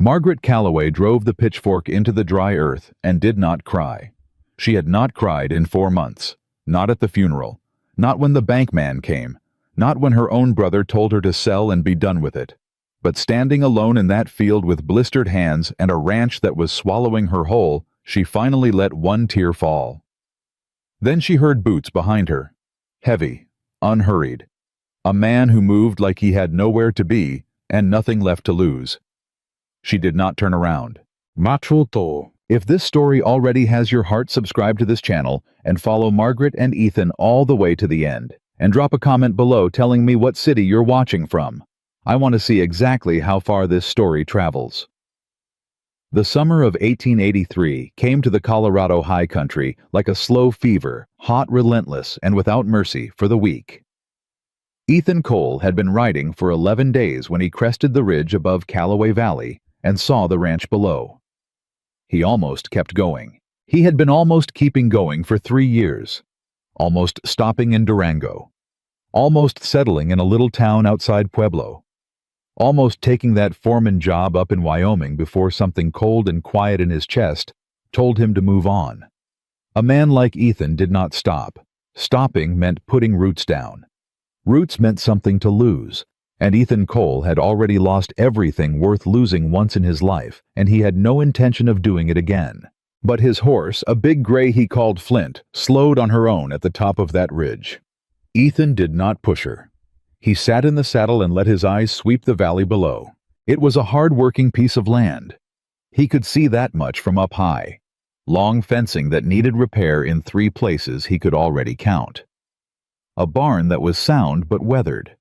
Margaret Calloway drove the pitchfork into the dry earth and did not cry. She had not cried in 4 months. Not at the funeral. Not when the bank man came. Not when her own brother told her to sell and be done with it. But standing alone in that field with blistered hands and a ranch that was swallowing her whole, she finally let one tear fall. Then she heard boots behind her. Heavy, unhurried. A man who moved like he had nowhere to be and nothing left to lose. She did not turn around. Machuto. If this story already has your heart, subscribe to this channel and follow Margaret and Ethan all the way to the end. And drop a comment below telling me what city you're watching from. I want to see exactly how far this story travels. The summer of 1883 came to the Colorado high country like a slow fever, hot, relentless, and without mercy for the weak. Ethan Cole had been riding for 11 days when he crested the ridge above Calloway Valley and saw the ranch below. He almost kept going. He had been almost keeping going for 3 years. Almost stopping in Durango. Almost settling in a little town outside Pueblo. Almost taking that foreman job up in Wyoming before something cold and quiet in his chest told him to move on. A man like Ethan did not stop. Stopping meant putting roots down. Roots meant something to lose, and Ethan Cole had already lost everything worth losing once in his life, and he had no intention of doing it again. But his horse, a big gray he called Flint, slowed on her own at the top of that ridge. Ethan did not push her. He sat in the saddle and let his eyes sweep the valley below. It was a hard-working piece of land. He could see that much from up high. Long fencing that needed repair in 3 places he could already count. A barn that was sound but weathered.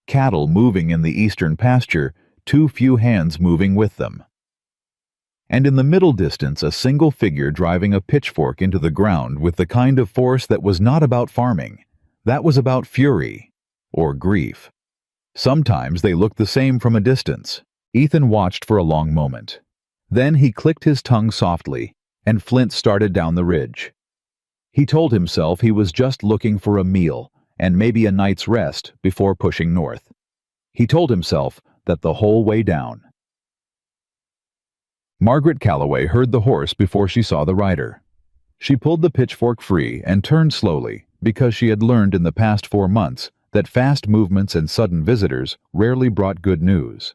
Cattle moving in the eastern pasture, too few hands moving with them. And in the middle distance a single figure driving a pitchfork into the ground with the kind of force that was not about farming. That was about fury, or grief. Sometimes they looked the same from a distance. Ethan watched for a long moment. Then he clicked his tongue softly, and Flint started down the ridge. He told himself he was just looking for a meal and maybe a night's rest before pushing north. He told himself that the whole way down. Margaret Calloway heard the horse before she saw the rider. She pulled the pitchfork free and turned slowly because she had learned in the past 4 months that fast movements and sudden visitors rarely brought good news.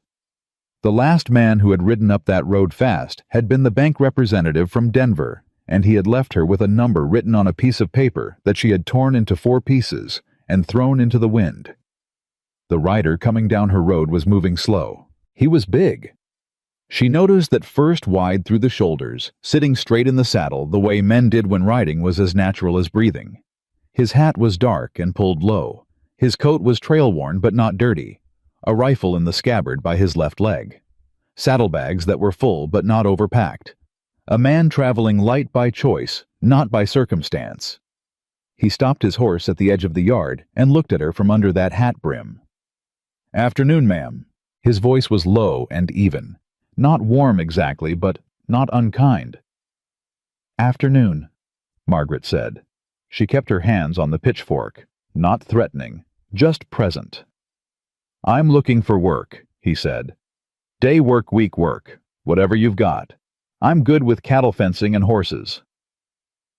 The last man who had ridden up that road fast had been the bank representative from Denver, and he had left her with a number written on a piece of paper that she had torn into 4 pieces and thrown into the wind. The rider coming down her road was moving slow. He was big. She noticed that first wide through the shoulders, sitting straight in the saddle the way men did when riding was as natural as breathing. His hat was dark and pulled low. His coat was trail-worn but not dirty. A rifle in the scabbard by his left leg. Saddlebags that were full but not overpacked. A man traveling light by choice, not by circumstance. He stopped his horse at the edge of the yard and looked at her from under that hat brim. "Afternoon, ma'am." His voice was low and even. Not warm exactly, but not unkind. "Afternoon," Margaret said. She kept her hands on the pitchfork, not threatening, just present. "I'm looking for work," he said. "Day work, week work, whatever you've got. I'm good with cattle fencing and horses."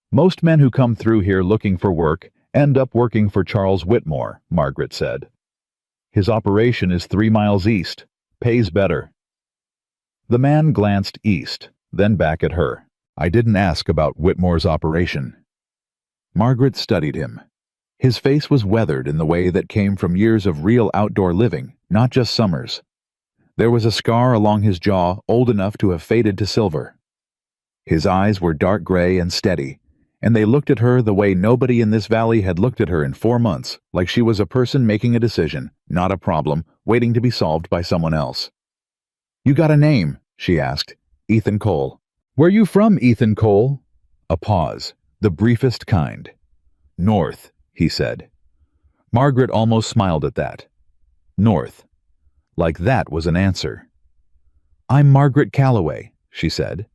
"Most men who come through here looking for work end up working for Charles Whitmore," Margaret said. "His operation is 3 miles east. Pays better." The man glanced east, then back at her. "I didn't ask about Whitmore's operation." Margaret studied him. His face was weathered in the way that came from years of real outdoor living, not just summers. There was a scar along his jaw old enough to have faded to silver. His eyes were dark gray and steady, and they looked at her the way nobody in this valley had looked at her in 4 months, like she was a person making a decision, not a problem, waiting to be solved by someone else. "You got a name?" she asked. "Ethan Cole." "Where you from, Ethan Cole?" A pause, the briefest kind. "North," he said. Margaret almost smiled at that. North. Like that was an answer. "I'm Margaret Calloway," she said.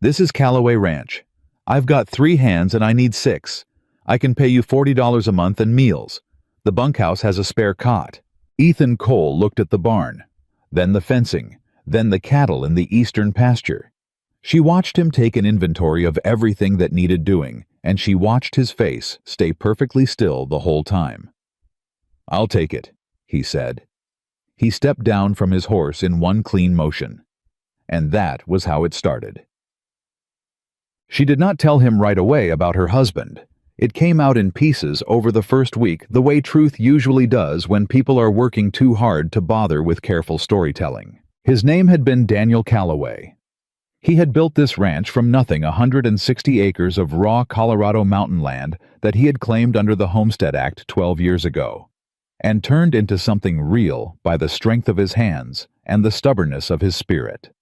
"This is Calloway Ranch. I've got 3 hands and I need 6. I can pay you $40 a month and meals. The bunkhouse has a spare cot." Ethan Cole looked at the barn, then the fencing, then the cattle in the eastern pasture. She watched him take an inventory of everything that needed doing, and she watched his face stay perfectly still the whole time. "I'll take it," he said. He stepped down from his horse in one clean motion. And that was how it started. She did not tell him right away about her husband. It came out in pieces over the first week, the way truth usually does when people are working too hard to bother with careful storytelling. His name had been Daniel Calloway. He had built this ranch from nothing, 160 acres of raw Colorado mountain land that he had claimed under the Homestead Act 12 years ago, and turned into something real by the strength of his hands and the stubbornness of his spirit.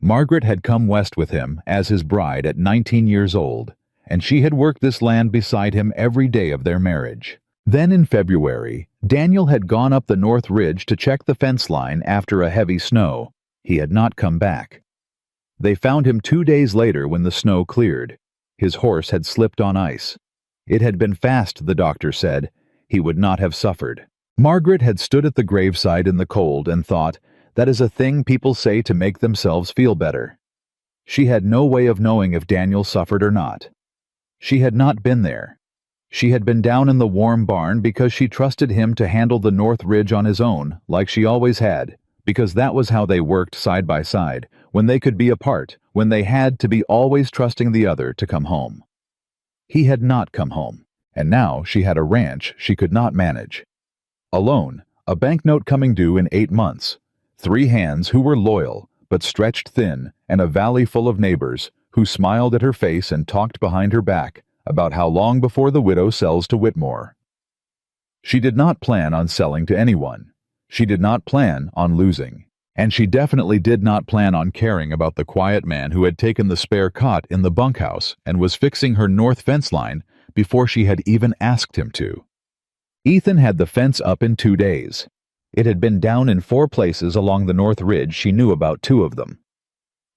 Margaret had come west with him as his bride at 19 years old, and she had worked this land beside him every day of their marriage. Then in February, Daniel had gone up the North Ridge to check the fence line after a heavy snow. He had not come back. They found him 2 days later when the snow cleared. His horse had slipped on ice. It had been fast, the doctor said. He would not have suffered. Margaret had stood at the graveside in the cold and thought, that is a thing people say to make themselves feel better. She had no way of knowing if Daniel suffered or not. She had not been there. She had been down in the warm barn because she trusted him to handle the North Ridge on his own, like she always had, because that was how they worked side by side, when they could be apart, when they had to be always trusting the other to come home. He had not come home, and now she had a ranch she could not manage. Alone, a banknote coming due in 8 months, 3 hands who were loyal but stretched thin, and a valley full of neighbors who smiled at her face and talked behind her back about how long before the widow sells to Whitmore. She did not plan on selling to anyone. She did not plan on losing. And she definitely did not plan on caring about the quiet man who had taken the spare cot in the bunkhouse and was fixing her north fence line before she had even asked him to. Ethan had the fence up in 2 days. It had been down in 4 places along the North Ridge. She knew about 2 of them.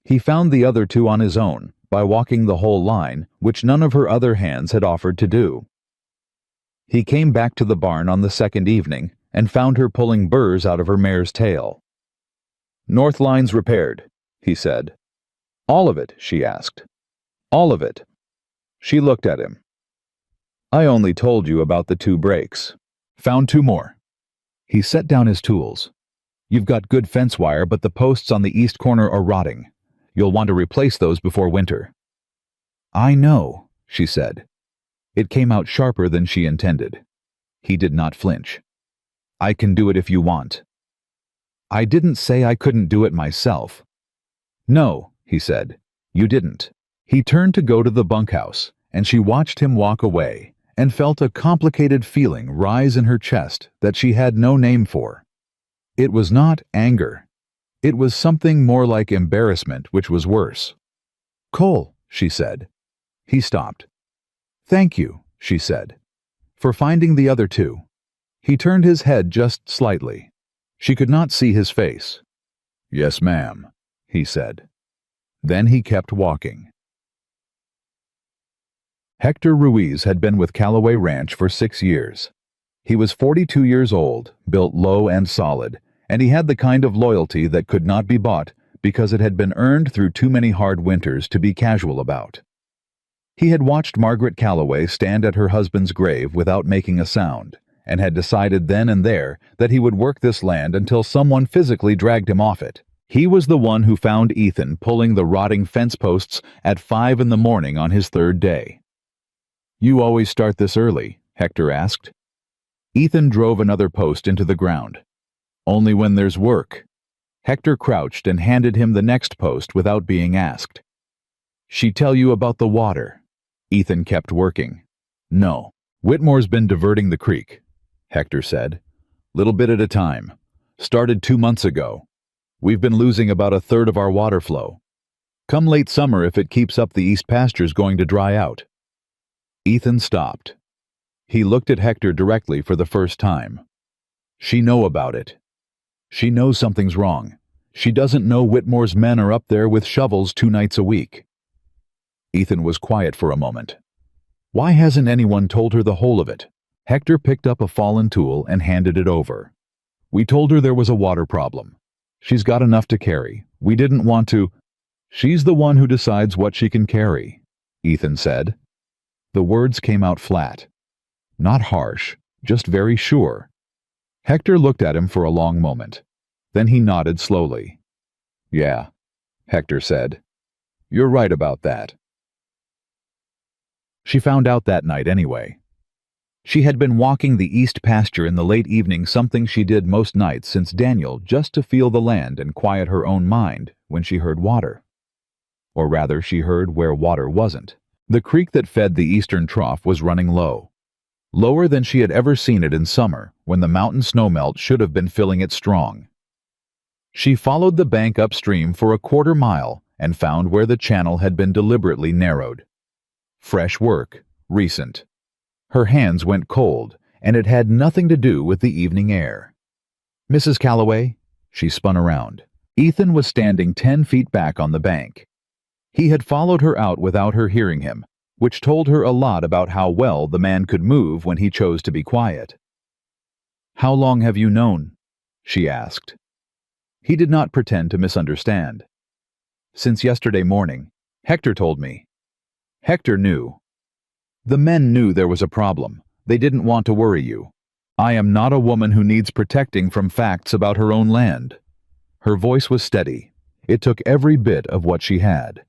He found the other 2 on his own, by walking the whole line, which none of her other hands had offered to do. He came back to the barn on the 2nd evening and found her pulling burrs out of her mare's tail. "North line's repaired," he said. "All of it?" she asked. "All of it." She looked at him. "I only told you about the 2 breaks. Found 2 more. He set down his tools. "You've got good fence wire, but the posts on the east corner are rotting. You'll want to replace those before winter." "I know," she said. It came out sharper than she intended. He did not flinch. "I can do it if you want." "I didn't say I couldn't do it myself." "No," he said, "you didn't." He turned to go to the bunkhouse, and she watched him walk away and felt a complicated feeling rise in her chest that she had no name for. It was not anger. It was something more like embarrassment, which was worse. "Cole," she said. He stopped. "Thank you," she said, "for finding the other 2. He turned his head just slightly. She could not see his face. "Yes, ma'am," he said. Then he kept walking. Hector Ruiz had been with Calloway Ranch for 6 years. He was 42 years old, built low and solid, and he had the kind of loyalty that could not be bought because it had been earned through too many hard winters to be casual about. He had watched Margaret Calloway stand at her husband's grave without making a sound, and had decided then and there that he would work this land until someone physically dragged him off it. He was the one who found Ethan pulling the rotting fence posts at 5 in the morning on his 3rd day. "You always start this early?" Hector asked. Ethan drove another post into the ground. "Only when there's work." Hector crouched and handed him the next post without being asked. "She tell you about the water?" Ethan kept working. "No. Whitmore's been diverting the creek," Hector said. "Little bit at a time. Started 2 months ago. We've been losing about 1/3 of our water flow. Come late summer, if it keeps up, the east pasture's going to dry out." Ethan stopped. He looked at Hector directly for the first time. "She know about it. She knows something's wrong. She doesn't know Whitmore's men are up there with shovels 2 nights a week." Ethan was quiet for a moment. "Why hasn't anyone told her the whole of it?" Hector picked up a fallen tool and handed it over. "We told her there was a water problem. She's got enough to carry. We didn't want to. She's the one who decides what she can carry, Ethan said. The words came out flat. Not harsh, just very sure. Hector looked at him for a long moment. Then he nodded slowly. Yeah, Hector said. You're right about that. She found out that night anyway. She had been walking the east pasture in the late evening, something she did most nights since Daniel, just to feel the land and quiet her own mind, when she heard water. Or rather, she heard where water wasn't. The creek that fed the eastern trough was running low. Lower than she had ever seen it in summer, when the mountain snowmelt should have been filling it strong. She followed the bank upstream for a quarter mile and found where the channel had been deliberately narrowed. Fresh work, recent. Her hands went cold, and it had nothing to do with the evening air. Mrs. Calloway? She spun around. Ethan was standing 10 feet back on the bank. He had followed her out without her hearing him, which told her a lot about how well the man could move when he chose to be quiet. How long have you known? She asked. He did not pretend to misunderstand. Since yesterday morning. Hector told me. Hector knew. The men knew there was a problem. They didn't want to worry you. I am not a woman who needs protecting from facts about her own land. Her voice was steady. It took every bit of what she had.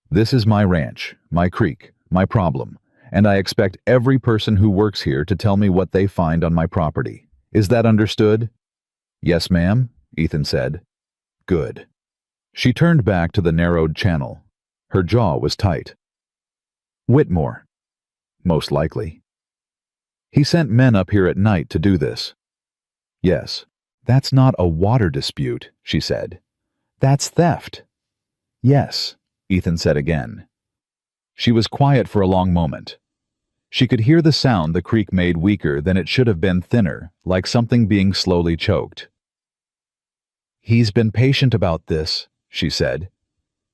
This is my ranch, my creek, my problem, and I expect every person who works here to tell me what they find on my property. Is that understood? Yes, ma'am, Ethan said. Good. She turned back to the narrowed channel. Her jaw was tight. Whitmore. Most likely. He sent men up here at night to do this. Yes, that's not a water dispute, she said. That's theft. Yes, Ethan said again. She was quiet for a long moment. She could hear the sound the creek made weaker than it should have been, thinner, like something being slowly choked. He's been patient about this, she said.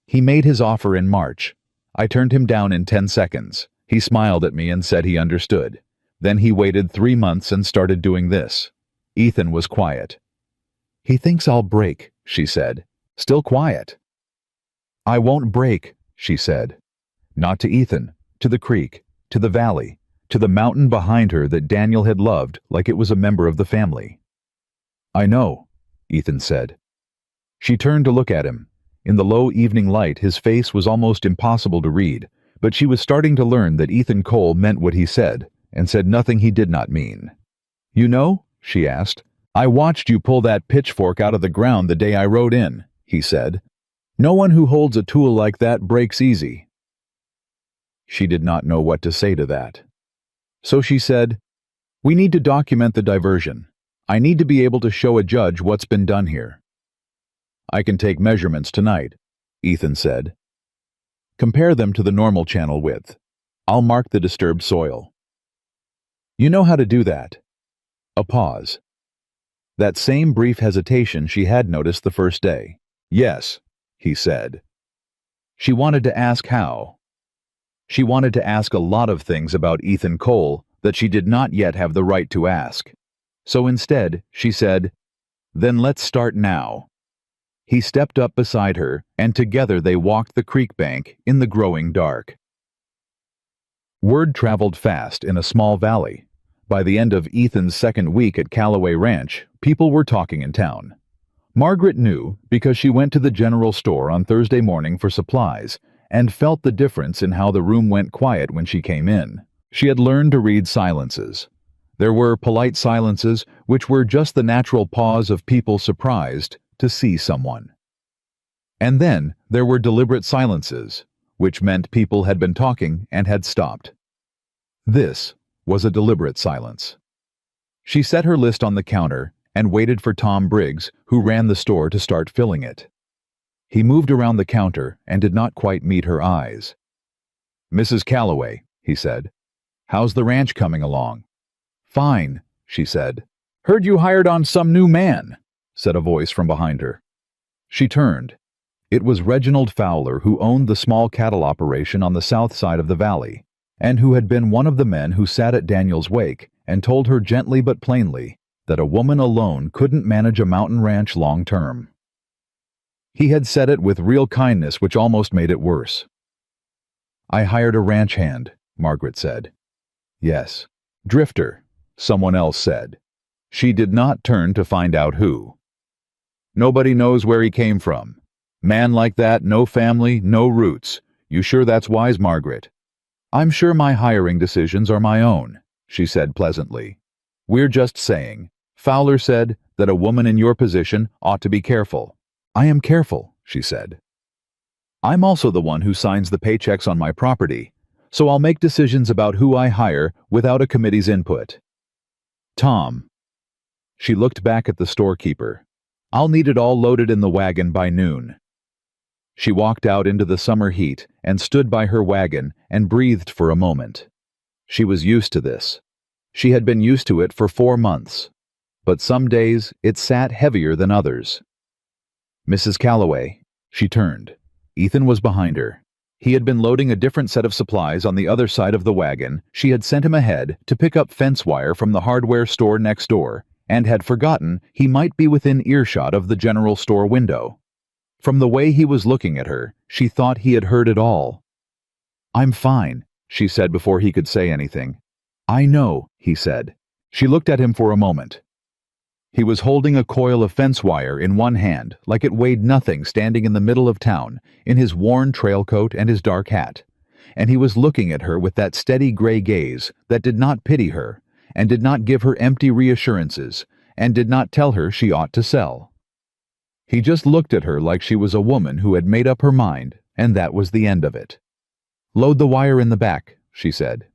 He made his offer in March. I turned him down in 10 seconds. He smiled at me and said he understood. Then he waited 3 months and started doing this. Ethan was quiet. He thinks I'll break, she said. Still quiet. I won't break, she said. Not to Ethan, to the creek, to the valley, to the mountain behind her that Daniel had loved like it was a member of the family. I know, Ethan said. She turned to look at him. In the low evening light, his face was almost impossible to read, but she was starting to learn that Ethan Cole meant what he said, and said nothing he did not mean. You know, she asked, I watched you pull that pitchfork out of the ground the day I rode in, he said. No one who holds a tool like that breaks easy. She did not know what to say to that. So she said, We need to document the diversion. I need to be able to show a judge what's been done here. I can take measurements tonight, Ethan said. Compare them to the normal channel width. I'll mark the disturbed soil. You know how to do that. A pause. That same brief hesitation she had noticed the first day. Yes, he said. She wanted to ask how. She wanted to ask a lot of things about Ethan Cole that she did not yet have the right to ask. So instead, she said, Then let's start now. He stepped up beside her, and together they walked the creek bank in the growing dark. Word traveled fast in a small valley. By the end of Ethan's second week at Calloway Ranch, people were talking in town. Margaret knew because she went to the general store on Thursday morning for supplies and felt the difference in how the room went quiet when she came in. She had learned to read silences. There were polite silences which were just the natural pause of people surprised to see someone. And then there were deliberate silences, which meant people had been talking and had stopped. This was a deliberate silence. She set her list on the counter and waited for Tom Briggs, who ran the store, to start filling it. He moved around the counter and did not quite meet her eyes. Mrs. Calloway, he said, how's the ranch coming along? Fine, she said. Heard you hired on some new man, said a voice from behind her. She turned. It was Reginald Fowler, who owned the small cattle operation on the south side of the valley, and who had been one of the men who sat at Daniel's wake and told her gently but plainly that a woman alone couldn't manage a mountain ranch long term. He had said it with real kindness, which almost made it worse. "I hired a ranch hand," Margaret said. "Yes. Drifter," someone else said. She did not turn to find out who. "Nobody knows where he came from. Man like that, no family, no roots. You sure that's wise, Margaret?" "I'm sure my hiring decisions are my own," she said pleasantly. "We're just saying. Fowler said that a woman in your position ought to be careful." "I am careful," she said. "I'm also the one who signs the paychecks on my property, so I'll make decisions about who I hire without a committee's input." "Tom." She looked back at the storekeeper. "I'll need it all loaded in the wagon by noon." She walked out into the summer heat and stood by her wagon and breathed for a moment. She was used to this. She had been used to it for 4 months. But some days it sat heavier than others. "Mrs. Calloway." She turned. Ethan was behind her. He had been loading a different set of supplies on the other side of the wagon. She had sent him ahead to pick up fence wire from the hardware store next door, and had forgotten he might be within earshot of the general store window. From the way he was looking at her, she thought he had heard it all. "I'm fine," she said before he could say anything. "I know," he said. She looked at him for a moment. He was holding a coil of fence wire in one hand, like it weighed nothing, standing in the middle of town, in his worn trail coat and his dark hat. And he was looking at her with that steady gray gaze that did not pity her, and did not give her empty reassurances, and did not tell her she ought to sell. He just looked at her like she was a woman who had made up her mind, and that was the end of it. "Load the wire in the back," she said.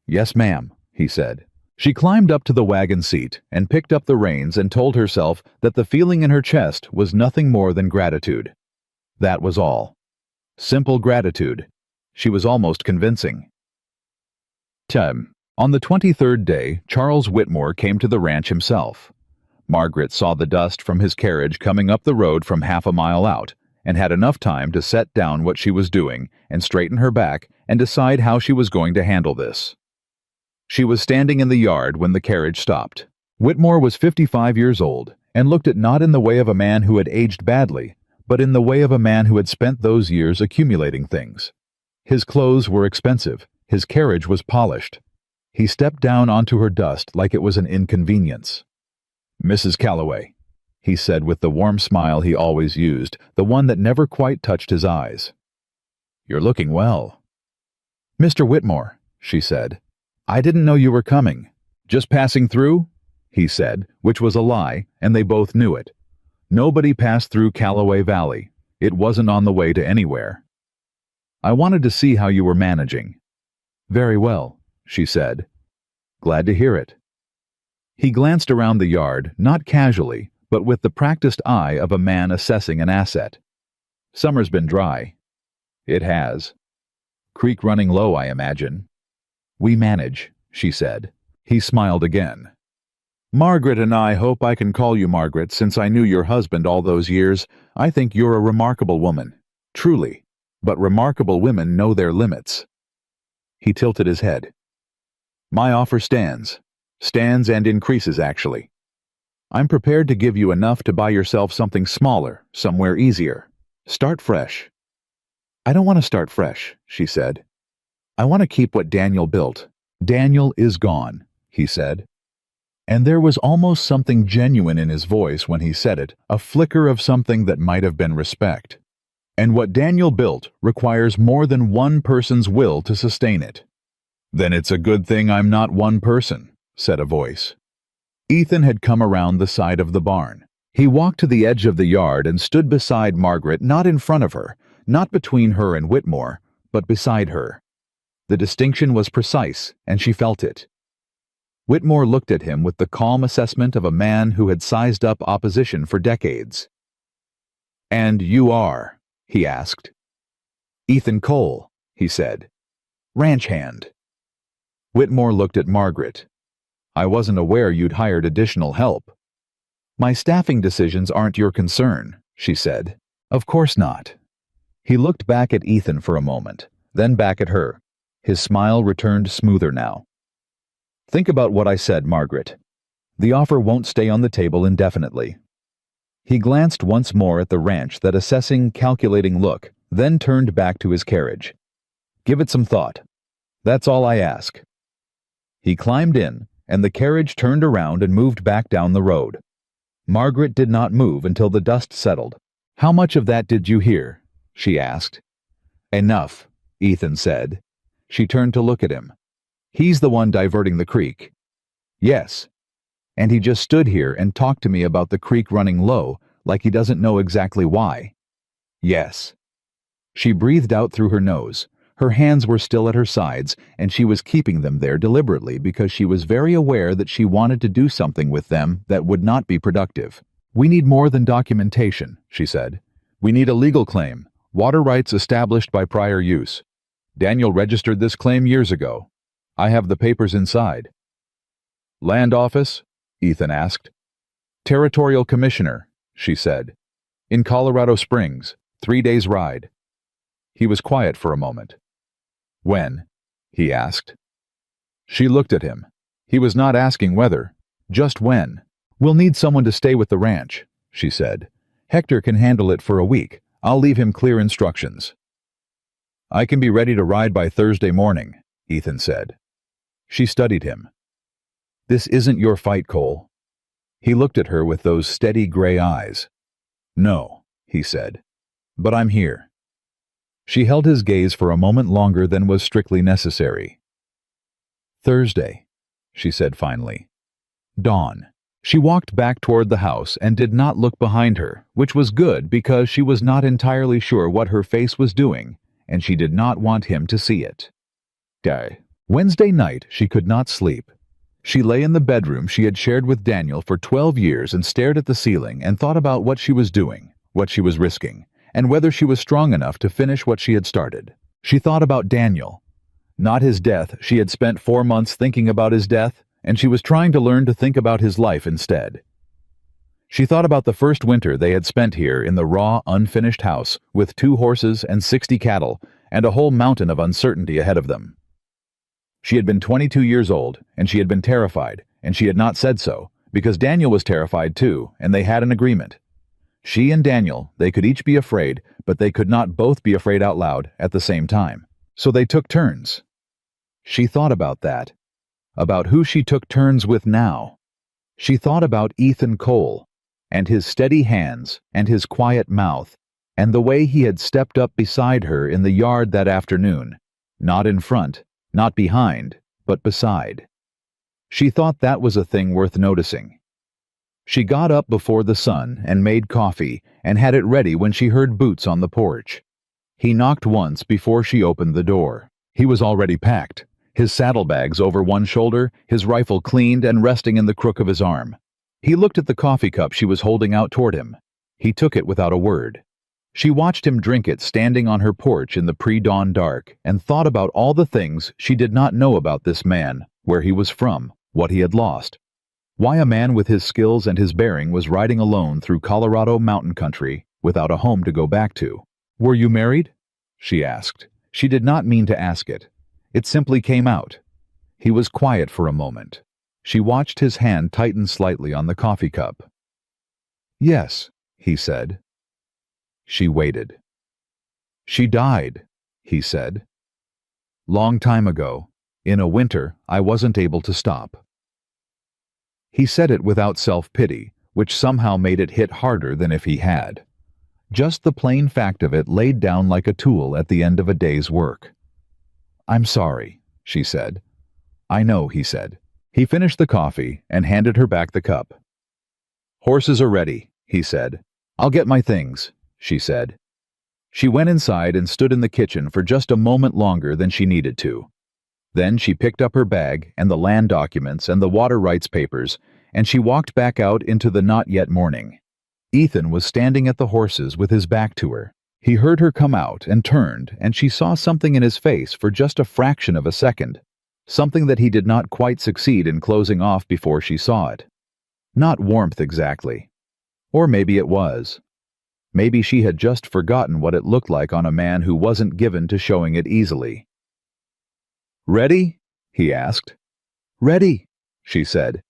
"Yes, ma'am," he said. She climbed up to the wagon seat and picked up the reins and told herself that the feeling in her chest was nothing more than gratitude. That was all. Simple gratitude. She was almost convincing. On the 23rd day, Charles Whitmore came to the ranch himself. Margaret saw the dust from his carriage coming up the road from half a mile out, and had enough time to set down what she was doing and straighten her back and decide how she was going to handle this. She was standing in the yard when the carriage stopped. Whitmore was 55 years old, and looked it not in the way of a man who had aged badly, but in the way of a man who had spent those years accumulating things. His clothes were expensive, his carriage was polished. He stepped down onto her dust like it was an inconvenience. "Mrs. Calloway," he said with the warm smile he always used, the one that never quite touched his eyes. "You're looking well." "Mr. Whitmore," she said. "I didn't know you were coming." "Just passing through?" he said, which was a lie, and they both knew it. Nobody passed through Calloway Valley. It wasn't on the way to anywhere. "I wanted to see how you were managing." "Very well," she said. "Glad to hear it." He glanced around the yard, not casually, but with the practiced eye of a man assessing an asset. "Summer's been dry." "It has." "Creek running low, I imagine." "We manage," she said. He smiled again. "Margaret and I hope I can call you Margaret since I knew your husband all those years. I think you're a remarkable woman. Truly. But remarkable women know their limits." He tilted his head. "My offer stands. Stands and increases, actually. I'm prepared to give you enough to buy yourself something smaller, somewhere easier. Start fresh." "I don't want to start fresh," she said. "I want to keep what Daniel built." "Daniel is gone," he said. And there was almost something genuine in his voice when he said it, a flicker of something that might have been respect. "And what Daniel built requires more than one person's will to sustain it." "Then it's a good thing I'm not one person," said a voice. Ethan had come around the side of the barn. He walked to the edge of the yard and stood beside Margaret, not in front of her, not between her and Whitmore, but beside her. The distinction was precise, and she felt it. Whitmore looked at him with the calm assessment of a man who had sized up opposition for decades. "And you are?" he asked. "Ethan Cole," he said. "Ranch hand." Whitmore looked at Margaret. "I wasn't aware you'd hired additional help." "My staffing decisions aren't your concern," she said. "Of course not." He looked back at Ethan for a moment, then back at her. His smile returned smoother now. "Think about what I said, Margaret. The offer won't stay on the table indefinitely." He glanced once more at the ranch, that assessing, calculating look, then turned back to his carriage. "Give it some thought. That's all I ask." He climbed in, and the carriage turned around and moved back down the road. Margaret did not move until the dust settled. "How much of that did you hear?" she asked. "Enough," Ethan said. She turned to look at him. "He's the one diverting the creek." "Yes. And he just stood here and talked to me about the creek running low, like he doesn't know exactly why." "Yes." She breathed out through her nose. Her hands were still at her sides, and she was keeping them there deliberately because she was very aware that she wanted to do something with them that would not be productive. "We need more than documentation," she said. "We need a legal claim, water rights established by prior use. Daniel registered this claim years ago. I have the papers inside." "Land office?" Ethan asked. "Territorial commissioner," she said. "In Colorado Springs, 3 days' ride." He was quiet for a moment. "When?" he asked. She looked at him. He was not asking whether, just when. "We'll need someone to stay with the ranch," she said. "Hector can handle it for a week. I'll leave him clear instructions." "I can be ready to ride by Thursday morning," Ethan said. She studied him. "This isn't your fight, Cole." He looked at her with those steady gray eyes. "No," he said. "But I'm here." She held his gaze for a moment longer than was strictly necessary. "Thursday," she said finally. "Dawn." She walked back toward the house and did not look behind her, which was good because she was not entirely sure what her face was doing, and she did not want him to see it. Wednesday night she could not sleep. She lay in the bedroom she had shared with Daniel for 12 years and stared at the ceiling and thought about what she was doing, what she was risking, and whether she was strong enough to finish what she had started. She thought about Daniel. Not his death. She had spent 4 months thinking about his death, and she was trying to learn to think about his life instead. She thought about the first winter they had spent here in the raw, unfinished house with 2 horses and 60 cattle and a whole mountain of uncertainty ahead of them. She had been 22 years old, and she had been terrified, and she had not said so, because Daniel was terrified too, and they had an agreement. She and Daniel, they could each be afraid, but they could not both be afraid out loud at the same time. So they took turns. She thought about that, about who she took turns with now. She thought about Ethan Cole, and his steady hands, and his quiet mouth, and the way he had stepped up beside her in the yard that afternoon, not in front, not behind, but beside. She thought that was a thing worth noticing. She got up before the sun and made coffee and had it ready when she heard Boots on the porch. He knocked once before she opened the door. He was already packed, his saddlebags over one shoulder, his rifle cleaned and resting in the crook of his arm. He looked at the coffee cup she was holding out toward him. He took it without a word. She watched him drink it standing on her porch in the pre-dawn dark and thought about all the things she did not know about this man, where he was from, what he had lost. Why a man with his skills and his bearing was riding alone through Colorado mountain country without a home to go back to. "Were you married?" she asked. She did not mean to ask it. It simply came out. He was quiet for a moment. She watched his hand tighten slightly on the coffee cup. "Yes," he said. She waited. "She died," he said. "Long time ago. In a winter, I wasn't able to stop." He said it without self-pity, which somehow made it hit harder than if he had. Just the plain fact of it laid down like a tool at the end of a day's work. "I'm sorry," she said. "I know," he said. He finished the coffee and handed her back the cup. "Horses are ready," he said. "I'll get my things," she said. She went inside and stood in the kitchen for just a moment longer than she needed to. Then she picked up her bag and the land documents and the water rights papers, and she walked back out into the not yet morning. Ethan was standing at the horses with his back to her. He heard her come out and turned, and she saw something in his face for just a fraction of a second, something that he did not quite succeed in closing off before she saw it. Not warmth exactly. Or maybe it was. Maybe she had just forgotten what it looked like on a man who wasn't given to showing it easily. "Ready?" he asked. "Ready," she said.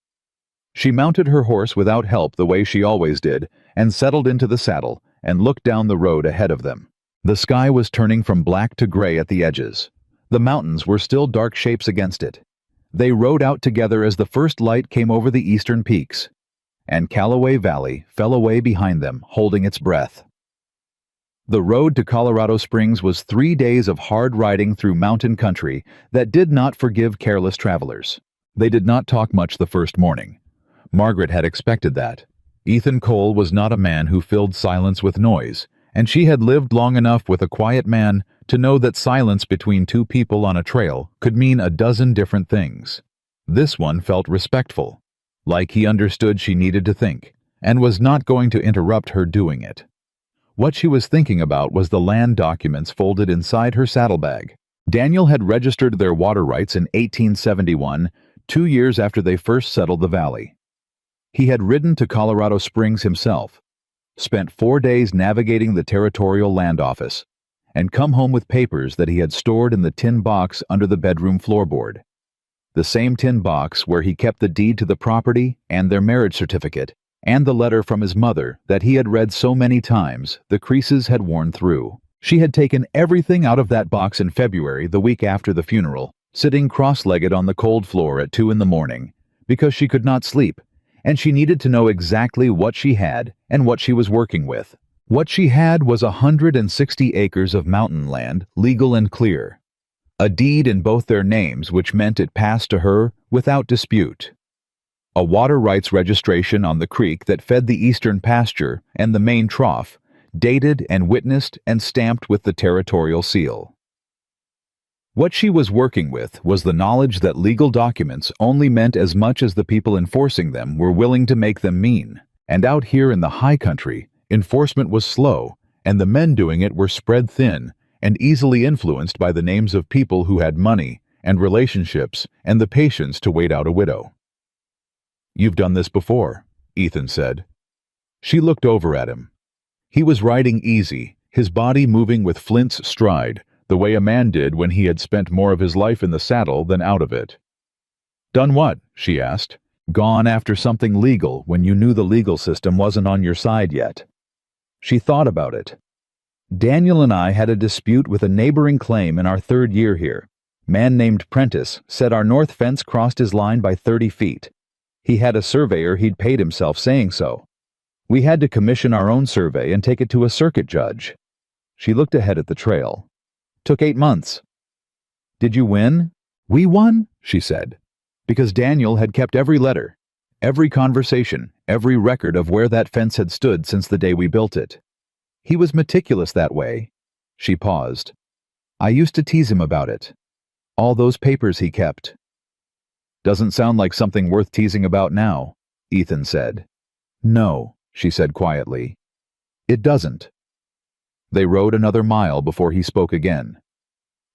She mounted her horse without help the way she always did, and settled into the saddle and looked down the road ahead of them. The sky was turning from black to gray at the edges. The mountains were still dark shapes against it. They rode out together as the first light came over the eastern peaks, and Callaway Valley fell away behind them, holding its breath. The road to Colorado Springs was 3 days of hard riding through mountain country that did not forgive careless travelers. They did not talk much the first morning. Margaret had expected that. Ethan Cole was not a man who filled silence with noise, and she had lived long enough with a quiet man to know that silence between two people on a trail could mean a dozen different things. This one felt respectful, like he understood she needed to think, and was not going to interrupt her doing it. What she was thinking about was the land documents folded inside her saddlebag. Daniel had registered their water rights in 1871, 2 years after they first settled the valley. He had ridden to Colorado Springs himself, spent 4 days navigating the territorial land office, and come home with papers that he had stored in the tin box under the bedroom floorboard. The same tin box where he kept the deed to the property and their marriage certificate, and the letter from his mother that he had read so many times the creases had worn through. She had taken everything out of that box in February, the week after the funeral, sitting cross-legged on the cold floor at 2 a.m, because she could not sleep, and she needed to know exactly what she had and what she was working with. What she had was 160 acres of mountain land, legal and clear. A deed in both their names, which meant it passed to her without dispute. A water rights registration on the creek that fed the eastern pasture and the main trough, dated and witnessed and stamped with the territorial seal. What she was working with was the knowledge that legal documents only meant as much as the people enforcing them were willing to make them mean. And out here in the high country, enforcement was slow, and the men doing it were spread thin and easily influenced by the names of people who had money and relationships and the patience to wait out a widow. "You've done this before," Ethan said. She looked over at him. He was riding easy, his body moving with Flint's stride, the way a man did when he had spent more of his life in the saddle than out of it. "Done what?" she asked. "Gone after something legal when you knew the legal system wasn't on your side yet." She thought about it. "Daniel and I had a dispute with a neighboring claim in our 3rd year here. Man named Prentice said our north fence crossed his line by 30 feet. He had a surveyor he'd paid himself saying so. We had to commission our own survey and take it to a circuit judge." She looked ahead at the trail. "Took 8 months. "Did you win?" "We won," she said, "because Daniel had kept every letter, every conversation, every record of where that fence had stood since the day we built it. He was meticulous that way." She paused. "I used to tease him about it. All those papers he kept." "Doesn't sound like something worth teasing about now," Ethan said. "No," she said quietly. "It doesn't." They rode another mile before he spoke again.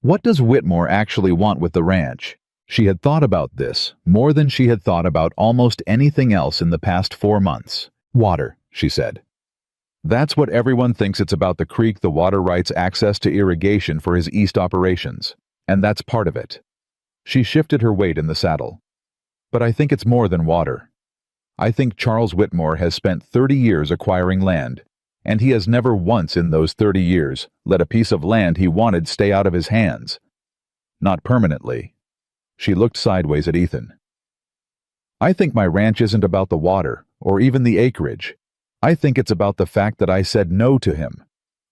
"What does Whitmore actually want with the ranch?" She had thought about this more than she had thought about almost anything else in the past 4 months. "Water," she said. "That's what everyone thinks it's about. The creek, the water rights, access to irrigation for his east operations. And that's part of it." She shifted her weight in the saddle. "But I think it's more than water. I think Charles Whitmore has spent 30 years acquiring land, and he has never once in those 30 years let a piece of land he wanted stay out of his hands. Not permanently." She looked sideways at Ethan. "I think my ranch isn't about the water, or even the acreage. I think it's about the fact that I said no to him.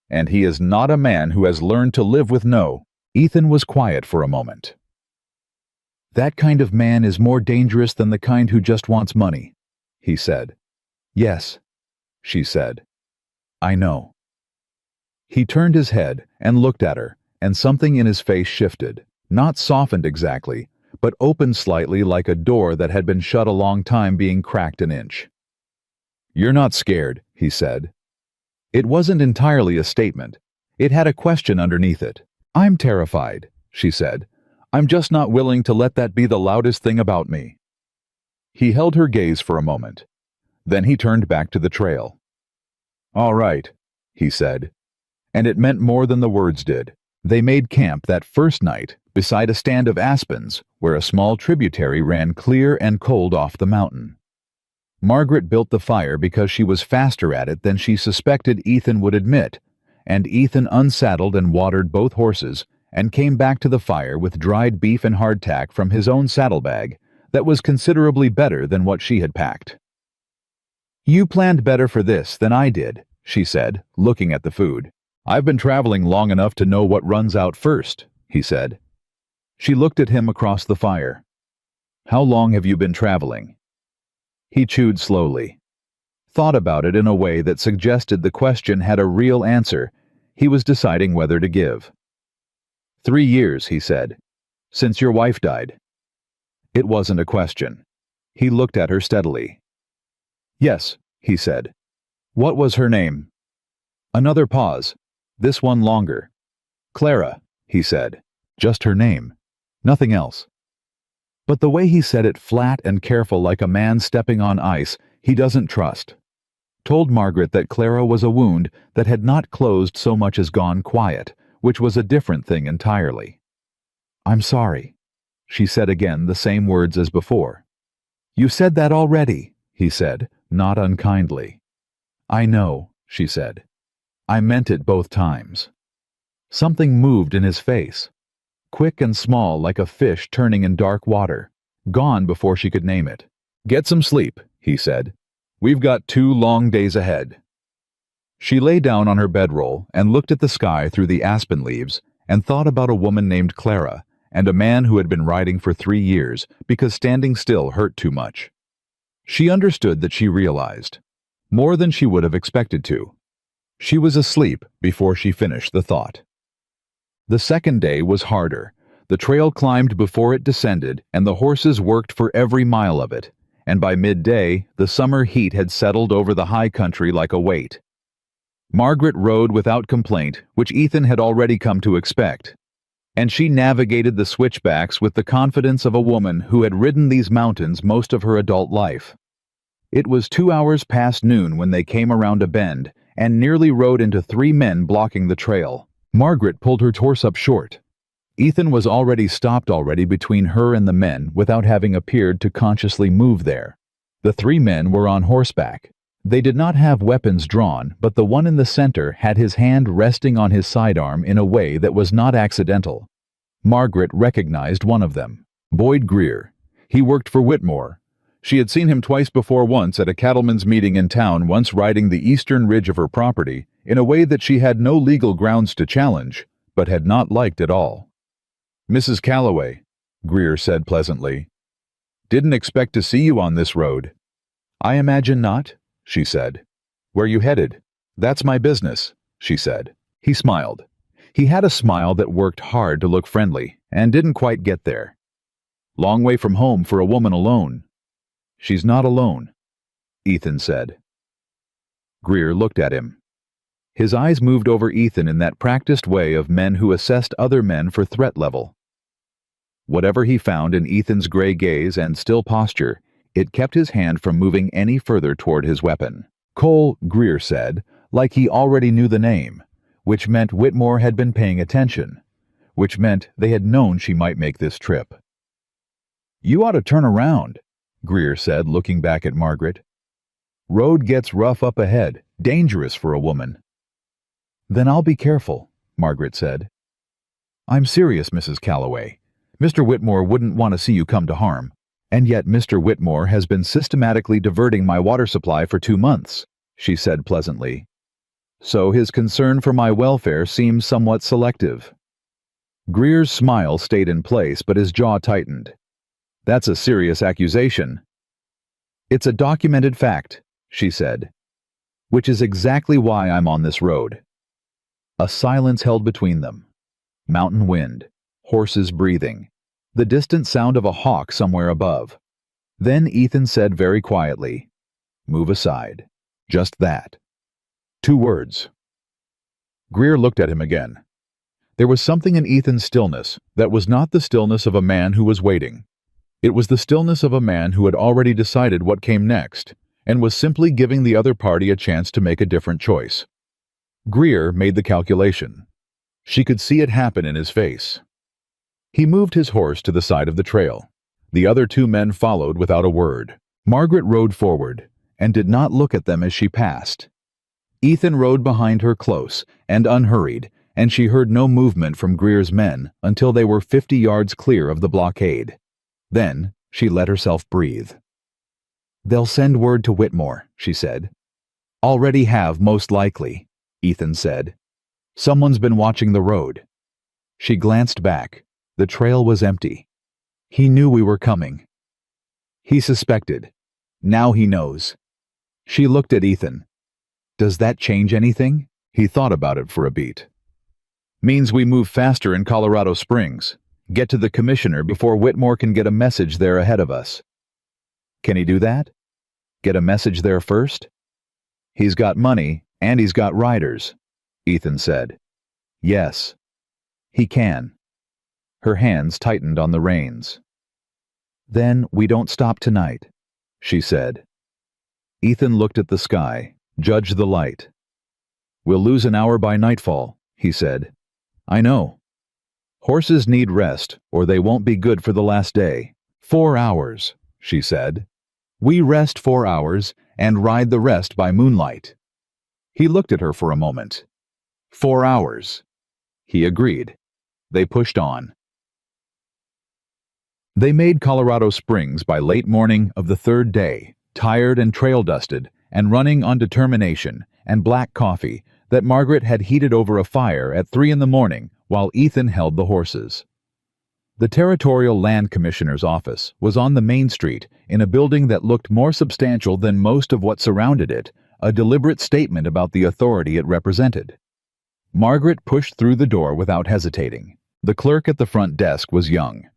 And he is not a man who has learned to live with no." Ethan was quiet for a moment. "That kind of man is more dangerous than the kind who just wants money," he said. "Yes," she said. "I know." He turned his head and looked at her, and something in his face shifted, not softened exactly, but opened slightly like a door that had been shut a long time being cracked an inch. "You're not scared," he said. It wasn't entirely a statement. It had a question underneath it. "I'm terrified," she said. "I'm just not willing to let that be the loudest thing about me." He held her gaze for a moment. Then he turned back to the trail. "All right," he said. And it meant more than the words did. They made camp that first night beside a stand of aspens where a small tributary ran clear and cold off the mountain. Margaret built the fire because she was faster at it than she suspected Ethan would admit, and Ethan unsaddled and watered both horses and came back to the fire with dried beef and hardtack from his own saddlebag that was considerably better than what she had packed. "You planned better for this than I did," she said, looking at the food. "I've been traveling long enough to know what runs out first," he said. She looked at him across the fire. "How long have you been traveling?" He chewed slowly, thought about it in a way that suggested the question had a real answer he was deciding whether to give. 3 years, he said. "Since your wife died." It wasn't a question. He looked at her steadily. "Yes," he said. "What was her name?" Another pause, this one longer. "Clara," he said. "Just her name. Nothing else." But the way he said it, flat and careful like a man stepping on ice he doesn't trust, told Margaret that Clara was a wound that had not closed so much as gone quiet, which was a different thing entirely. "I'm sorry," she said again, the same words as before. "You said that already," he said, not unkindly. "I know," she said. "I meant it both times." Something moved in his face, quick and small like a fish turning in dark water, gone before she could name it. "Get some sleep," he said. "We've got 2 long days ahead." She lay down on her bedroll and looked at the sky through the aspen leaves and thought about a woman named Clara and a man who had been riding for 3 years because standing still hurt too much. She understood that she realized, more than she would have expected to. She was asleep before she finished the thought. The second day was harder. The trail climbed before it descended, and the horses worked for every mile of it, and by midday the summer heat had settled over the high country like a weight. Margaret rode without complaint, which Ethan had already come to expect, and she navigated the switchbacks with the confidence of a woman who had ridden these mountains most of her adult life. It was 2 hours past noon when they came around a bend and nearly rode into 3 men blocking the trail. Margaret pulled her horse up short. Ethan was already stopped between her and the men without having appeared to consciously move there. The 3 men were on horseback. They did not have weapons drawn, but the one in the center had his hand resting on his sidearm in a way that was not accidental. Margaret recognized one of them, Boyd Greer. He worked for Whitmore. She had seen him twice before, once at a cattlemen's meeting in town, once riding the eastern ridge of her property in a way that she had no legal grounds to challenge, but had not liked at all. "Mrs. Calloway," Greer said pleasantly. "Didn't expect to see you on this road." "I imagine not," she said. "Where you headed?" "That's my business," she said. He smiled. He had a smile that worked hard to look friendly, and didn't quite get there. "Long way from home for a woman alone." "She's not alone," Ethan said. Greer looked at him. His eyes moved over Ethan in that practiced way of men who assessed other men for threat level. Whatever he found in Ethan's gray gaze and still posture, it kept his hand from moving any further toward his weapon. "Cole," Greer said, like he already knew the name, which meant Whitmore had been paying attention, which meant they had known she might make this trip. "You ought to turn around," Greer said, looking back at Margaret. "Road gets rough up ahead, dangerous for a woman." "Then I'll be careful," Margaret said. "I'm serious, Mrs. Calloway. Mr. Whitmore wouldn't want to see you come to harm. And yet Mr. Whitmore has been systematically diverting my water supply for 2 months, she said pleasantly. So his concern for my welfare seems somewhat selective. Greer's smile stayed in place, but his jaw tightened. That's a serious accusation. It's a documented fact, she said, which is exactly why I'm on this road. A silence held between them. Mountain wind, horses breathing, the distant sound of a hawk somewhere above. Then Ethan said very quietly, "Move aside." Just that. 2 words. Greer looked at him again. There was something in Ethan's stillness that was not the stillness of a man who was waiting. It was the stillness of a man who had already decided what came next, and was simply giving the other party a chance to make a different choice. Greer made the calculation. She could see it happen in his face. He moved his horse to the side of the trail. The other 2 men followed without a word. Margaret rode forward, and did not look at them as she passed. Ethan rode behind her close and unhurried, and she heard no movement from Greer's men until they were 50 yards clear of the blockade. Then she let herself breathe. "They'll send word to Whitmore," she said. "Already have, most likely," Ethan said. "Someone's been watching the road." She glanced back. The trail was empty. He knew we were coming. He suspected. Now he knows. She looked at Ethan. "Does that change anything?" He thought about it for a beat. "Means we move faster in Colorado Springs. Get to the commissioner before Whitmore can get a message there ahead of us." "Can he do that? Get a message there first?" "He's got money, and he's got riders," Ethan said. "Yes, he can." Her hands tightened on the reins. "Then we don't stop tonight," she said. Ethan looked at the sky, judged the light. "We'll lose an hour by nightfall," he said. "I know. Horses need rest, or they won't be good for the last day." 4 hours, she said. "We rest 4 hours and ride the rest by moonlight." He looked at her for a moment. 4 hours. He agreed. They pushed on. They made Colorado Springs by late morning of the 3rd day, tired and trail-dusted, and running on determination and black coffee that Margaret had heated over a fire at 3 in the morning while Ethan held the horses. The Territorial Land Commissioner's office was on the main street in a building that looked more substantial than most of what surrounded it, a deliberate statement about the authority it represented. Margaret pushed through the door without hesitating. The clerk at the front desk was young.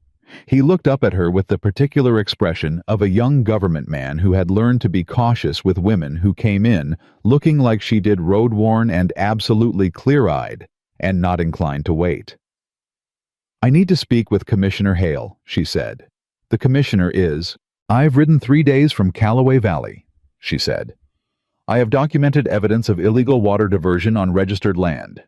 He looked up at her with the particular expression of a young government man who had learned to be cautious with women who came in looking like she did road-worn and absolutely clear-eyed, and not inclined to wait. "I need to speak with Commissioner Hale," she said. "The commissioner is—" "I've ridden 3 days from Callaway Valley," she said. "I have documented evidence of illegal water diversion on registered land,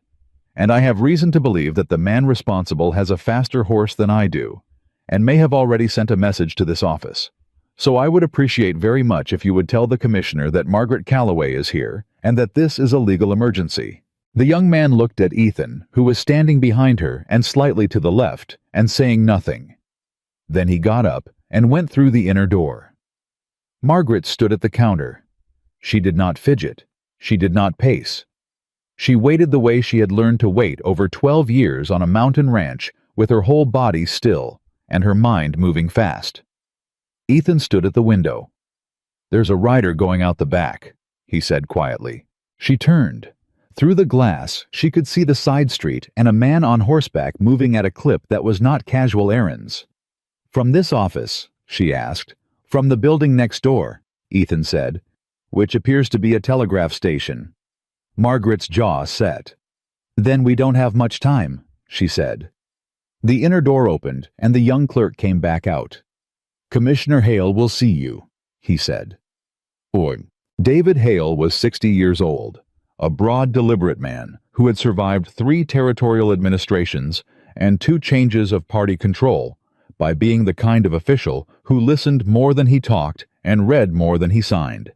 and I have reason to believe that the man responsible has a faster horse than I do, and may have already sent a message to this office. So I would appreciate very much if you would tell the commissioner that Margaret Callaway is here, and that this is a legal emergency." The young man looked at Ethan, who was standing behind her and slightly to the left, and saying nothing. Then he got up and went through the inner door. Margaret stood at the counter. She did not fidget. She did not pace. She waited the way she had learned to wait over 12 years on a mountain ranch, with her whole body still and her mind moving fast. Ethan stood at the window. "There's a rider going out the back," he said quietly. She turned. Through the glass, she could see the side street and a man on horseback moving at a clip that was not casual errands. "From this office?" she asked. "From the building next door," Ethan said, "which appears to be a telegraph station." Margaret's jaw set. "Then we don't have much time," she said. The inner door opened, and the young clerk came back out. "Commissioner Hale will see you," he said. David Hale was 60 years old, a broad, deliberate man who had survived 3 territorial administrations and 2 changes of party control by being the kind of official who listened more than he talked and read more than he signed.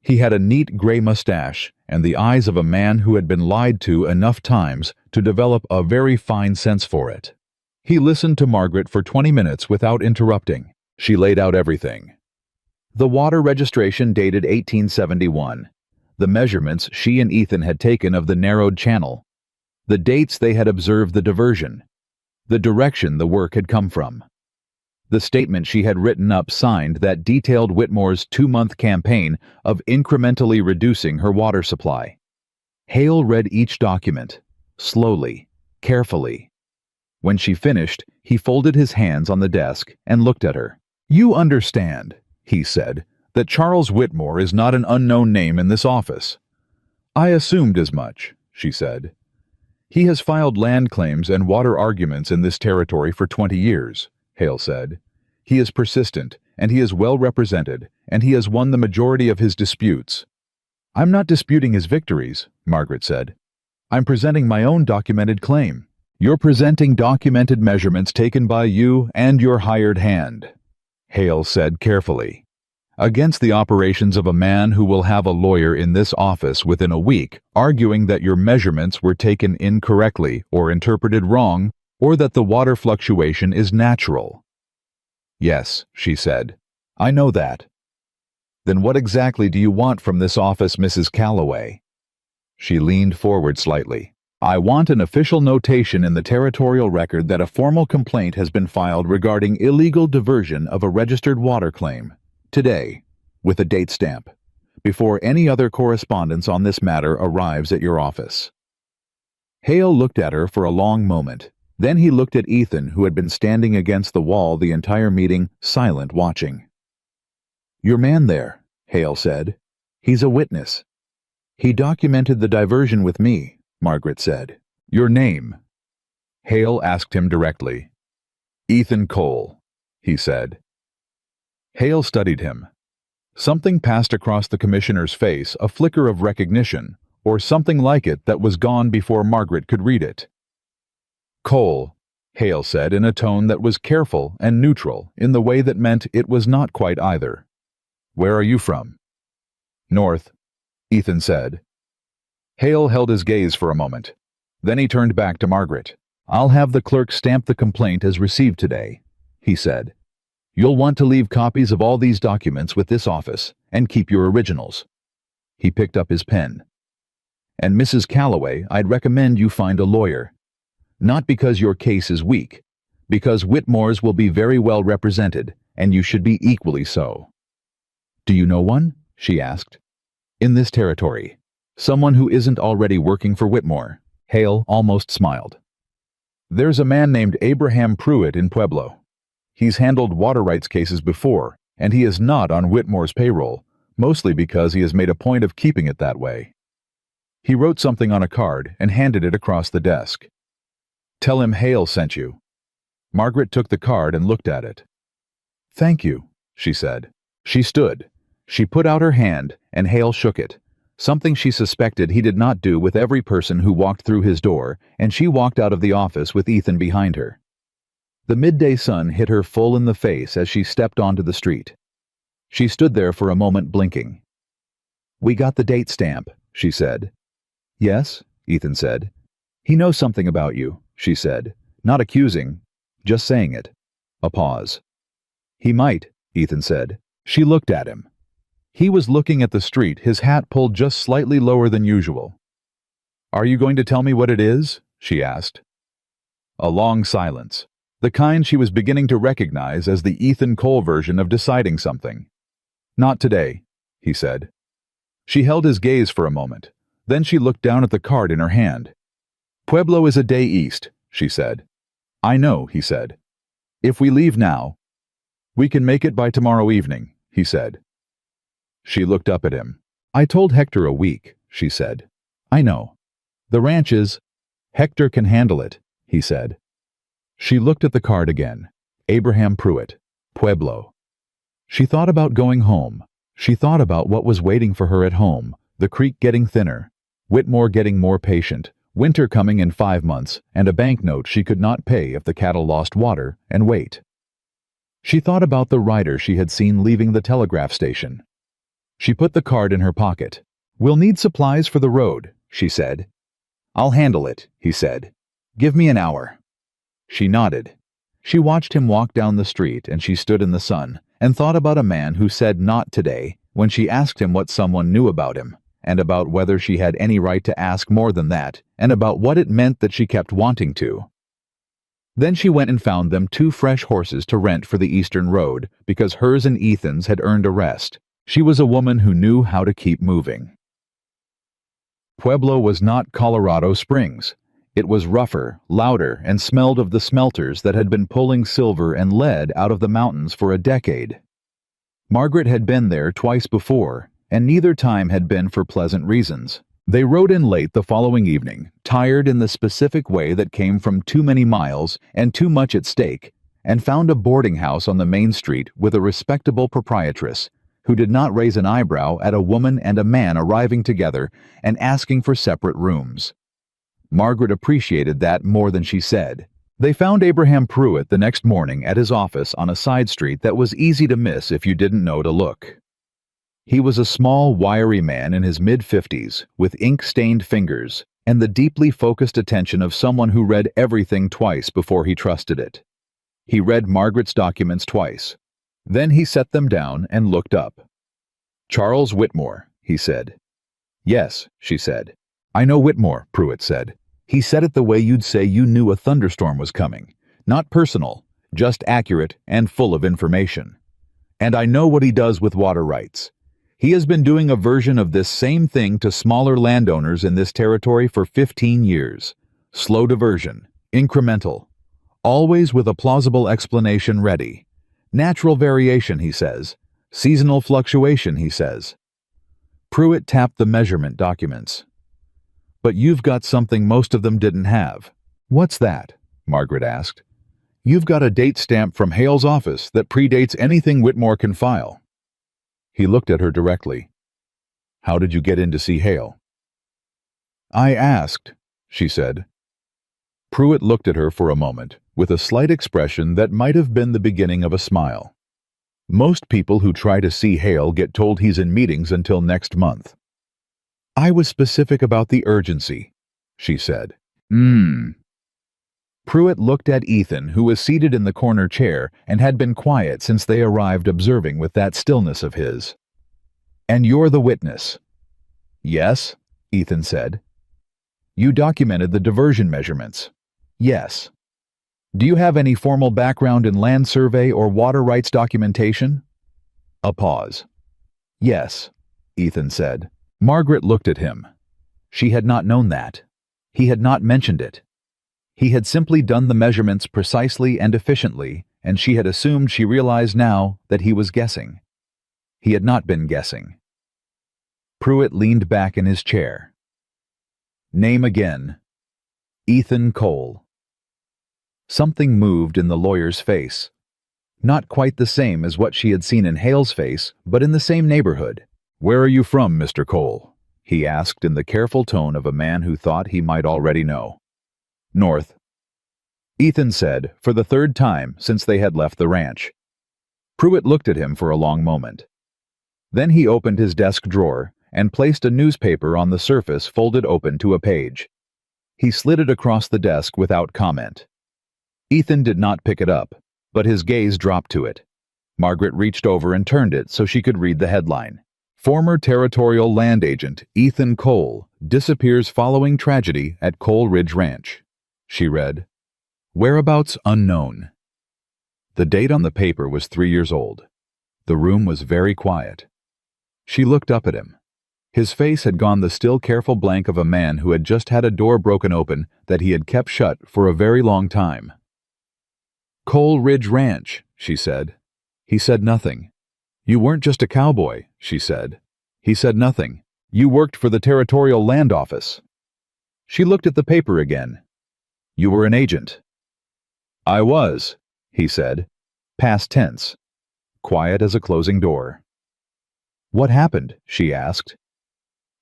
He had a neat gray mustache and the eyes of a man who had been lied to enough times to develop a very fine sense for it. He listened to Margaret for 20 minutes without interrupting. She laid out everything. The water registration dated 1871. The measurements she and Ethan had taken of the narrowed channel. The dates they had observed the diversion. The direction the work had come from. The statement she had written up signed that detailed Whitmore's 2-month campaign of incrementally reducing her water supply. Hale read each document, slowly, carefully. When she finished, he folded his hands on the desk and looked at her. "You understand," he said, "that Charles Whitmore is not an unknown name in this office." "I assumed as much," she said. "He has filed land claims and water arguments in this territory for 20 years, Hale said. "He is persistent, and he is well represented, and he has won the majority of his disputes." "I'm not disputing his victories," Margaret said. "I'm presenting my own documented claim." "You're presenting documented measurements taken by you and your hired hand," Hale said carefully. against the operations of a man who will have a lawyer in this office within a week arguing that your measurements were taken incorrectly or interpreted wrong, or that the water fluctuation is natural." "Yes," she said. "I know that." "Then what exactly do you want from this office, Mrs. Calloway?" She leaned forward slightly. "I want an official notation in the territorial record that a formal complaint has been filed regarding illegal diversion of a registered water claim, today, with a date stamp, before any other correspondence on this matter arrives at your office." Hale looked at her for a long moment. Then he looked at Ethan, who had been standing against the wall the entire meeting, silent, watching. "Your man there," Hale said. "He's a witness. He documented the diversion with me," Margaret said. "Your name?" Hale asked him directly. "Ethan Cole," he said. Hale studied him. Something passed across the commissioner's face, a flicker of recognition, or something like it that was gone before Margaret could read it. "Cole," Hale said in a tone that was careful and neutral in the way that meant it was not quite either. "Where are you from?" "North," Ethan said. Hale held his gaze for a moment. Then he turned back to Margaret. "I'll have the clerk stamp the complaint as received today," he said. "You'll want to leave copies of all these documents with this office, and keep your originals." He picked up his pen. "And Mrs. Calloway, I'd recommend you find a lawyer. Not because your case is weak, because Whitmore's will be very well represented, and you should be equally so." "Do you know one?" she asked. "In this territory. Someone who isn't already working for Whitmore." Hale almost smiled. "There's a man named Abraham Pruitt in Pueblo. He's handled water rights cases before, and he is not on Whitmore's payroll, mostly because he has made a point of keeping it that way." He wrote something on a card and handed it across the desk. "Tell him Hale sent you." Margaret took the card and looked at it. "Thank you," she said. She stood. She put out her hand, and Hale shook it, something she suspected he did not do with every person who walked through his door, and she walked out of the office with Ethan behind her. The midday sun hit her full in the face as she stepped onto the street. She stood there for a moment blinking. "We got the date stamp," she said. "Yes," Ethan said. "He knows something about you," she said, not accusing, just saying it. A pause. "He might," Ethan said. She looked at him. He was looking at the street, his hat pulled just slightly lower than usual. "Are you going to tell me what it is?" she asked. A long silence, the kind she was beginning to recognize as the Ethan Cole version of deciding something. "Not today," he said. She held his gaze for a moment. Then she looked down at the card in her hand. "Pueblo is a day east," she said. "I know," he said. "If we leave now—" "We can make it by tomorrow evening," he said. She looked up at him. "I told Hector a week," she said. "I know. The ranch is—" "Hector can handle it," he said. She looked at the card again. Abraham Pruitt, Pueblo. She thought about going home. She thought about what was waiting for her at home, the creek getting thinner, Whitmore getting more patient, winter coming in 5 months, and a banknote she could not pay if the cattle lost water, and wait. She thought about the rider she had seen leaving the telegraph station. She put the card in her pocket. "We'll need supplies for the road," she said. "I'll handle it," he said. "Give me an hour." She nodded. She watched him walk down the street, and she stood in the sun, and thought about a man who said "not today" when she asked him what someone knew about him, and about whether she had any right to ask more than that, and about what it meant that she kept wanting to. Then she went and found them 2 fresh horses to rent for the Eastern Road, because hers and Ethan's had earned a rest. She was a woman who knew how to keep moving. Pueblo was not Colorado Springs. It was rougher, louder, and smelled of the smelters that had been pulling silver and lead out of the mountains for a decade. Margaret had been there twice before, and neither time had been for pleasant reasons. They rode in late the following evening, tired in the specific way that came from too many miles and too much at stake, and found a boarding house on the main street with a respectable proprietress, who did not raise an eyebrow at a woman and a man arriving together and asking for separate rooms. Margaret appreciated that more than she said. They found Abraham Pruitt the next morning at his office on a side street that was easy to miss if you didn't know to look. He was a small, wiry man in his mid-50s, with ink-stained fingers, and the deeply focused attention of someone who read everything twice before he trusted it. He read Margaret's documents twice. Then he set them down and looked up. "Charles Whitmore," he said. "Yes," she said. "I know Whitmore," Pruitt said. He said it the way you'd say you knew a thunderstorm was coming. Not personal, just accurate and full of information. "And I know what he does with water rights. He has been doing a version of this same thing to smaller landowners in this territory for 15 years. Slow diversion, incremental, always with a plausible explanation ready. Natural variation, he says. Seasonal fluctuation, he says." Pruitt tapped the measurement documents. "But you've got something most of them didn't have." "What's that?" Margaret asked. "You've got a date stamp from Hale's office that predates anything Whitmore can file." He looked at her directly. "How did you get in to see Hale?" "I asked," she said. Pruitt looked at her for a moment, with a slight expression that might have been the beginning of a smile. "Most people who try to see Hale get told he's in meetings until next month." "I was specific about the urgency," she said. Pruitt looked at Ethan, who was seated in the corner chair and had been quiet since they arrived, observing with that stillness of his. "And you're the witness?" "Yes," Ethan said. "You documented the diversion measurements?" "Yes." "Do you have any formal background in land survey or water rights documentation?" A pause. "Yes," Ethan said. Margaret looked at him. She had not known that. He had not mentioned it. He had simply done the measurements precisely and efficiently, and she had assumed she realized now that he was guessing. He had not been guessing. Pruitt leaned back in his chair. "Name again." "Ethan Cole." Something moved in the lawyer's face. Not quite the same as what she had seen in Hale's face, but in the same neighborhood. "Where are you from, Mr. Cole?" he asked in the careful tone of a man who thought he might already know. "North," Ethan said, for the third time since they had left the ranch. Pruitt looked at him for a long moment. Then he opened his desk drawer and placed a newspaper on the surface folded open to a page. He slid it across the desk without comment. Ethan did not pick it up, but his gaze dropped to it. Margaret reached over and turned it so she could read the headline. "Former Territorial Land Agent Ethan Cole disappears following tragedy at Cole Ridge Ranch," she read. "Whereabouts unknown." The date on the paper was 3 years old. The room was very quiet. She looked up at him. His face had gone the still careful blank of a man who had just had a door broken open that he had kept shut for a very long time. "Cole Ridge Ranch," she said. He said nothing. "You weren't just a cowboy," she said. He said nothing. "You worked for the Territorial Land Office." She looked at the paper again. "You were an agent." "I was," he said. Past tense. Quiet as a closing door. "What happened?" she asked.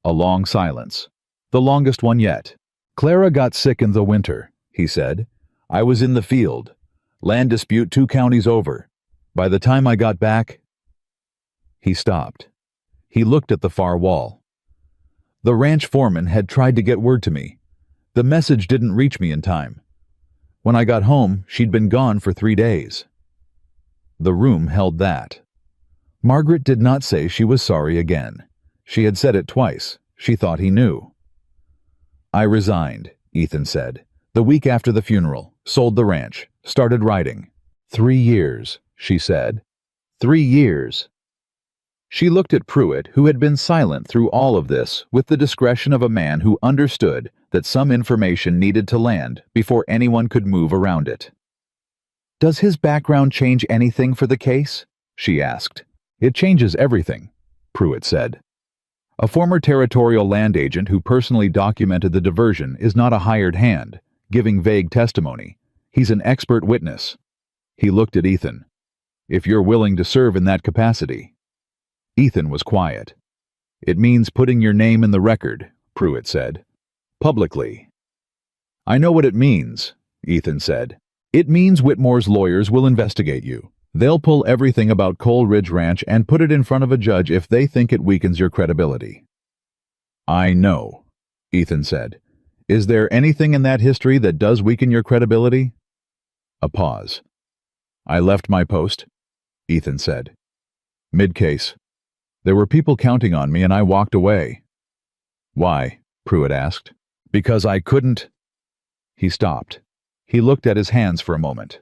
A long silence. The longest one yet. "Clara got sick in the winter," he said. "I was in the field. Land dispute 2 counties over. By the time I got back—" He stopped. He looked at the far wall. "The ranch foreman had tried to get word to me. The message didn't reach me in time. When I got home, she'd been gone for 3 days." The room held that. Margaret did not say she was sorry again. She had said it twice. She thought he knew. "I resigned," Ethan said. "The week after the funeral. Sold the ranch. Started writing." 3 years, she said. 3 years. She looked at Pruitt, who had been silent through all of this, with the discretion of a man who understood that some information needed to land before anyone could move around it. "Does his background change anything for the case?" she asked. "It changes everything," Pruitt said. "A former Territorial Land Agent who personally documented the diversion is not a hired hand, giving vague testimony. He's an expert witness." He looked at Ethan. "If you're willing to serve in that capacity." Ethan was quiet. "It means putting your name in the record," Pruitt said. "Publicly." "I know what it means," Ethan said. "It means Whitmore's lawyers will investigate you. They'll pull everything about Coal Ridge Ranch and put it in front of a judge if they think it weakens your credibility." "I know," Ethan said. "Is there anything in that history that does weaken your credibility?" A pause. "I left my post," Ethan said. "Mid-case. There were people counting on me and I walked away." "Why?" Pruitt asked. "Because I couldn't—" He stopped. He looked at his hands for a moment.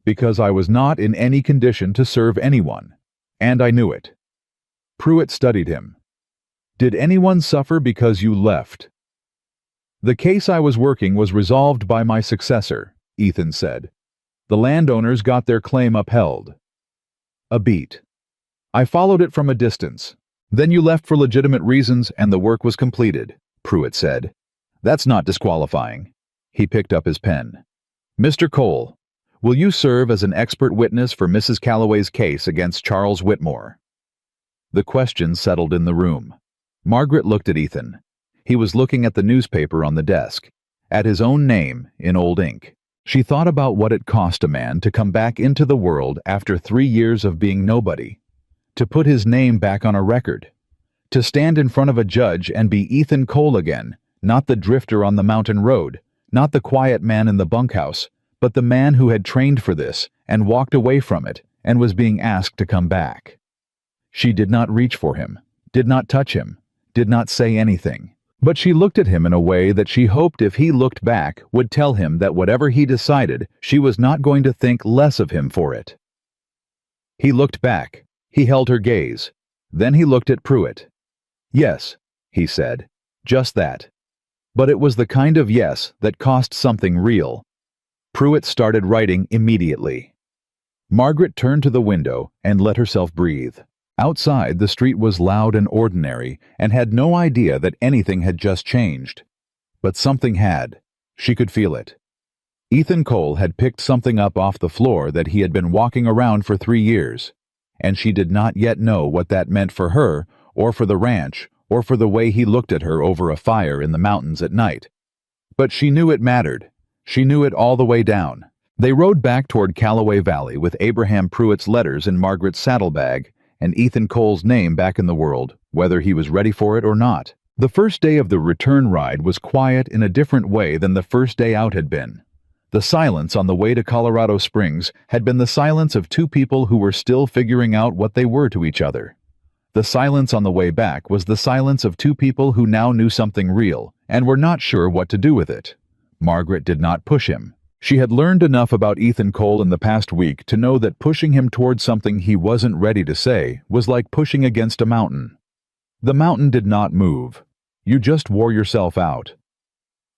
"Because I was not in any condition to serve anyone. And I knew it." Pruitt studied him. "Did anyone suffer because you left?" "The case I was working was resolved by my successor," Ethan said. "The landowners got their claim upheld." A beat. "I followed it from a distance. Then you left for legitimate reasons and the work was completed," Pruitt said. "That's not disqualifying." He picked up his pen. "Mr. Cole, will you serve as an expert witness for Mrs. Calloway's case against Charles Whitmore?" The question settled in the room. Margaret looked at Ethan. He was looking at the newspaper on the desk, at his own name in old ink. She thought about what it cost a man to come back into the world after 3 years of being nobody, to put his name back on a record, to stand in front of a judge and be Ethan Cole again, not the drifter on the mountain road, not the quiet man in the bunkhouse, but the man who had trained for this and walked away from it and was being asked to come back. She did not reach for him, did not touch him, did not say anything. But she looked at him in a way that she hoped if he looked back would tell him that whatever he decided, she was not going to think less of him for it. He looked back. He held her gaze. Then he looked at Pruitt. "Yes," he said, "just that. But it was the kind of yes that cost something real." Pruitt started writing immediately. Margaret turned to the window and let herself breathe. Outside, the street was loud and ordinary and had no idea that anything had just changed. But something had. She could feel it. Ethan Cole had picked something up off the floor that he had been walking around for 3 years, and she did not yet know what that meant for her, or for the ranch, or for the way he looked at her over a fire in the mountains at night. But she knew it mattered. She knew it all the way down. They rode back toward Calloway Valley with Abraham Pruitt's letters in Margaret's saddlebag, and Ethan Cole's name back in the world, whether he was ready for it or not. The first day of the return ride was quiet in a different way than the first day out had been. The silence on the way to Colorado Springs had been the silence of 2 people who were still figuring out what they were to each other. The silence on the way back was the silence of 2 people who now knew something real and were not sure what to do with it. Margaret did not push him. She had learned enough about Ethan Cole in the past week to know that pushing him towards something he wasn't ready to say was like pushing against a mountain. The mountain did not move. You just wore yourself out.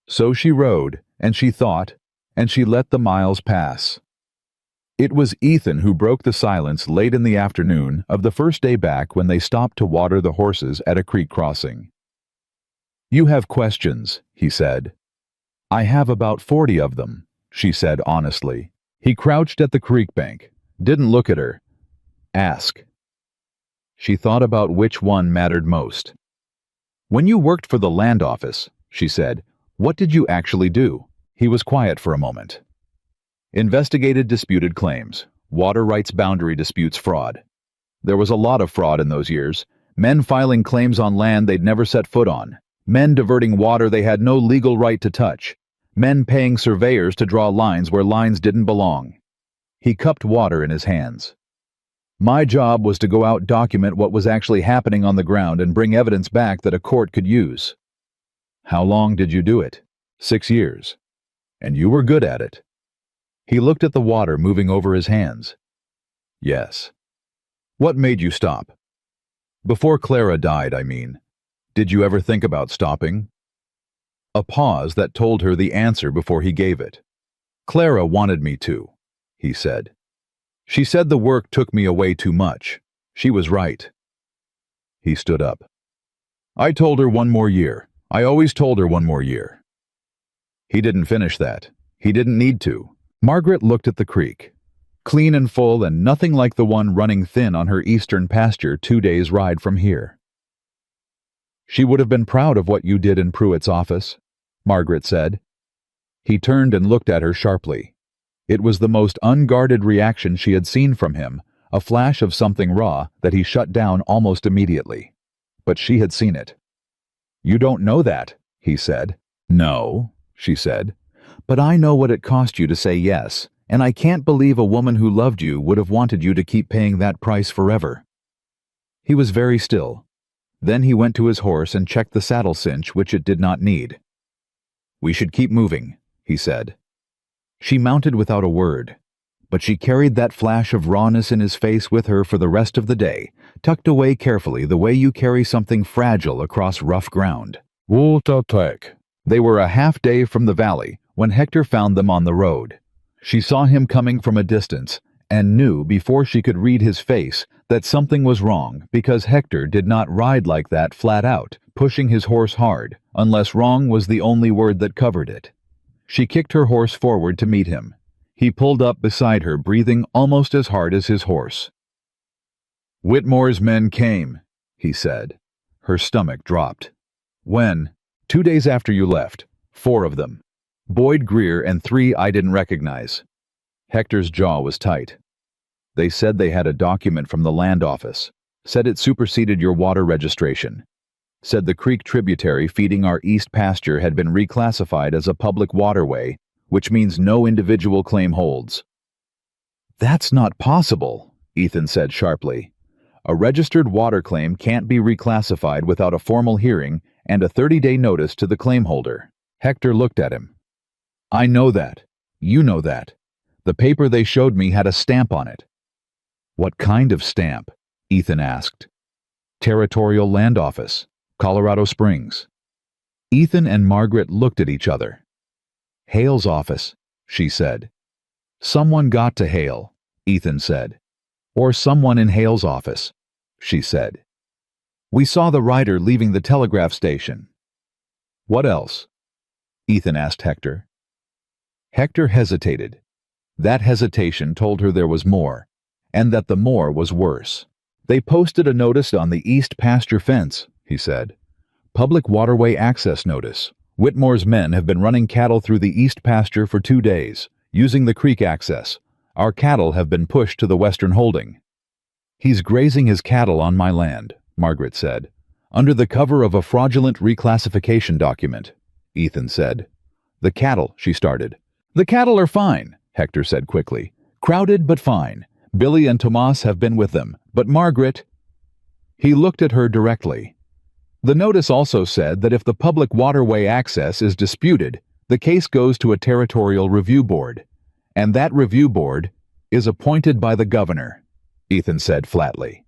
So she rode, and she thought, and she let the miles pass. It was Ethan who broke the silence late in the afternoon of the first day back when they stopped to water the horses at a creek crossing. "You have questions," he said. "I have about 40 of them," she said honestly. He crouched at the creek bank, didn't look at her. "Ask." She thought about which one mattered most. "When you worked for the land office," she said, "what did you actually do?" He was quiet for a moment. "Investigated disputed claims, water rights boundary disputes, fraud. There was a lot of fraud in those years. Men filing claims on land they'd never set foot on. Men diverting water they had no legal right to touch. Men paying surveyors to draw lines where lines didn't belong." He cupped water in his hands. "My job was to go out, document what was actually happening on the ground and bring evidence back that a court could use." "How long did you do it?" 6 years. "And you were good at it." He looked at the water moving over his hands. "Yes." "What made you stop?" "Before Clara died, I mean. Did you ever think about stopping?" A pause that told her the answer before he gave it. "Clara wanted me to," he said. "She said the work took me away too much. She was right." He stood up. "I told her 1 more year. I always told her 1 more year." He didn't finish that. He didn't need to. Margaret looked at the creek. Clean and full and nothing like the one running thin on her eastern pasture 2 days' ride from here. "She would have been proud of what you did in Pruitt's office," Margaret said. He turned and looked at her sharply. It was the most unguarded reaction she had seen from him, a flash of something raw that he shut down almost immediately. But she had seen it. "You don't know that," he said. "No," she said. "But I know what it cost you to say yes, and I can't believe a woman who loved you would have wanted you to keep paying that price forever." He was very still. Then he went to his horse and checked the saddle cinch, which it did not need. "We should keep moving," he said. She mounted without a word, but she carried that flash of rawness in his face with her for the rest of the day, tucked away carefully the way you carry something fragile across rough ground. They were a half day from the valley when Hector found them on the road. She saw him coming from a distance and knew before she could read his face that something was wrong, because Hector did not ride like that flat out, pushing his horse hard, unless wrong was the only word that covered it. She kicked her horse forward to meet him. He pulled up beside her, breathing almost as hard as his horse. "Whitmore's men came," he said. Her stomach dropped. "When?" "2 days after you left. 4 of them. Boyd Greer and 3 I didn't recognize." Hector's jaw was tight. "They said they had a document from the land office. Said it superseded your water registration. Said the creek tributary feeding our east pasture had been reclassified as a public waterway, which means no individual claim holds." "That's not possible," Ethan said sharply. "A registered water claim can't be reclassified without a formal hearing and a 30-day notice to the claim holder." Hector looked at him. "I know that. You know that. The paper they showed me had a stamp on it." "What kind of stamp?" Ethan asked. "Territorial Land Office, Colorado Springs." Ethan and Margaret looked at each other. "Hale's office," she said. "Someone got to Hale," Ethan said. "Or someone in Hale's office," she said. "We saw the rider leaving the telegraph station." "What else?" Ethan asked Hector. Hector hesitated. That hesitation told her there was more, and that the more was worse. "They posted a notice on the east pasture fence," he said. "Public waterway access notice. Whitmore's men have been running cattle through the east pasture for 2 days, using the creek access. Our cattle have been pushed to the western holding." "He's grazing his cattle on my land," Margaret said. "Under the cover of a fraudulent reclassification document," Ethan said. "The cattle," she started. "The cattle are fine," Hector said quickly. "Crowded but fine. Billy and Tomas have been with them, but Margaret—" He looked at her directly. "The notice also said that if the public waterway access is disputed, the case goes to a territorial review board. And that review board is appointed by the governor," Ethan said flatly.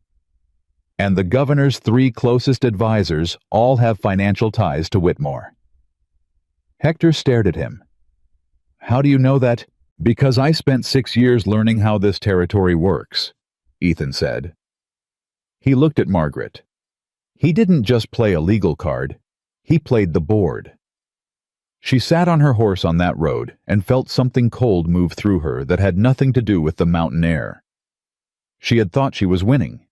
"And the governor's 3 closest advisors all have financial ties to Whitmore." Hector stared at him. "How do you know that?" "Because I spent 6 years learning how this territory works," Ethan said. He looked at Margaret. He didn't just play a legal card, he played the board. She sat on her horse on that road and felt something cold move through her that had nothing to do with the mountain air. She had thought she was winning.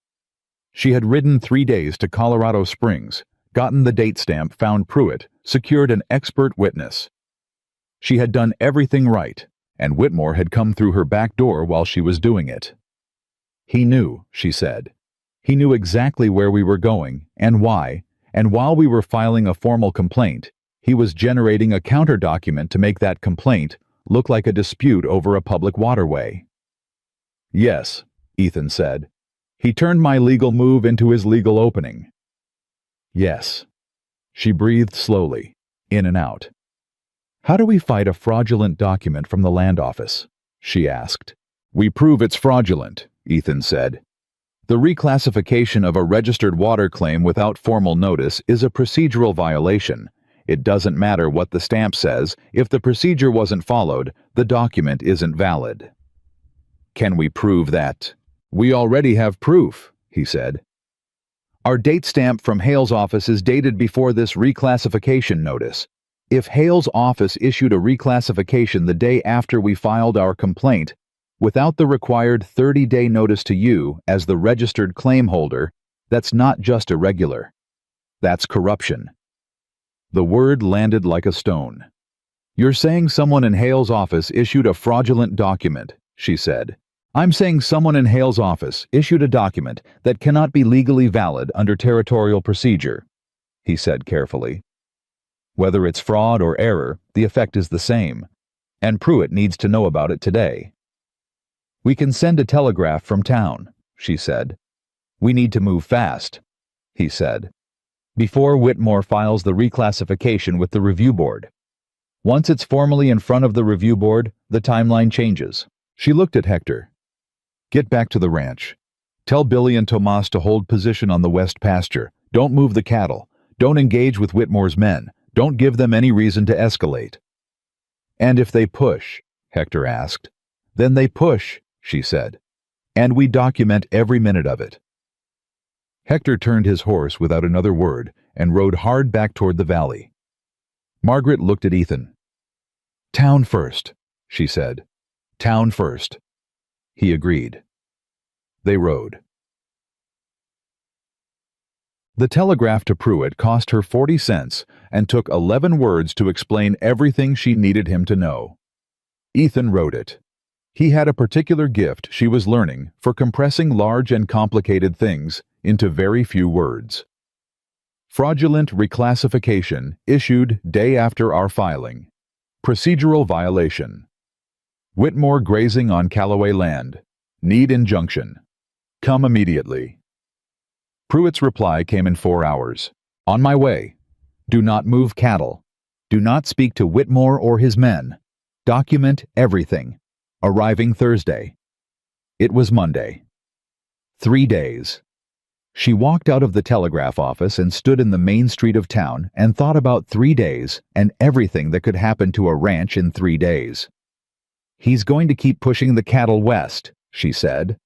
She had ridden 3 days to Colorado Springs, gotten the date stamp, found Pruitt, secured an expert witness. She had done everything right, and Whitmore had come through her back door while she was doing it. "He knew," she said. "He knew exactly where we were going and why, and while we were filing a formal complaint, he was generating a counter-document to make that complaint look like a dispute over a public waterway." "Yes," Ethan said. "He turned my legal move into his legal opening." "Yes." She breathed slowly, in and out. "How do we fight a fraudulent document from the land office?" she asked. "We prove it's fraudulent," Ethan said. "The reclassification of a registered water claim without formal notice is a procedural violation. It doesn't matter what the stamp says. If the procedure wasn't followed, the document isn't valid." "Can we prove that?" "We already have proof," he said. "Our date stamp from Hale's office is dated before this reclassification notice. If Hale's office issued a reclassification the day after we filed our complaint, without the required 30-day notice to you as the registered claim holder, that's not just irregular. That's corruption." The word landed like a stone. "You're saying someone in Hale's office issued a fraudulent document," she said. "I'm saying someone in Hale's office issued a document that cannot be legally valid under territorial procedure," he said carefully. "Whether it's fraud or error, the effect is the same, and Pruitt needs to know about it today." "We can send a telegraph from town," she said. "We need to move fast," he said, "before Whitmore files the reclassification with the review board. Once it's formally in front of the review board, the timeline changes." She looked at Hector. "Get back to the ranch. Tell Billy and Tomas to hold position on the west pasture. Don't move the cattle. Don't engage with Whitmore's men. Don't give them any reason to escalate." "And if they push?" Hector asked. "Then they push," she said. "And we document every minute of it." Hector turned his horse without another word and rode hard back toward the valley. Margaret looked at Ethan. "Town first," she said. "Town first." He agreed. They rode. The telegraph to Pruitt cost her 40 cents and took 11 words to explain everything she needed him to know. Ethan wrote it. He had a particular gift, she was learning, for compressing large and complicated things into very few words. Fraudulent reclassification issued day after our filing. Procedural violation. Whitmore grazing on Callaway land. Need injunction. Come immediately. Pruitt's reply came in 4 hours. On my way. Do not move cattle. Do not speak to Whitmore or his men. Document everything. Arriving Thursday. It was Monday. 3 days. She walked out of the telegraph office and stood in the main street of town and thought about 3 days and everything that could happen to a ranch in 3 days. He's going to keep pushing the cattle west, she said.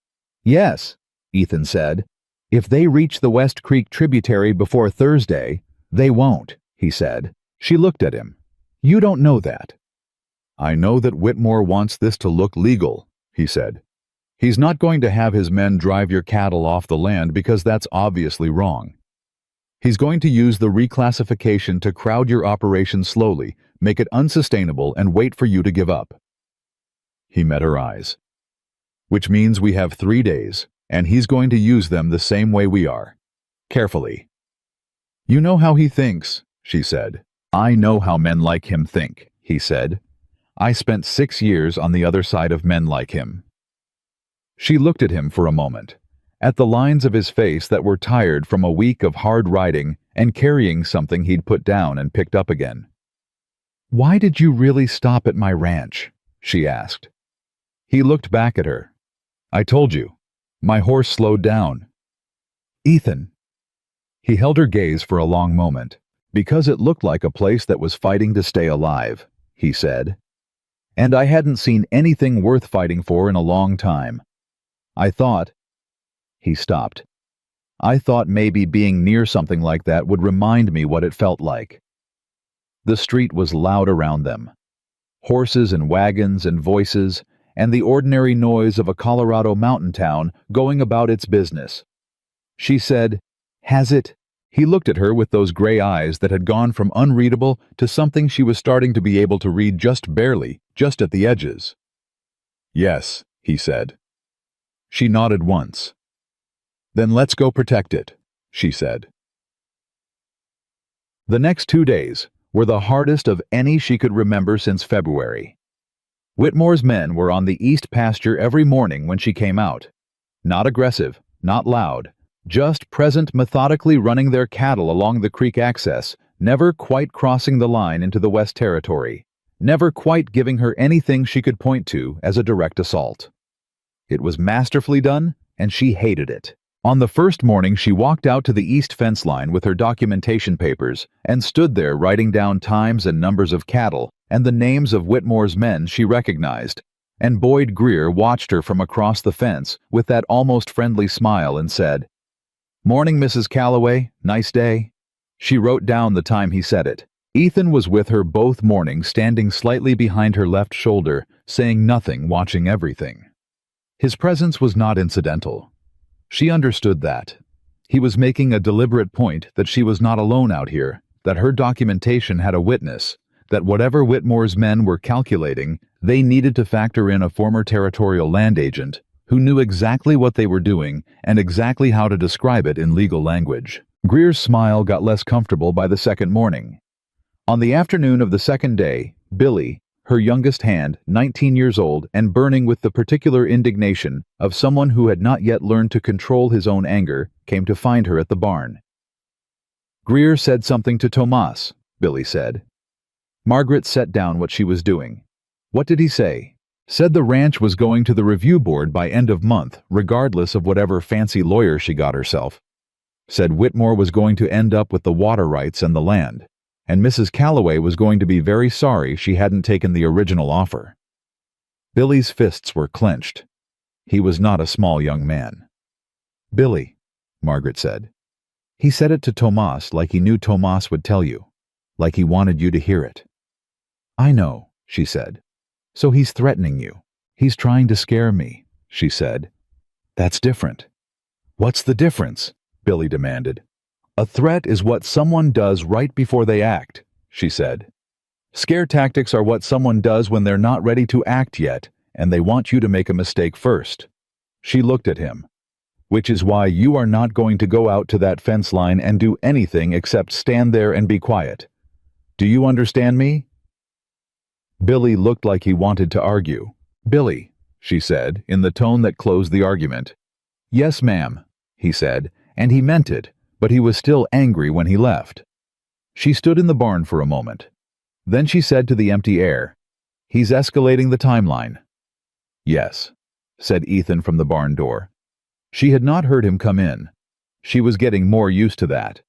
Yes, Ethan said. If they reach the West Creek tributary before Thursday, they won't, he said. She looked at him. You don't know that. I know that Whitmore wants this to look legal, he said. He's not going to have his men drive your cattle off the land because that's obviously wrong. He's going to use the reclassification to crowd your operation slowly, make it unsustainable, and wait for you to give up. He met her eyes. Which means we have 3 days, and he's going to use them the same way we are. Carefully. You know how he thinks, she said. I know how men like him think, he said. I spent 6 years on the other side of men like him. She looked at him for a moment, at the lines of his face that were tired from a week of hard riding and carrying something he'd put down and picked up again. Why did you really stop at my ranch? She asked. He looked back at her. I told you. My horse slowed down. Ethan. He held her gaze for a long moment, because it looked like a place that was fighting to stay alive, he said. And I hadn't seen anything worth fighting for in a long time. I thought... He stopped. I thought maybe being near something like that would remind me what it felt like. The street was loud around them. Horses and wagons and voices, and the ordinary noise of a Colorado mountain town going about its business. She said, Has it? He looked at her with those gray eyes that had gone from unreadable to something she was starting to be able to read just barely, just at the edges. Yes, he said. She nodded once. Then let's go protect it, she said. The next 2 days were the hardest of any she could remember since February. Whitmore's men were on the east pasture every morning when she came out. Not aggressive, not loud, just present, methodically running their cattle along the creek access, never quite crossing the line into the West Territory, never quite giving her anything she could point to as a direct assault. It was masterfully done, and she hated it. On the first morning, she walked out to the east fence line with her documentation papers and stood there writing down times and numbers of cattle and the names of Whitmore's men she recognized, and Boyd Greer watched her from across the fence with that almost friendly smile and said, Morning, Mrs. Callaway. Nice day. She wrote down the time he said it. Ethan was with her both mornings, standing slightly behind her left shoulder, saying nothing, watching everything. His presence was not incidental. She understood that. He was making a deliberate point that she was not alone out here, that her documentation had a witness, that whatever Whitmore's men were calculating, they needed to factor in a former territorial land agent who knew exactly what they were doing and exactly how to describe it in legal language. Greer's smile got less comfortable by the second morning. On the afternoon of the second day, Billy, her youngest hand, 19 years old and burning with the particular indignation of someone who had not yet learned to control his own anger, came to find her at the barn. Greer said something to Tomas, Billy said. Margaret set down what she was doing. What did he say? Said the ranch was going to the review board by end of month, regardless of whatever fancy lawyer she got herself. Said Whitmore was going to end up with the water rights and the land, and Mrs. Calloway was going to be very sorry she hadn't taken the original offer. Billy's fists were clenched. He was not a small young man. Billy, Margaret said. He said it to Tomas like he knew Tomas would tell you, like he wanted you to hear it. I know, she said. So he's threatening you. He's trying to scare me, she said. That's different. What's the difference? Billy demanded. A threat is what someone does right before they act, she said. Scare tactics are what someone does when they're not ready to act yet, and they want you to make a mistake first. She looked at him. Which is why you are not going to go out to that fence line and do anything except stand there and be quiet. Do you understand me? Billy looked like he wanted to argue. Billy, she said, in the tone that closed the argument. Yes, ma'am, he said, and he meant it, but he was still angry when he left. She stood in the barn for a moment. Then she said to the empty air, He's escalating the timeline. Yes, said Ethan from the barn door. She had not heard him come in. She was getting more used to that.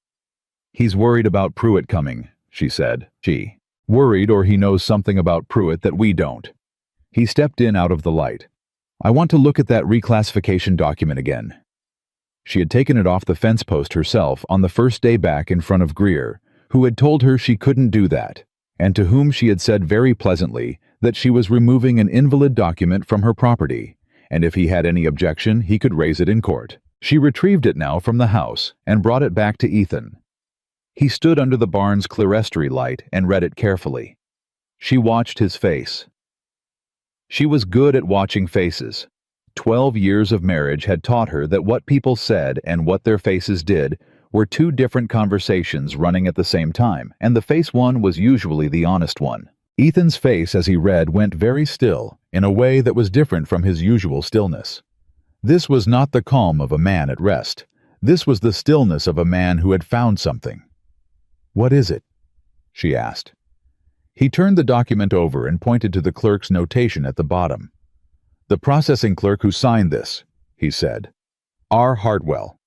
He's worried about Pruitt coming, she said. She. Worried or he knows something about Pruitt that we don't. He stepped in out of the light. I want to look at that reclassification document again. She had taken it off the fence post herself on the first day back in front of Greer, who had told her she couldn't do that, and to whom she had said very pleasantly that she was removing an invalid document from her property, and if he had any objection, he could raise it in court. She retrieved it now from the house and brought it back to Ethan. He stood under the barn's clerestory light and read it carefully. She watched his face. She was good at watching faces. 12 years of marriage had taught her that what people said and what their faces did were two different conversations running at the same time, and the face one was usually the honest one. Ethan's face as he read went very still, in a way that was different from his usual stillness. This was not the calm of a man at rest. This was the stillness of a man who had found something. What is it? She asked. He turned the document over and pointed to the clerk's notation at the bottom. The processing clerk who signed this, he said. R. Hartwell.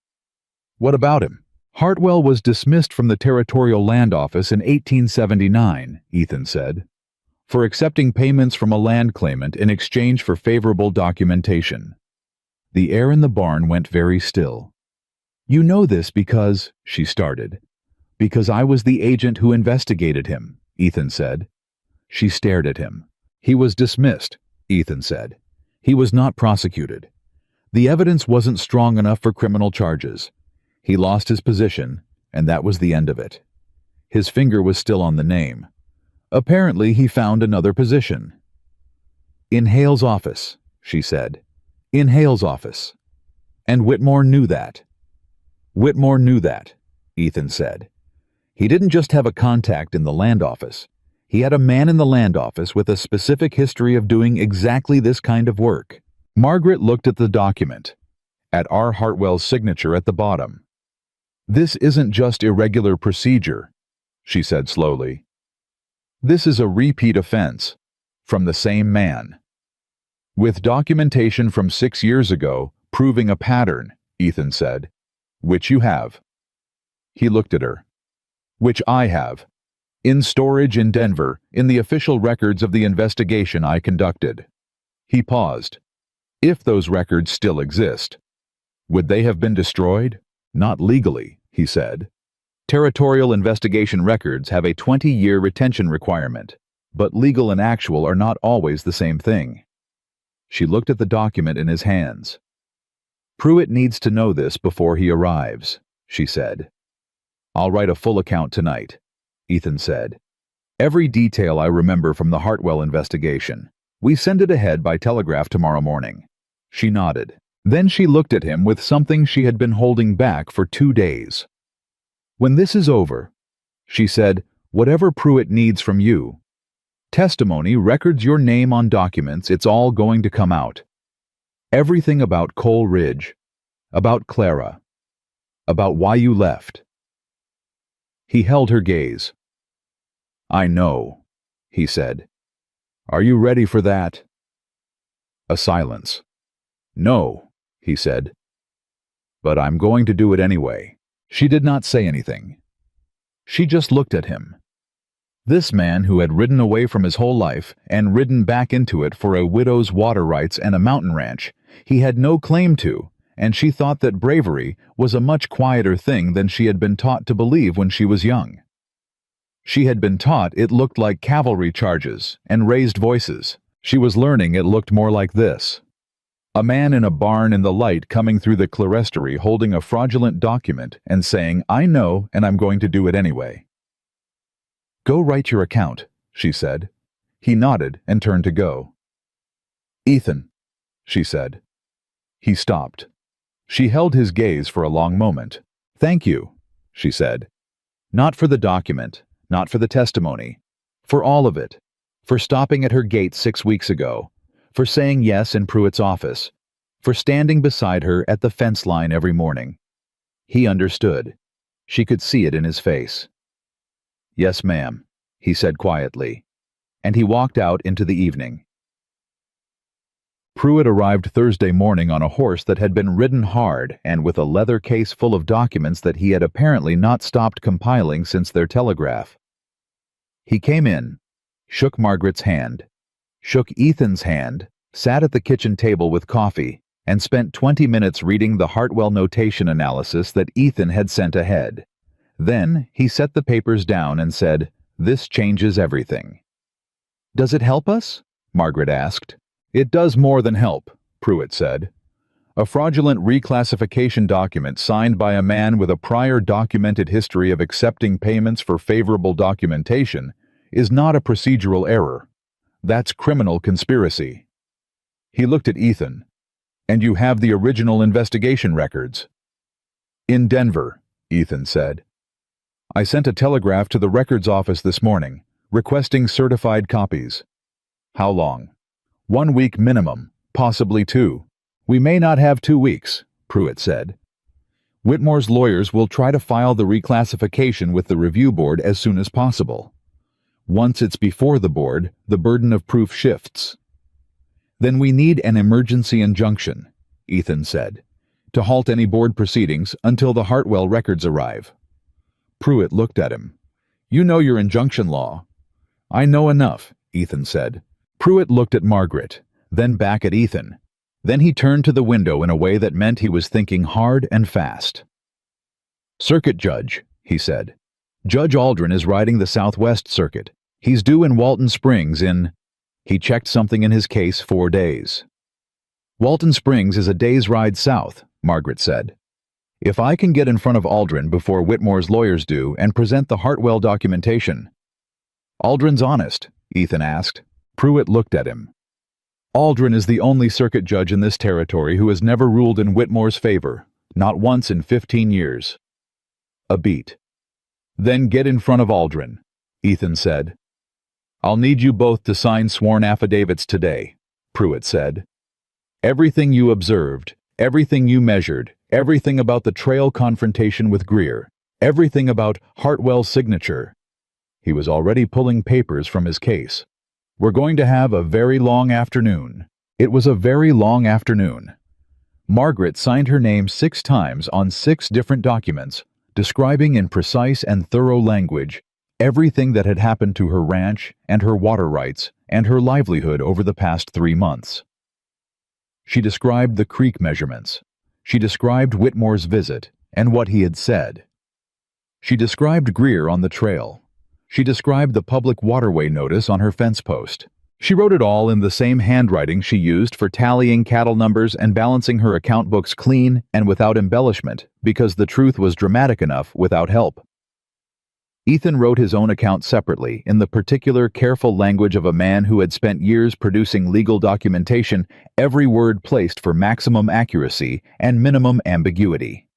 What about him? Hartwell was dismissed from the Territorial Land Office in 1879, Ethan said, for accepting payments from a land claimant in exchange for favorable documentation. The air in the barn went very still. You know this because, she started. Because I was the agent who investigated him, Ethan said. She stared at him. He was dismissed, Ethan said. He was not prosecuted. The evidence wasn't strong enough for criminal charges. He lost his position, and that was the end of it. His finger was still on the name. Apparently, he found another position. In Hale's office, she said. In Hale's office. And Whitmore knew that. Whitmore knew that, Ethan said. He didn't just have a contact in the land office. He had a man in the land office with a specific history of doing exactly this kind of work. Margaret looked at the document, at R. Hartwell's signature at the bottom. This isn't just irregular procedure, she said slowly. This is a repeat offense, from the same man. With documentation from 6 years ago proving a pattern, Ethan said, which you have. He looked at her. Which I have. In storage in Denver, in the official records of the investigation I conducted. He paused. If those records still exist. Would they have been destroyed? Not legally, he said. Territorial investigation records have a 20-year retention requirement, but legal and actual are not always the same thing. She looked at the document in his hands. Pruitt needs to know this before he arrives, she said. I'll write a full account tonight, Ethan said. Every detail I remember from the Hartwell investigation. We send it ahead by telegraph tomorrow morning." She nodded. Then she looked at him with something she had been holding back for 2 days. "When this is over," she said, "whatever Pruitt needs from you. Testimony, records, your name on documents, it's all going to come out. Everything about Cole Ridge, about Clara, about why you left." He held her gaze. "I know," he said. "Are you ready for that?" A silence. "No," he said. "But I'm going to do it anyway." She did not say anything. She just looked at him. This man who had ridden away from his whole life and ridden back into it for a widow's water rights and a mountain ranch he had no claim to, and she thought that bravery was a much quieter thing than she had been taught to believe when she was young. She had been taught it looked like cavalry charges and raised voices. She was learning it looked more like this. A man in a barn in the light coming through the clerestory holding a fraudulent document and saying, "I know, and I'm going to do it anyway." "Go write your account," she said. He nodded and turned to go. "Ethan," she said. He stopped. She held his gaze for a long moment. "Thank you," she said. "Not for the document, not for the testimony, for all of it, for stopping at her gate 6 weeks ago, for saying yes in Pruitt's office, for standing beside her at the fence line every morning." He understood. She could see it in his face. "Yes, ma'am," he said quietly, and he walked out into the evening. Pruitt arrived Thursday morning on a horse that had been ridden hard and with a leather case full of documents that he had apparently not stopped compiling since their telegraph. He came in, shook Margaret's hand, shook Ethan's hand, sat at the kitchen table with coffee, and spent 20 minutes reading the Hartwell notation analysis that Ethan had sent ahead. Then he set the papers down and said, "This changes everything." "Does it help us?" Margaret asked. "It does more than help," Pruitt said. "A fraudulent reclassification document signed by a man with a prior documented history of accepting payments for favorable documentation is not a procedural error. That's criminal conspiracy." He looked at Ethan. "And you have the original investigation records?" "In Denver," Ethan said. "I sent a telegraph to the records office this morning, requesting certified copies." "How long?" 1 week minimum, possibly 2. "We may not have 2 weeks, Pruitt said. "Whitmore's lawyers will try to file the reclassification with the review board as soon as possible. Once it's before the board, the burden of proof shifts." "Then we need an emergency injunction," Ethan said, "to halt any board proceedings until the Hartwell records arrive." Pruitt looked at him. "You know your injunction law." "I know enough," Ethan said. Pruitt looked at Margaret, then back at Ethan. Then he turned to the window in a way that meant he was thinking hard and fast. "Circuit Judge," he said. "Judge Aldrin is riding the Southwest Circuit. He's due in Walton Springs in—" He checked something in his case 4 days. "Walton Springs is a day's ride south," Margaret said. "If I can get in front of Aldrin before Whitmore's lawyers do and present the Hartwell documentation—" "Aldrin's honest?" Ethan asked. Pruitt looked at him. "Aldrin is the only circuit judge in this territory who has never ruled in Whitmore's favor, not once in 15 years. A beat. "Then get in front of Aldrin," Ethan said. "I'll need you both to sign sworn affidavits today," Pruitt said. "Everything you observed, everything you measured, everything about the trail confrontation with Greer, everything about Hartwell's signature." He was already pulling papers from his case. "We're going to have a very long afternoon." It was a very long afternoon. Margaret signed her name 6 times on 6 different documents, describing in precise and thorough language everything that had happened to her ranch and her water rights and her livelihood over the past 3 months. She described the creek measurements. She described Whitmore's visit and what he had said. She described Greer on the trail. She described the public waterway notice on her fence post. She wrote it all in the same handwriting she used for tallying cattle numbers and balancing her account books clean and without embellishment, because the truth was dramatic enough without help. Ethan wrote his own account separately in the particular careful language of a man who had spent years producing legal documentation, every word placed for maximum accuracy and minimum ambiguity.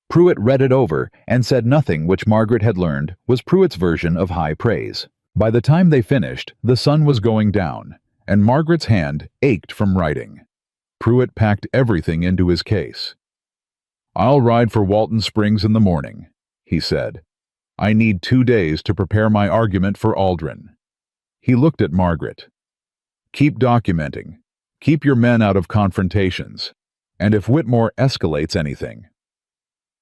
Pruitt read it over and said nothing which Margaret had learned was Pruitt's version of high praise. By the time they finished, the sun was going down, and Margaret's hand ached from writing. Pruitt packed everything into his case. "I'll ride for Walton Springs in the morning," he said. "I need 2 days to prepare my argument for Aldrin." He looked at Margaret. "Keep documenting. Keep your men out of confrontations. And if Whitmore escalates anything—"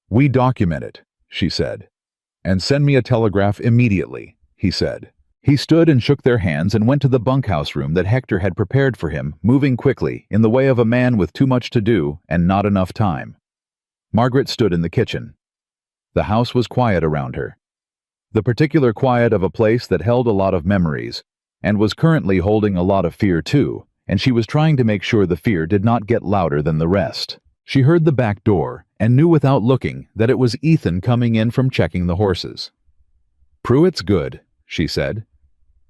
"We document it," she said. "And send me a telegraph immediately," he said. He stood and shook their hands and went to the bunkhouse room that Hector had prepared for him, moving quickly, in the way of a man with too much to do and not enough time. Margaret stood in the kitchen. The house was quiet around her. The particular quiet of a place that held a lot of memories, and was currently holding a lot of fear too, and she was trying to make sure the fear did not get louder than the rest. She heard the back door, and knew without looking that it was Ethan coming in from checking the horses. "Pruitt's good," she said.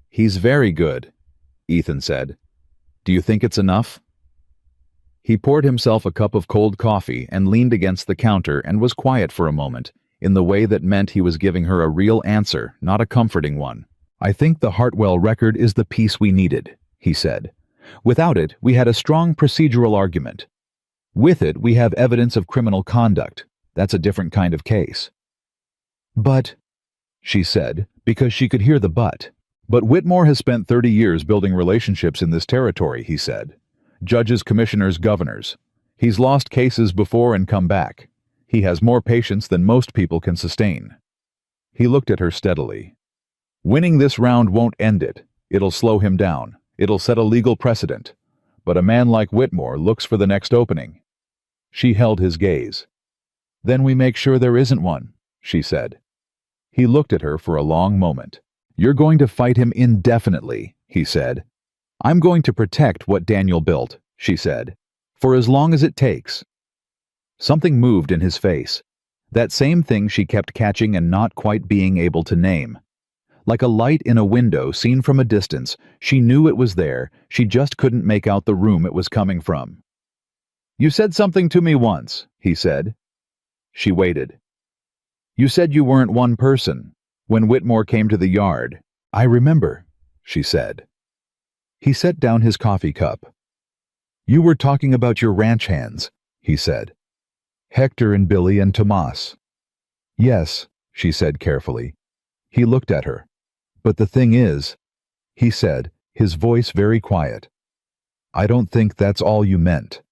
"He's very good," Ethan said. "Do you think it's enough?" He poured himself a cup of cold coffee and leaned against the counter and was quiet for a moment, in the way that meant he was giving her a real answer, not a comforting one. "I think the Hartwell record is the piece we needed," he said. "Without it, we had a strong procedural argument. With it, we have evidence of criminal conduct. That's a different kind of case." "But," she said, because she could hear the but. "But Whitmore has spent 30 years building relationships in this territory," he said. "Judges, commissioners, governors. He's lost cases before and come back. He has more patience than most people can sustain." He looked at her steadily. "Winning this round won't end it. It'll slow him down. It'll set a legal precedent. But a man like Whitmore looks for the next opening." She held his gaze. "Then we make sure there isn't one," she said. He looked at her for a long moment. "You're going to fight him indefinitely," he said. "I'm going to protect what Daniel built," she said, "for as long as it takes." Something moved in his face. That same thing she kept catching and not quite being able to name. Like a light in a window seen from a distance, she knew it was there, she just couldn't make out the room it was coming from. "You said something to me once," he said. She waited. "You said you weren't one person. When Whitmore came to the yard." "I remember," she said. He set down his coffee cup. "You were talking about your ranch hands," he said. "Hector and Billy and Tomas." "Yes," she said carefully. He looked at her. "But the thing is," he said, his voice very quiet, "I don't think that's all you meant."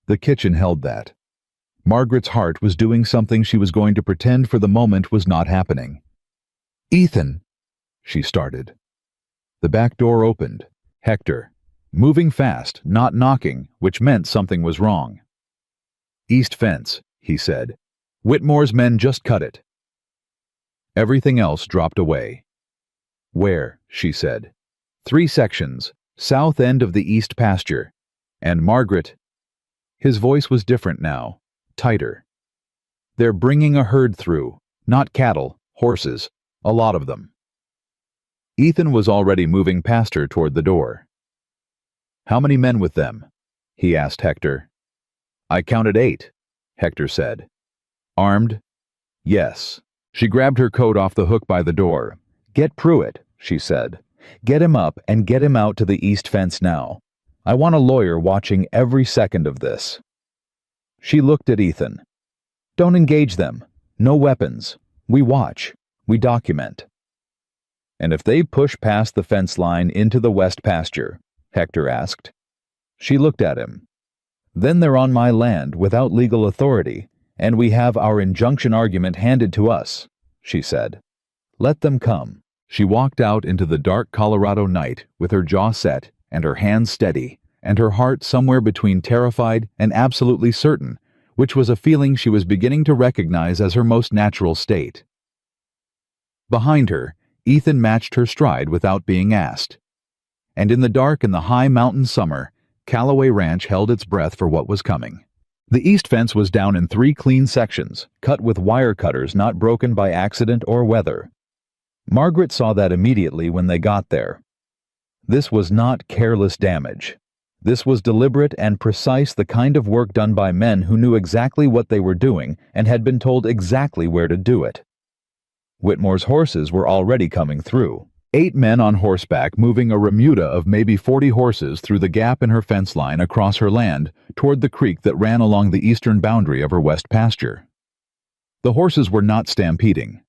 The kitchen held that. Margaret's heart was doing something she was going to pretend for the moment was not happening. "Ethan," she started. The back door opened. Hector, moving fast, not knocking, which meant something was wrong. "East fence," he said. "Whitmore's men just cut it." Everything else dropped away. "Where?" she said. "3 sections, south end of the east pasture. And Margaret—" His voice was different now, tighter. "They're bringing a herd through, not cattle, horses, a lot of them." Ethan was already moving past her toward the door. "How many men with them?" he asked Hector. "I counted 8, Hector said. "Armed?" "Yes." She grabbed her coat off the hook by the door. "Get Pruitt," she said. "Get him up and get him out to the east fence now. I want a lawyer watching every second of this." She looked at Ethan. "Don't engage them. No weapons. We watch. We document." "And if they push past the fence line into the west pasture?" Hector asked. She looked at him. "Then they're on my land without legal authority, and we have our injunction argument handed to us," she said. "Let them come." She walked out into the dark Colorado night with her jaw set and her hands steady, and her heart somewhere between terrified and absolutely certain, which was a feeling she was beginning to recognize as her most natural state. Behind her, Ethan matched her stride without being asked. And in the dark and the high mountain summer, Callaway Ranch held its breath for what was coming. The east fence was down in 3 clean sections, cut with wire cutters not broken by accident or weather. Margaret saw that immediately when they got there. This was not careless damage. This was deliberate and precise, the kind of work done by men who knew exactly what they were doing and had been told exactly where to do it. Whitmore's horses were already coming through. 8 men on horseback moving a remuda of maybe 40 horses through the gap in her fence line across her land toward the creek that ran along the eastern boundary of her west pasture. The horses were not stampeding.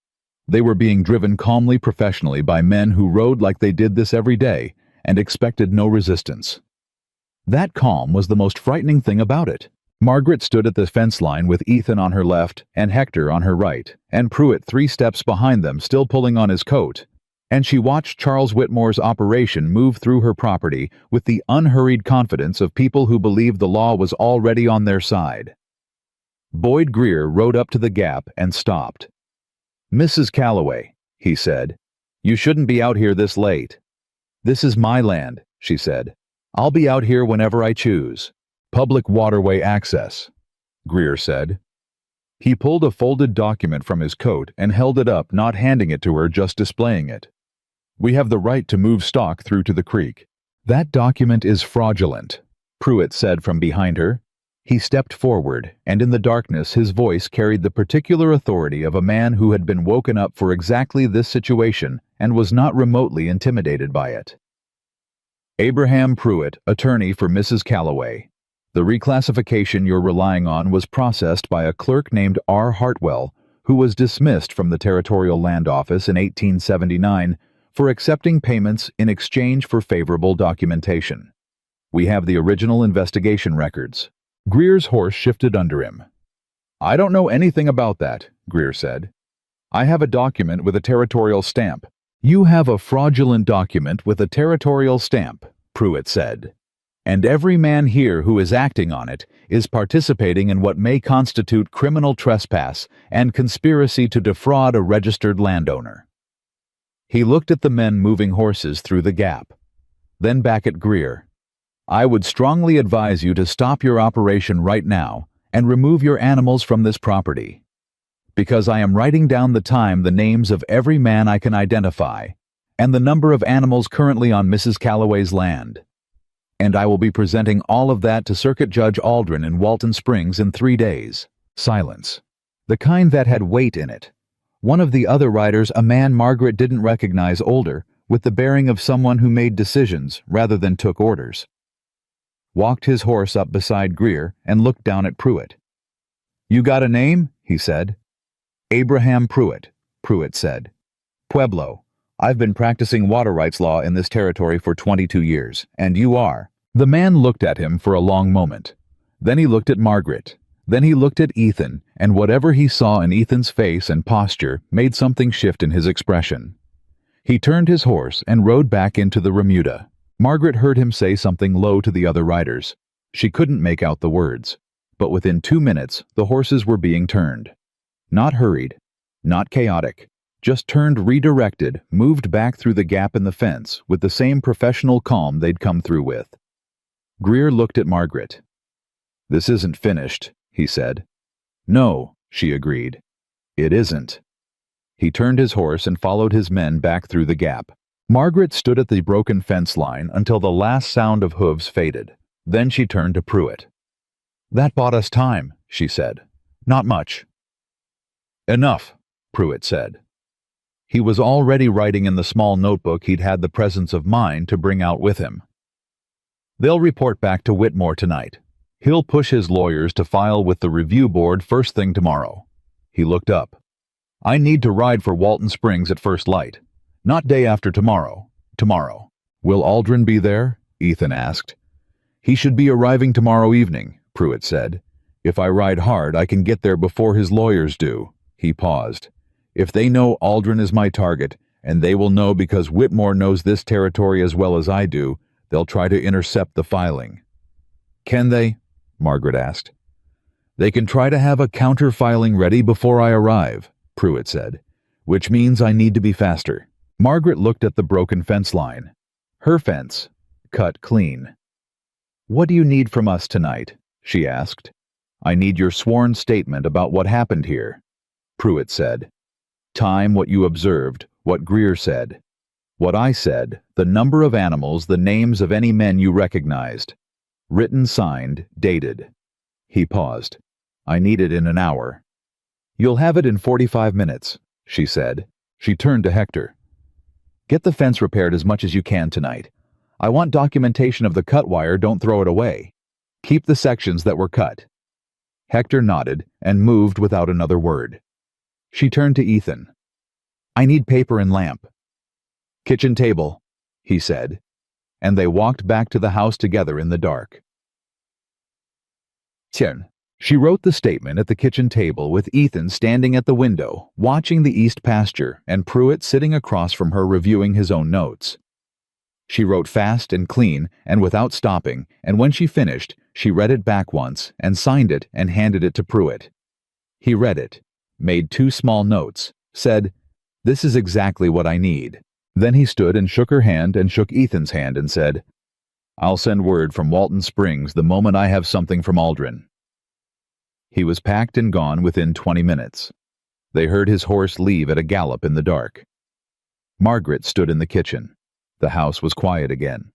They were being driven calmly, professionally by men who rode like they did this every day and expected no resistance. That calm was the most frightening thing about it. Margaret stood at the fence line with Ethan on her left and Hector on her right, and Pruitt 3 steps behind them, still pulling on his coat, and she watched Charles Whitmore's operation move through her property with the unhurried confidence of people who believed the law was already on their side. Boyd Greer rode up to the gap and stopped. "Mrs. Calloway," he said, "you shouldn't be out here this late." "This is my land," she said. "I'll be out here whenever I choose." "Public waterway access," Greer said. He pulled a folded document from his coat and held it up, not handing it to her, just displaying it. "We have the right to move stock through to the creek." "That document is fraudulent," Pruitt said from behind her. He stepped forward, and in the darkness his voice carried the particular authority of a man who had been woken up for exactly this situation and was not remotely intimidated by it. "Abraham Pruitt, attorney for Mrs. Calloway. The reclassification you're relying on was processed by a clerk named R. Hartwell, who was dismissed from the Territorial Land Office in 1879 for accepting payments in exchange for favorable documentation. We have the original investigation records." Greer's horse shifted under him. "I don't know anything about that," Greer said. "I have a document with a territorial stamp." "You have a fraudulent document with a territorial stamp," Pruitt said. "And every man here who is acting on it is participating in what may constitute criminal trespass and conspiracy to defraud a registered landowner." He looked at the men moving horses through the gap, then back at Greer. "I would strongly advise you to stop your operation right now and remove your animals from this property, because I am writing down the names of every man I can identify, and the number of animals currently on Mrs. Calloway's land. And I will be presenting all of that to Circuit Judge Aldrin in Walton Springs in 3 days." Silence. The kind that had weight in it. One of the other riders, a man Margaret didn't recognize, older, with the bearing of someone who made decisions rather than took orders, walked his horse up beside Greer and looked down at Pruitt. "You got a name?" he said. "Abraham Pruitt," Pruitt said. "Pueblo. I've been practicing water rights law in this territory for 22 years, and you are." The man looked at him for a long moment. Then he looked at Margaret. Then he looked at Ethan, and whatever he saw in Ethan's face and posture made something shift in his expression. He turned his horse and rode back into the remuda. Margaret heard him say something low to the other riders. She couldn't make out the words, but within 2 minutes the horses were being turned. Not hurried, not chaotic, just turned, redirected, moved back through the gap in the fence with the same professional calm they'd come through with. Greer looked at Margaret. "This isn't finished," he said. "No," she agreed. "It isn't." He turned his horse and followed his men back through the gap. Margaret stood at the broken fence line until the last sound of hooves faded. Then she turned to Pruitt. "That bought us time," she said. "Not much." "Enough," Pruitt said. He was already writing in the small notebook he'd had the presence of mind to bring out with him. "They'll report back to Whitmore tonight. He'll push his lawyers to file with the review board first thing tomorrow." He looked up. "I need to ride for Walton Springs at first light. Not day after tomorrow. Tomorrow." "Will Aldrin be there?" Ethan asked. "He should be arriving tomorrow evening," Pruitt said. "If I ride hard, I can get there before his lawyers do." He paused. "If they know Aldrin is my target, and they will know because Whitmore knows this territory as well as I do, they'll try to intercept the filing." "Can they?" Margaret asked. "They can try to have a counter-filing ready before I arrive," Pruitt said, "which means I need to be faster." Margaret looked at the broken fence line. Her fence, cut clean. "What do you need from us tonight?" she asked. "I need your sworn statement about what happened here," Pruitt said. "Time what you observed, What Greer said. What I said, the number of animals, the names of any men you recognized. Written, signed, dated. He paused. I need it in an hour. You'll have it in 45 minutes, she said. She turned to Hector. Get the fence repaired as much as you can tonight. I want documentation of the cut wire, don't throw it away. Keep the sections that were cut. Hector nodded and moved without another word. She turned to Ethan. I need paper and lamp. Kitchen table, he said, and they walked back to the house together in the dark. 10. She wrote the statement at the kitchen table with Ethan standing at the window, watching the east pasture, and Pruitt sitting across from her reviewing his own notes. She wrote fast and clean and without stopping, and when she finished, she read it back once and signed it and handed it to Pruitt. He read it, made 2 small notes, said, This is exactly what I need. Then he stood and shook her hand and shook Ethan's hand and said, I'll send word from Walton Springs the moment I have something from Aldrin. He was packed and gone within 20 minutes. They heard his horse leave at a gallop in the dark. Margaret stood in the kitchen. The house was quiet again.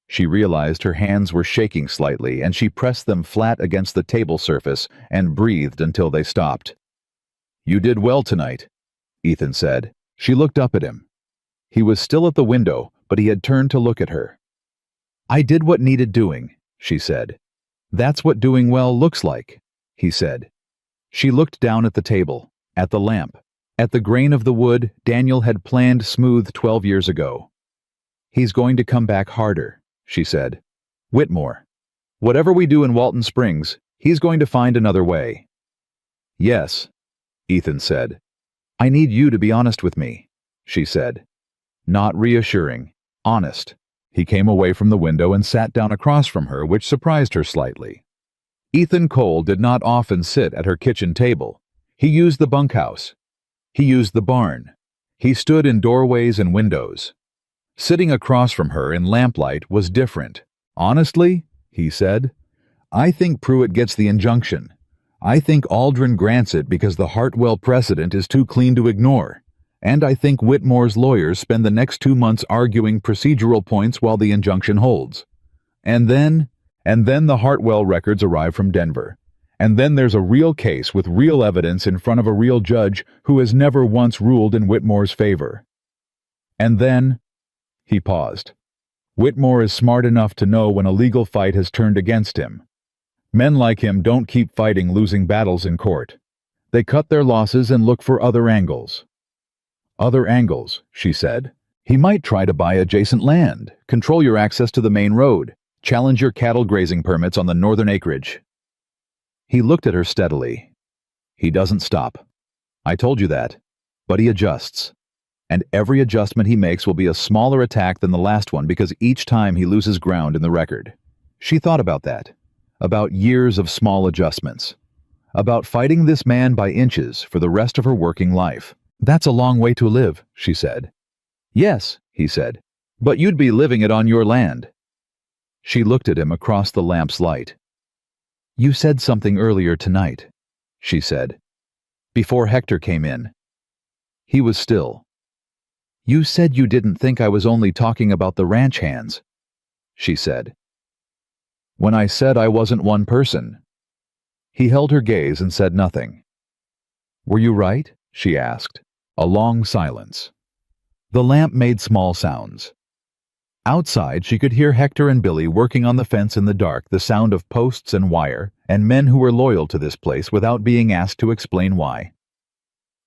She realized her hands were shaking slightly, and she pressed them flat against the table surface and breathed until they stopped. You did well tonight, Ethan said. She looked up at him. He was still at the window, but he had turned to look at her. I did what needed doing, she said. That's what doing well looks like, he said. She looked down at the table, at the lamp, at the grain of the wood Daniel had planned smooth 12 years ago. He's going to come back harder, she said. Whitmore. Whatever we do in Walton Springs, he's going to find another way. Yes, Ethan said. I need you to be honest with me, she said. Not reassuring, honest. He came away from the window and sat down across from her, which surprised her slightly. Ethan Cole did not often sit at her kitchen table. He used the bunkhouse. He used the barn. He stood in doorways and windows. Sitting across from her in lamplight was different. Honestly, he said, I think Pruitt gets the injunction. I think Aldrin grants it because the Hartwell precedent is too clean to ignore. And I think Whitmore's lawyers spend the next 2 months arguing procedural points while the injunction holds. And then the Hartwell records arrive from Denver. And then there's a real case with real evidence in front of a real judge who has never once ruled in Whitmore's favor. And then, he paused. Whitmore is smart enough to know when a legal fight has turned against him. Men like him don't keep fighting losing battles in court. They cut their losses and look for other angles. Other angles, she said. He might try to buy adjacent land, control your access to the main road, challenge your cattle grazing permits on the northern acreage. He looked at her steadily. He doesn't stop. I told you that. But he adjusts. And every adjustment he makes will be a smaller attack than the last one because each time he loses ground in the record. She thought about that. About years of small adjustments. About fighting this man by inches for the rest of her working life. That's a long way to live, she said. Yes, he said, but you'd be living it on your land. She looked at him across the lamp's light. You said something earlier tonight, she said, before Hector came in. He was still. You said you didn't think I was only talking about the ranch hands, she said. When I said I wasn't one person. He held her gaze and said nothing. Were you right? She asked. A long silence. The lamp made small sounds. Outside, she could hear Hector and Billy working on the fence in the dark, the sound of posts and wire, and men who were loyal to this place without being asked to explain why.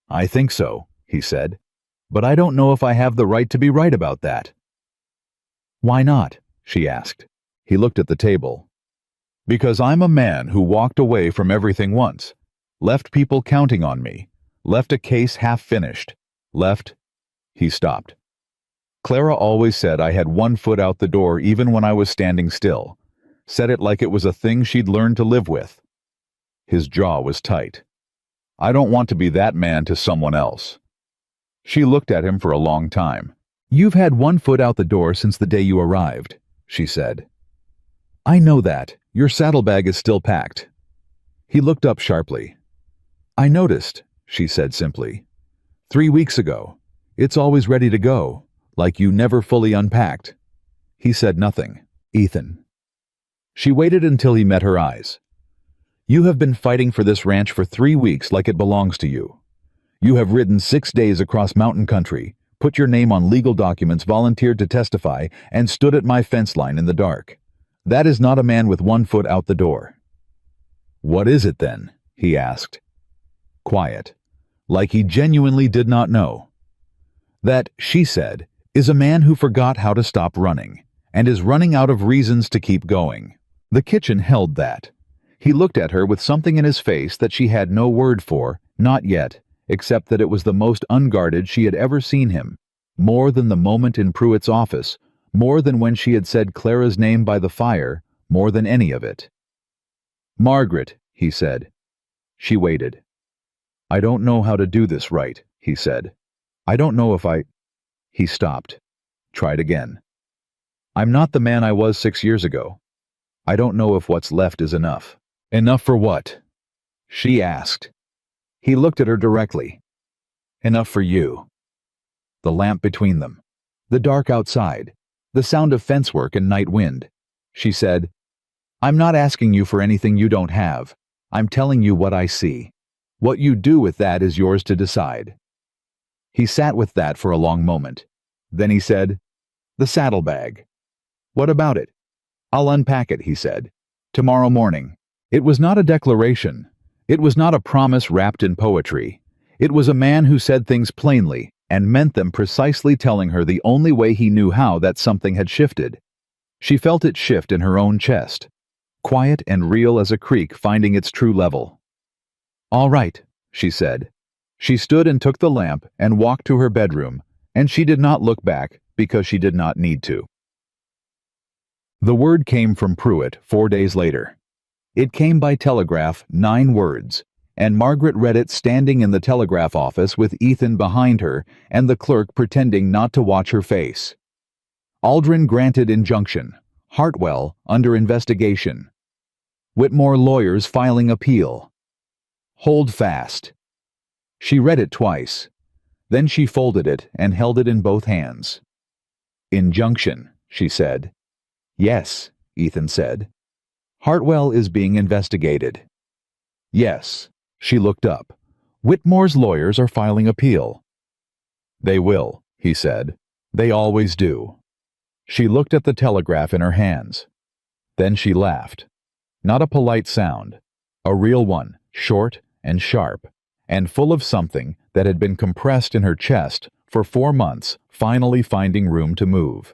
I think so, he said, but I don't know if I have the right to be right about that. Why not? She asked. He looked at the table. Because I'm a man who walked away from everything once, left people counting on me, left a case half finished, left... He stopped. Clara always said I had one foot out the door even when I was standing still, said it like it was a thing she'd learned to live with. His jaw was tight. I don't want to be that man to someone else. She looked at him for a long time. You've had one foot out the door since the day you arrived, she said. I know that. Your saddlebag is still packed. He looked up sharply. I noticed, she said simply. 3 weeks ago. It's always ready to go, like you never fully unpacked." He said nothing. "Ethan." She waited until he met her eyes. "You have been fighting for this ranch for 3 weeks like it belongs to you. You have ridden 6 days across mountain country, put your name on legal documents, volunteered to testify, and stood at my fence line in the dark. That is not a man with 1 foot out the door." "What is it then?" he asked. Quiet, like he genuinely did not know. "That," she said, "is a man who forgot how to stop running, and is running out of reasons to keep going." The kitchen held that. He looked at her with something in his face that she had no word for, not yet, except that it was the most unguarded she had ever seen him, more than the moment in Pruitt's office, more than when she had said Clara's name by the fire, more than any of it. "Margaret," he said. She waited. "I don't know how to do this right," he said. "I don't know if I—" He stopped. Tried again. "I'm not the man I was 6 years ago. I don't know if what's left is enough." "Enough for what?" she asked. He looked at her directly. "Enough for you." The lamp between them. The dark outside. The sound of fence work and night wind. She said, "I'm not asking you for anything you don't have. I'm telling you what I see. What you do with that is yours to decide." He sat with that for a long moment. Then he said, "The saddlebag." "What about it?" "I'll unpack it," he said. "Tomorrow morning." It was not a declaration. It was not a promise wrapped in poetry. It was a man who said things plainly and meant them, precisely telling her the only way he knew how that something had shifted. She felt it shift in her own chest, quiet and real as a creek finding its true level. "All right," she said. She stood and took the lamp and walked to her bedroom, and she did not look back because she did not need to. The word came from Pruitt 4 days later. It came by telegraph, 9 words, and Margaret read it standing in the telegraph office with Ethan behind her and the clerk pretending not to watch her face. Aldrin granted injunction. Hartwell under investigation. Whitmore lawyers filing appeal. Hold fast. She read it twice. Then she folded it and held it in both hands. "Injunction," she said. "Yes," Ethan said. "Hartwell is being investigated." "Yes." She looked up. "Whitmore's lawyers are filing appeal." "They will," he said. "They always do." She looked at the telegraph in her hands. Then she laughed. Not a polite sound. A real one, short and sharp, and full of something that had been compressed in her chest for 4 months, finally finding room to move.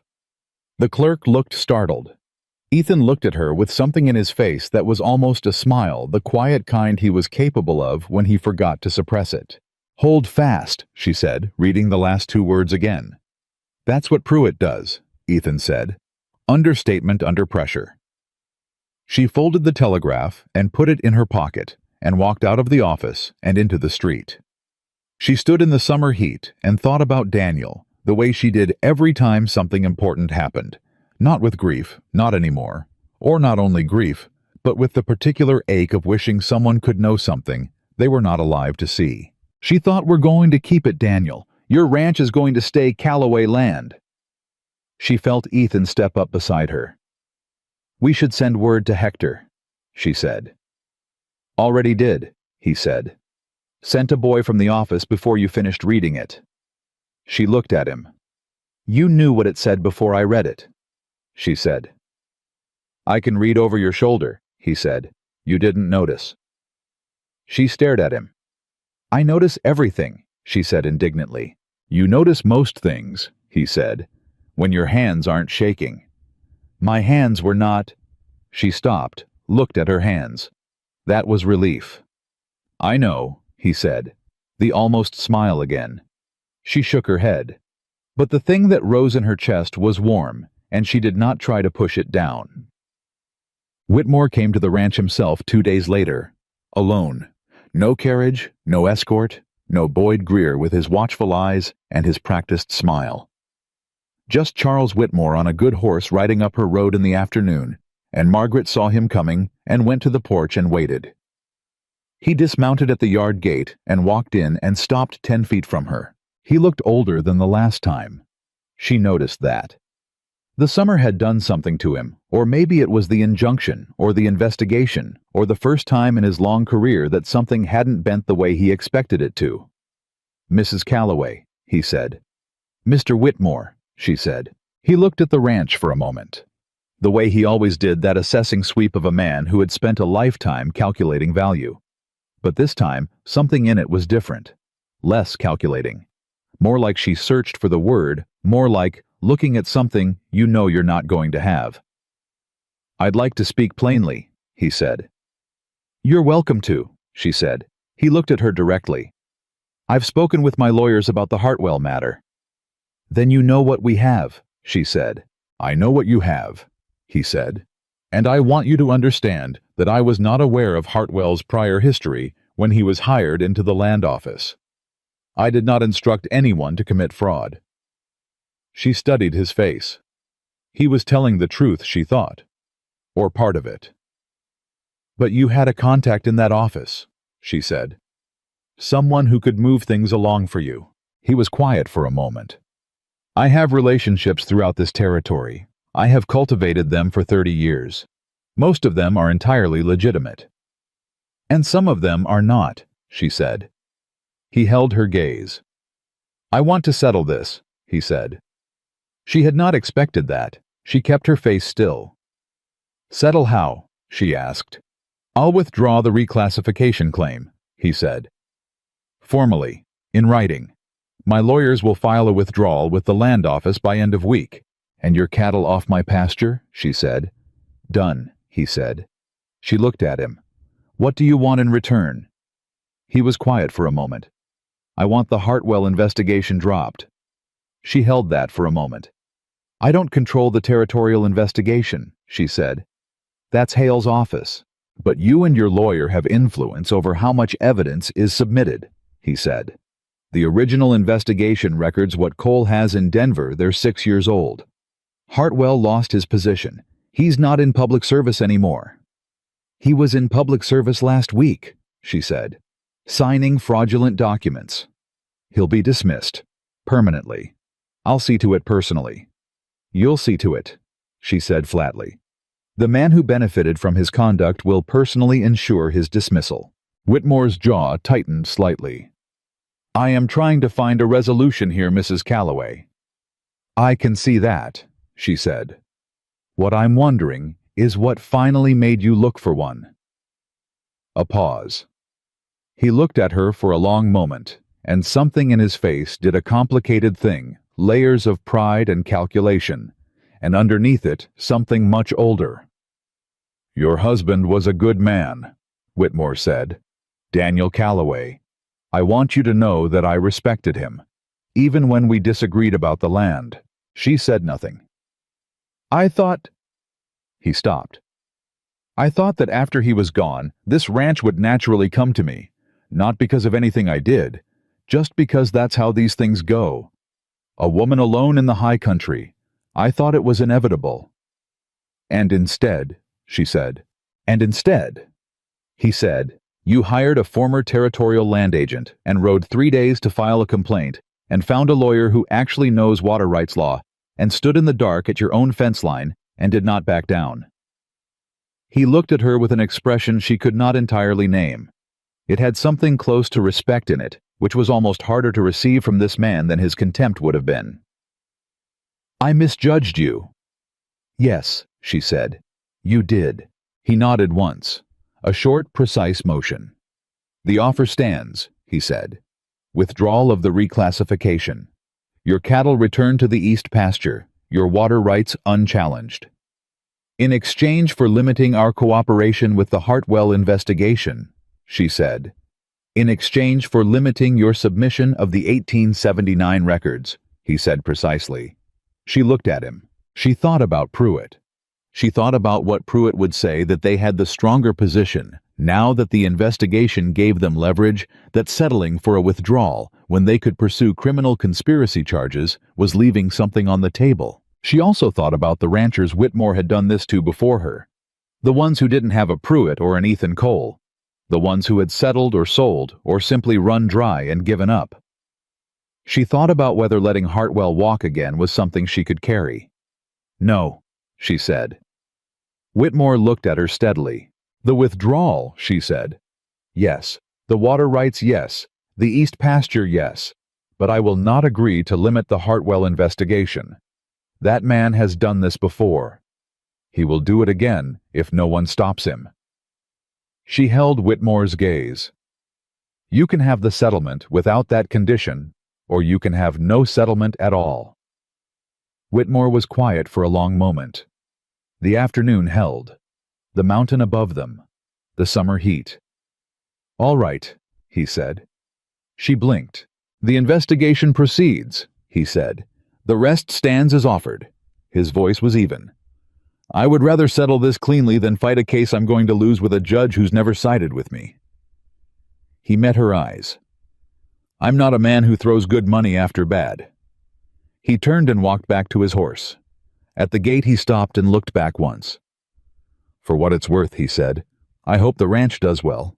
The clerk looked startled. Ethan looked at her with something in his face that was almost a smile, the quiet kind he was capable of when he forgot to suppress it. "Hold fast," she said, reading the last 2 words again. "That's what Pruitt does," Ethan said. "Understatement under pressure." She folded the telegraph and put it in her pocket and walked out of the office and into the street. She stood in the summer heat and thought about Daniel, the way she did every time something important happened. Not with grief, not anymore. Or not only grief, but with the particular ache of wishing someone could know something they were not alive to see. She thought, "We're going to keep it, Daniel. Your ranch is going to stay Callaway land." She felt Ethan step up beside her. "We should send word to Hector," she said. "Already did," he said. "Sent a boy from the office before you finished reading it." She looked at him. "You knew what it said before I read it," she said. "I can read over your shoulder," he said. "You didn't notice." She stared at him. "I notice everything," she said indignantly. "You notice most things," he said, "when your hands aren't shaking." "My hands were not—" She stopped, looked at her hands. That was relief. "I know," he said, the almost smile again. She shook her head. But the thing that rose in her chest was warm, and she did not try to push it down. Whitmore came to the ranch himself 2 days later, alone. No carriage, no escort, no Boyd Greer with his watchful eyes and his practiced smile. Just Charles Whitmore on a good horse riding up her road in the afternoon, and Margaret saw him coming and went to the porch and waited. He dismounted at the yard gate and walked in and stopped 10 feet from her. He looked older than the last time. She noticed that. The summer had done something to him, or maybe it was the injunction, or the investigation, or the first time in his long career that something hadn't bent the way he expected it to. "Mrs. Calloway," he said. "Mr. Whitmore," she said. He looked at the ranch for a moment. The way he always did that assessing sweep of a man who had spent a lifetime calculating value. But this time, something in it was different. Less calculating. More like she searched for the word, more like looking at something you know you're not going to have. "I'd like to speak plainly," he said. "You're welcome to," she said. He looked at her directly. "I've spoken with my lawyers about the Hartwell matter." "Then you know what we have," she said. "I know what you have," he said. "And I want you to understand that I was not aware of Hartwell's prior history when he was hired into the land office. I did not instruct anyone to commit fraud." She studied his face. He was telling the truth, she thought. Or part of it. "But you had a contact in that office," she said. "Someone who could move things along for you." He was quiet for a moment. "I have relationships throughout this territory. I have cultivated them for 30 years. Most of them are entirely legitimate. And some of them are not," she said. He held her gaze. "I want to settle this," he said. She had not expected that. She kept her face still. "Settle how?" she asked. "I'll withdraw the reclassification claim," he said. "Formally, in writing. My lawyers will file a withdrawal with the land office by end of week. And your cattle off my pasture?" she said. "Done," he said. She looked at him. "What do you want in return?" He was quiet for a moment. "I want the Hartwell investigation dropped." She held that for a moment. "I don't control the territorial investigation," she said. "That's Hale's office. But you and your lawyer have influence over how much evidence is submitted," he said. "The original investigation records what Cole has in Denver. They're 6 years old. Hartwell lost his position. He's not in public service anymore." "He was in public service last week," she said, "signing fraudulent documents. He'll be dismissed. Permanently. I'll see to it personally." "You'll see to it," she said flatly. "The man who benefited from his conduct will personally ensure his dismissal." Whitmore's jaw tightened slightly. "I am trying to find a resolution here, Mrs. Calloway." "I can see that," she said. "What I'm wondering is what finally made you look for one." A pause. He looked at her for a long moment, and something in his face did a complicated thing, layers of pride and calculation, and underneath it, something much older. "Your husband was a good man," Whitmore said. "Daniel Calloway. I want you to know that I respected him, even when we disagreed about the land." She said nothing. "I thought—" He stopped. "I thought that after he was gone, this ranch would naturally come to me, not because of anything I did, just because that's how these things go. A woman alone in the high country. I thought it was inevitable." "And instead," she said, "and instead," he said, "you hired a former territorial land agent and rode 3 days to file a complaint and found a lawyer who actually knows water rights law and stood in the dark at your own fence line and did not back down." He looked at her with an expression she could not entirely name. It had something close to respect in it, which was almost harder to receive from this man than his contempt would have been. "I misjudged you." "Yes," she said. "You did." He nodded once. A short, precise motion. "The offer stands," he said. "Withdrawal of the reclassification. Your cattle returned to the east pasture, your water rights unchallenged. In exchange for limiting our cooperation with the Hartwell investigation," she said. "In exchange for limiting your submission of the 1879 records," he said precisely. She looked at him. She thought about Pruitt. She thought about what Pruitt would say, that they had the stronger position, now that the investigation gave them leverage, that settling for a withdrawal, when they could pursue criminal conspiracy charges, was leaving something on the table. She also thought about the ranchers Whitmore had done this to before her. The ones who didn't have a Pruitt or an Ethan Cole. The ones who had settled or sold or simply run dry and given up. She thought about whether letting Hartwell walk again was something she could carry. "No," she said. Whitmore looked at her steadily. "The withdrawal," she said. "Yes. The water rights, yes. The East pasture, yes. But I will not agree to limit the Hartwell investigation. That man has done this before. He will do it again if no one stops him." She held Whitmore's gaze. "You can have the settlement without that condition, or you can have no settlement at all." Whitmore was quiet for a long moment. The afternoon held. The mountain above them. The summer heat. "All right," he said. She blinked. "The investigation proceeds," he said. "The rest stands as offered." His voice was even. "I would rather settle this cleanly than fight a case I'm going to lose with a judge who's never sided with me." He met her eyes. "I'm not a man who throws good money after bad." He turned and walked back to his horse. At the gate he stopped and looked back once. "For what it's worth," he said, "I hope the ranch does well."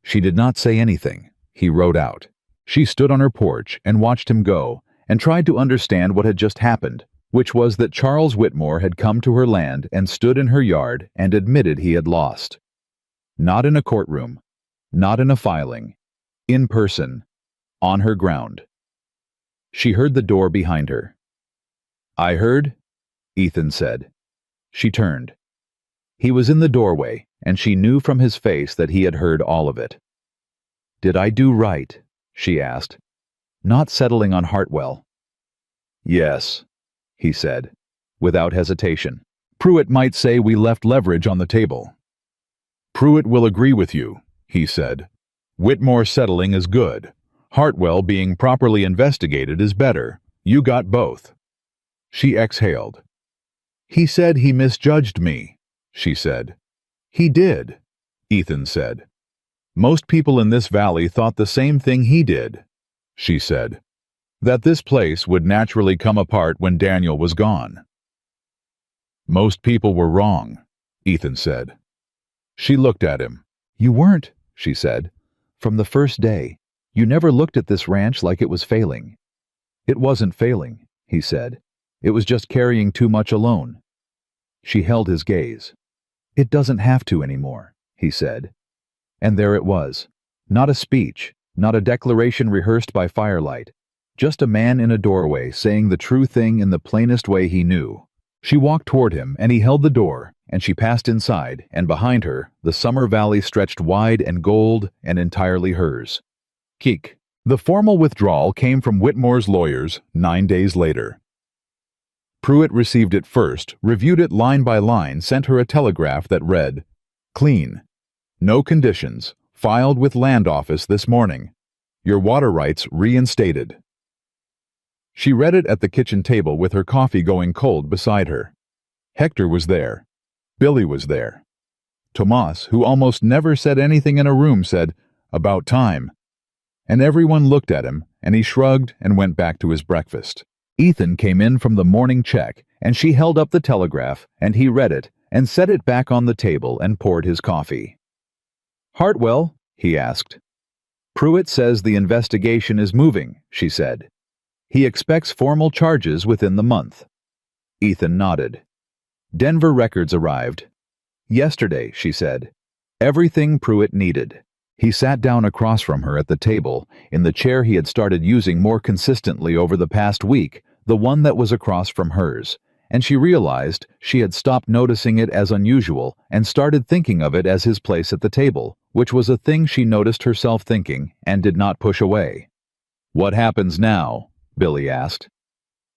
She did not say anything. He rode out. She stood on her porch and watched him go, and tried to understand what had just happened, which was that Charles Whitmore had come to her land and stood in her yard and admitted he had lost. Not in a courtroom, not in a filing, in person, on her ground. She heard the door behind her. "I heard," Ethan said. She turned. He was in the doorway, and she knew from his face that he had heard all of it. "Did I do right?" she asked. "Not settling on Hartwell." "Yes," he said, without hesitation. "Pruitt might say we left leverage on the table." "Pruitt will agree with you," he said. "Whitmore settling is good. Hartwell being properly investigated is better. You got both." She exhaled. "He said he misjudged me," she said. "He did," Ethan said. "Most people in this valley thought the same thing he did," she said. "That this place would naturally come apart when Daniel was gone." "Most people were wrong," Ethan said. She looked at him. "You weren't," she said. "From the first day. You never looked at this ranch like it was failing." "It wasn't failing," he said. "It was just carrying too much alone." She held his gaze. "It doesn't have to anymore," he said. And there it was. Not a speech, not a declaration rehearsed by firelight. Just a man in a doorway saying the true thing in the plainest way he knew. She walked toward him, and he held the door, and she passed inside, and behind her, the summer valley stretched wide and gold and entirely hers. Keek. The formal withdrawal came from Whitmore's lawyers 9 days later. Pruitt received it first, reviewed it line by line, sent her a telegraph that read, "Clean. No conditions. Filed with Land Office this morning. Your water rights reinstated." She read it at the kitchen table with her coffee going cold beside her. Hector was there. Billy was there. Tomas, who almost never said anything in a room, said, "About time." And everyone looked at him, and he shrugged and went back to his breakfast. Ethan came in from the morning check, and she held up the telegraph, and he read it, and set it back on the table and poured his coffee. "Hartwell?" he asked. "Pruitt says the investigation is moving," she said. "He expects formal charges within the month." Ethan nodded. "Denver records arrived." "Yesterday," she said. "Everything Pruitt needed." He sat down across from her at the table, in the chair he had started using more consistently over the past week, the one that was across from hers, and she realized she had stopped noticing it as unusual and started thinking of it as his place at the table, which was a thing she noticed herself thinking and did not push away. "What happens now?" Billy asked.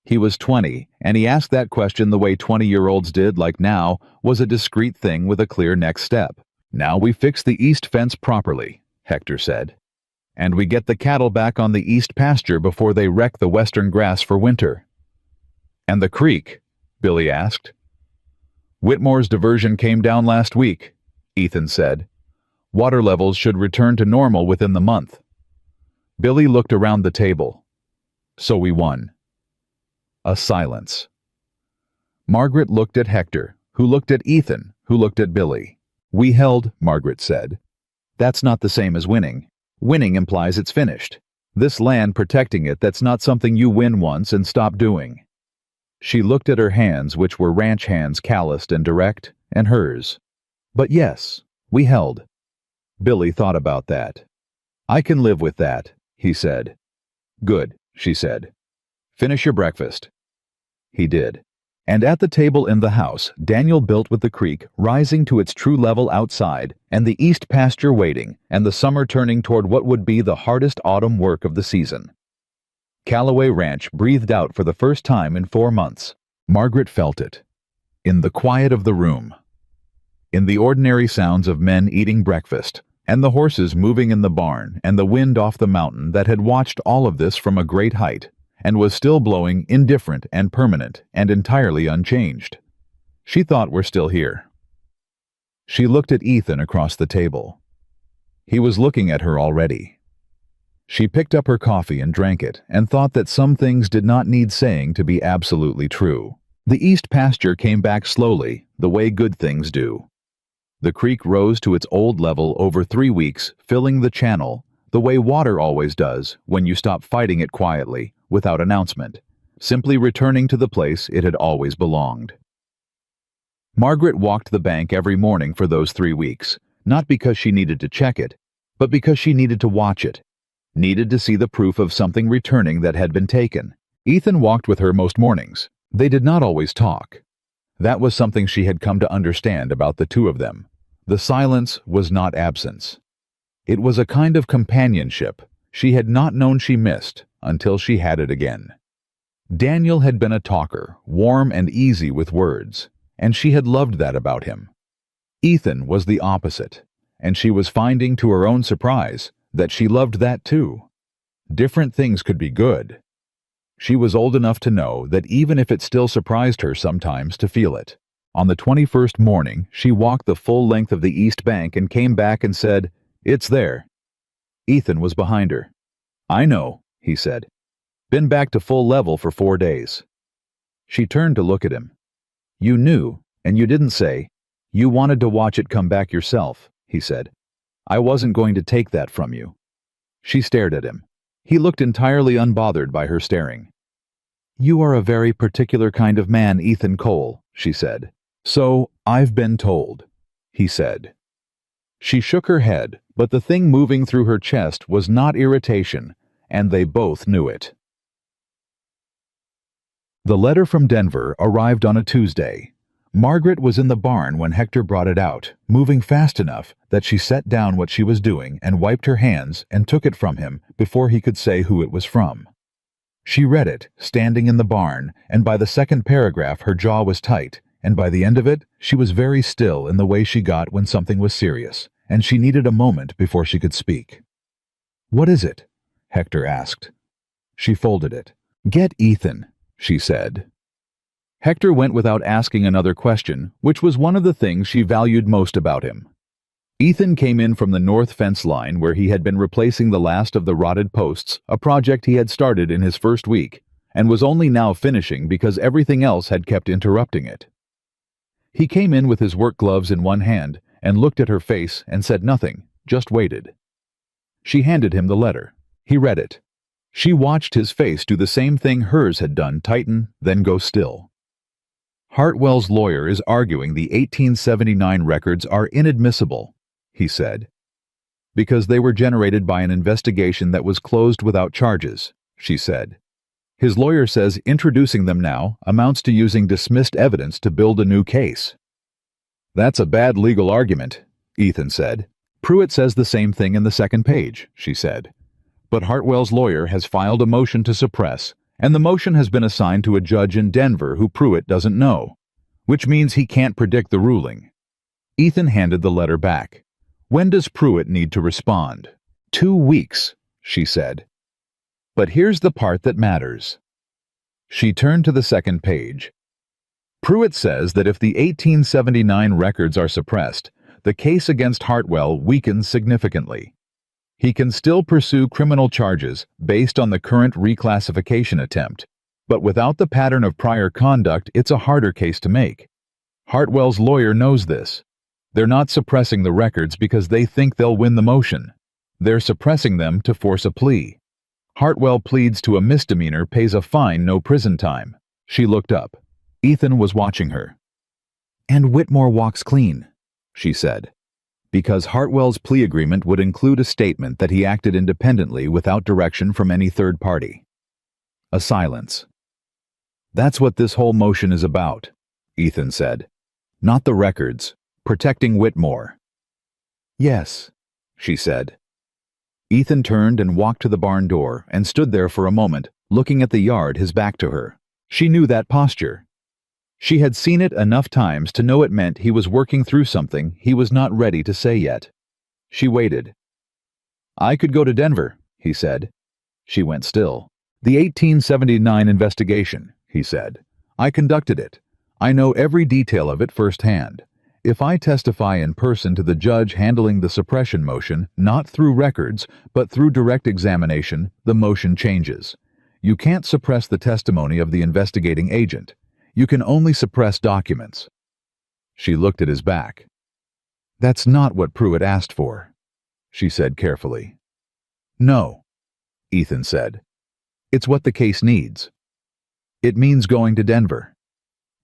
He was 20, and he asked that question the way 20-year-olds did, like now was a discreet thing with a clear next step. "Now we fix the east fence properly," Hector said. "And we get the cattle back on the east pasture before they wreck the western grass for winter." "And the creek?" Billy asked. "Whitmore's diversion came down last week," Ethan said. "Water levels should return to normal within the month." Billy looked around the table. "So we won." A silence. Margaret looked at Hector, who looked at Ethan, who looked at Billy. "We held," Margaret said. "That's not the same as winning. Winning implies it's finished. This land protecting it, that's not something you win once and stop doing. She looked at her hands, which were ranch hands, calloused and direct, and hers. But yes, we held. Billy thought about that. I can live with that, he said. Good, she said. Finish your breakfast. He did. And at the table in the house, Daniel built with the creek rising to its true level outside, and the east pasture waiting, and the summer turning toward what would be the hardest autumn work of the season. Callaway Ranch breathed out for the first time in 4 months. Margaret felt it. In the quiet of the room. In the ordinary sounds of men eating breakfast, and the horses moving in the barn, and the wind off the mountain that had watched all of this from a great height, and was still blowing indifferent and permanent and entirely unchanged. She thought we're still here. She looked at Ethan across the table. He was looking at her already. She picked up her coffee and drank it, and thought that some things did not need saying to be absolutely true. The east pasture came back slowly, the way good things do. The creek rose to its old level over 3 weeks, filling the channel, the way water always does when you stop fighting it quietly, without announcement, simply returning to the place it had always belonged. Margaret walked the bank every morning for those 3 weeks, not because she needed to check it, but because she needed to watch it, needed to see the proof of something returning that had been taken. Ethan walked with her most mornings. They did not always talk. That was something she had come to understand about the two of them. The silence was not absence. It was a kind of companionship she had not known she missed until she had it again. Daniel had been a talker, warm and easy with words, and she had loved that about him. Ethan was the opposite, and she was finding to her own surprise that she loved that too. Different things could be good. She was old enough to know that even if it still surprised her sometimes to feel it. On the 21st morning, she walked the full length of the east bank and came back and said, "It's there." Ethan was behind her. "I know," he said. "Been back to full level for 4 days." She turned to look at him. "You knew, and you didn't say. You wanted to watch it come back yourself," he said. "I wasn't going to take that from you." She stared at him. He looked entirely unbothered by her staring. "You are a very particular kind of man, Ethan Cole," she said. "So, I've been told," he said. She shook her head, but the thing moving through her chest was not irritation, and they both knew it. The letter from Denver arrived on a Tuesday. Margaret was in the barn when Hector brought it out, moving fast enough that she set down what she was doing and wiped her hands and took it from him before he could say who it was from. She read it, standing in the barn, and by the second paragraph her jaw was tight, and by the end of it she was very still in the way she got when something was serious, and she needed a moment before she could speak. "What is it?" Hector asked. She folded it. "Get Ethan," she said. Hector went without asking another question, which was one of the things she valued most about him. Ethan came in from the north fence line where he had been replacing the last of the rotted posts, a project he had started in his first week, and was only now finishing because everything else had kept interrupting it. He came in with his work gloves in one hand and looked at her face and said nothing, just waited. She handed him the letter. He read it. She watched his face do the same thing hers had done, tighten, then go still. "Hartwell's lawyer is arguing the 1879 records are inadmissible," he said. "Because they were generated by an investigation that was closed without charges," she said. "His lawyer says introducing them now amounts to using dismissed evidence to build a new case." "That's a bad legal argument," Ethan said. "Pruitt says the same thing in the second page," she said. "But Hartwell's lawyer has filed a motion to suppress, and the motion has been assigned to a judge in Denver who Pruitt doesn't know, which means he can't predict the ruling." Ethan handed the letter back. "When does Pruitt need to respond?" 2 weeks, she said. "But here's the part that matters." She turned to the second page. "Pruitt says that if the 1879 records are suppressed, the case against Hartwell weakens significantly. He can still pursue criminal charges based on the current reclassification attempt, but without the pattern of prior conduct, it's a harder case to make. Hartwell's lawyer knows this. They're not suppressing the records because they think they'll win the motion. They're suppressing them to force a plea. Hartwell pleads to a misdemeanor, pays a fine, no prison time. She looked up. Ethan was watching her. And Whitmore walks clean, she said, because Hartwell's plea agreement would include a statement that he acted independently without direction from any third party. A silence. That's what this whole motion is about, Ethan said. Not the records. Protecting Whitmore. Yes, she said. Ethan turned and walked to the barn door and stood there for a moment, looking at the yard, his back to her. She knew that posture. She had seen it enough times to know it meant he was working through something he was not ready to say yet. She waited. I could go to Denver, he said. She went still. The 1879 investigation, he said. I conducted it. I know every detail of it firsthand. If I testify in person to the judge handling the suppression motion, not through records, but through direct examination, the motion changes. You can't suppress the testimony of the investigating agent. You can only suppress documents. She looked at his back. That's not what Pruitt asked for, she said carefully. No, Ethan said. It's what the case needs. It means going to Denver.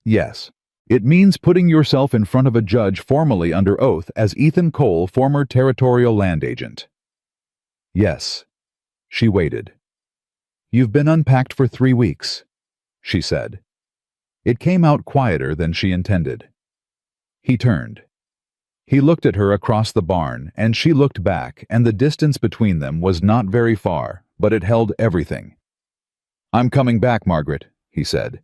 Yes. It means putting yourself in front of a judge formally under oath as Ethan Cole, former territorial land agent. Yes. She waited. You've been unpacked for 3 weeks, she said. It came out quieter than she intended. He turned. He looked at her across the barn, and she looked back, and the distance between them was not very far, but it held everything. I'm coming back, Margaret, he said.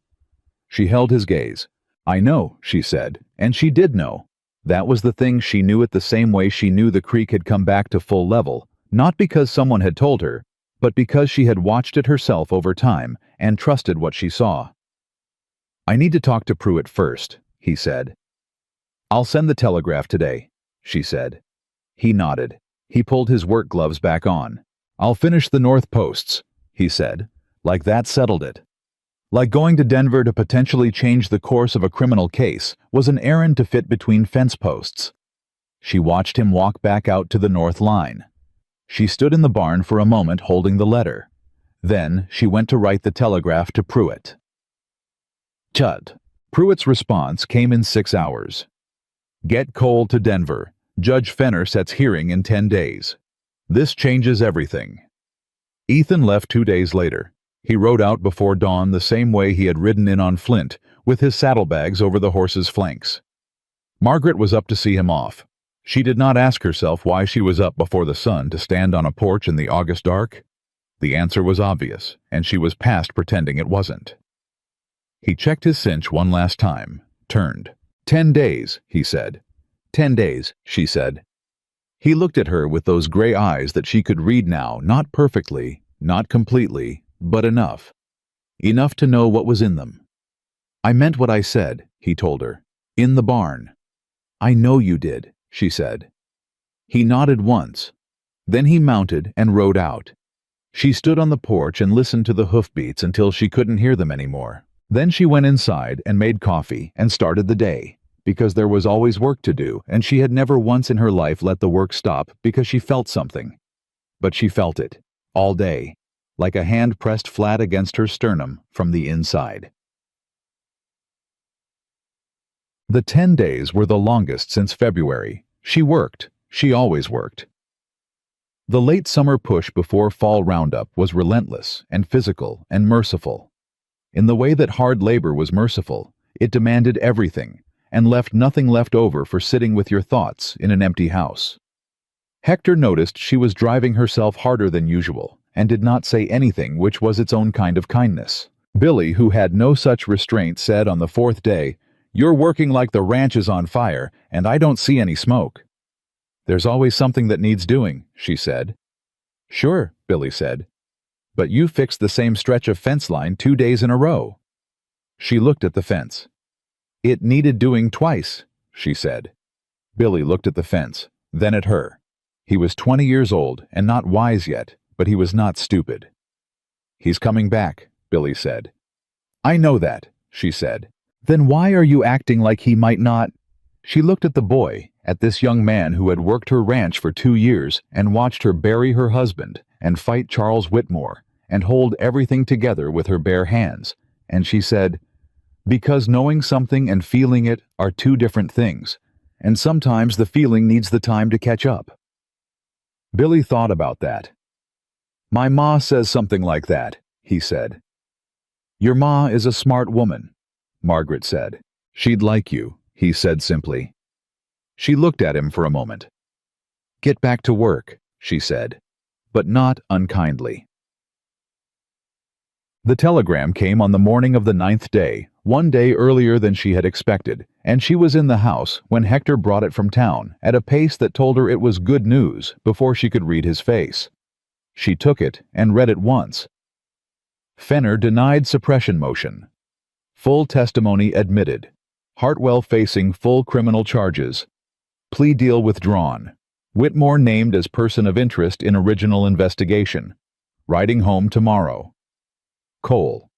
She held his gaze. I know, she said, and she did know. That was the thing she knew it the same way she knew the creek had come back to full level, not because someone had told her, but because she had watched it herself over time and trusted what she saw. I need to talk to Pruitt first, he said. I'll send the telegraph today, she said. He nodded. He pulled his work gloves back on. I'll finish the North Posts, he said. Like that settled it. Like going to Denver to potentially change the course of a criminal case was an errand to fit between fence posts. She watched him walk back out to the north line. She stood in the barn for a moment holding the letter. Then she went to write the telegraph to Pruitt. Chud. Pruitt's response came in 6 hours. Get Cole to Denver. Judge Fenner sets hearing in 10 days. This changes everything. Ethan left 2 days later. He rode out before dawn the same way he had ridden in on Flint, with his saddlebags over the horse's flanks. Margaret was up to see him off. She did not ask herself why she was up before the sun to stand on a porch in the August dark. The answer was obvious, and she was past pretending it wasn't. He checked his cinch one last time, turned. 10 days, he said. 10 days, she said. He looked at her with those gray eyes that she could read now, not perfectly, not completely, but enough. Enough to know what was in them. I meant what I said, he told her. In the barn. I know you did, she said. He nodded once. Then he mounted and rode out. She stood on the porch and listened to the hoofbeats until she couldn't hear them anymore. Then she went inside and made coffee and started the day, because there was always work to do, and she had never once in her life let the work stop because she felt something. But she felt it, all day, like a hand pressed flat against her sternum from the inside. The 10 days were the longest since February. She worked. She always worked. The late summer push before fall roundup was relentless and physical and merciful. In the way that hard labor was merciful, it demanded everything and left nothing left over for sitting with your thoughts in an empty house. Hector noticed she was driving herself harder than usual and did not say anything, which was its own kind of kindness. Billy, who had no such restraint, said on the 4th day, "You're working like the ranch is on fire, and I don't see any smoke." "There's always something that needs doing," she said. "Sure," Billy said. "But you fixed the same stretch of fence line 2 days in a row." She looked at the fence. "It needed doing twice," she said. Billy looked at the fence, then at her. He was 20 years old and not wise yet, but he was not stupid. "He's coming back," Billy said. "I know that," she said. "Then why are you acting like he might not?" She looked at the boy, at this young man who had worked her ranch for 2 years and watched her bury her husband and fight Charles Whitmore and hold everything together with her bare hands, and she said, "Because knowing something and feeling it are two different things, and sometimes the feeling needs the time to catch up." Billy thought about that. "My ma says something like that," he said. "Your ma is a smart woman," Margaret said. "She'd like you," he said simply. She looked at him for a moment. "Get back to work," she said, but not unkindly. The telegram came on the morning of the 9th day, one day earlier than she had expected, and she was in the house when Hector brought it from town at a pace that told her it was good news before she could read his face. She took it and read it once. Fenner denied suppression motion. Full testimony admitted. Hartwell facing full criminal charges. Plea deal withdrawn. Whitmore named as person of interest in original investigation. Riding home tomorrow. Cole.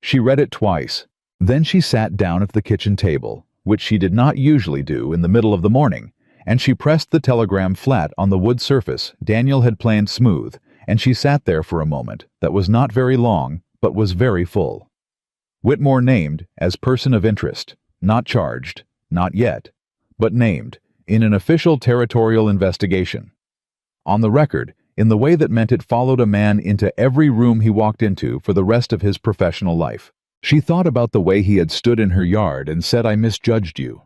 She read it twice. Then she sat down at the kitchen table, which she did not usually do in the middle of the morning, and she pressed the telegram flat on the wood surface Daniel had planed smooth, and she sat there for a moment that was not very long, but was very full. Whitmore named as person of interest, not charged, not yet, but named, in an official territorial investigation. On the record, in the way that meant it followed a man into every room he walked into for the rest of his professional life. She thought about the way he had stood in her yard and said, "I misjudged you."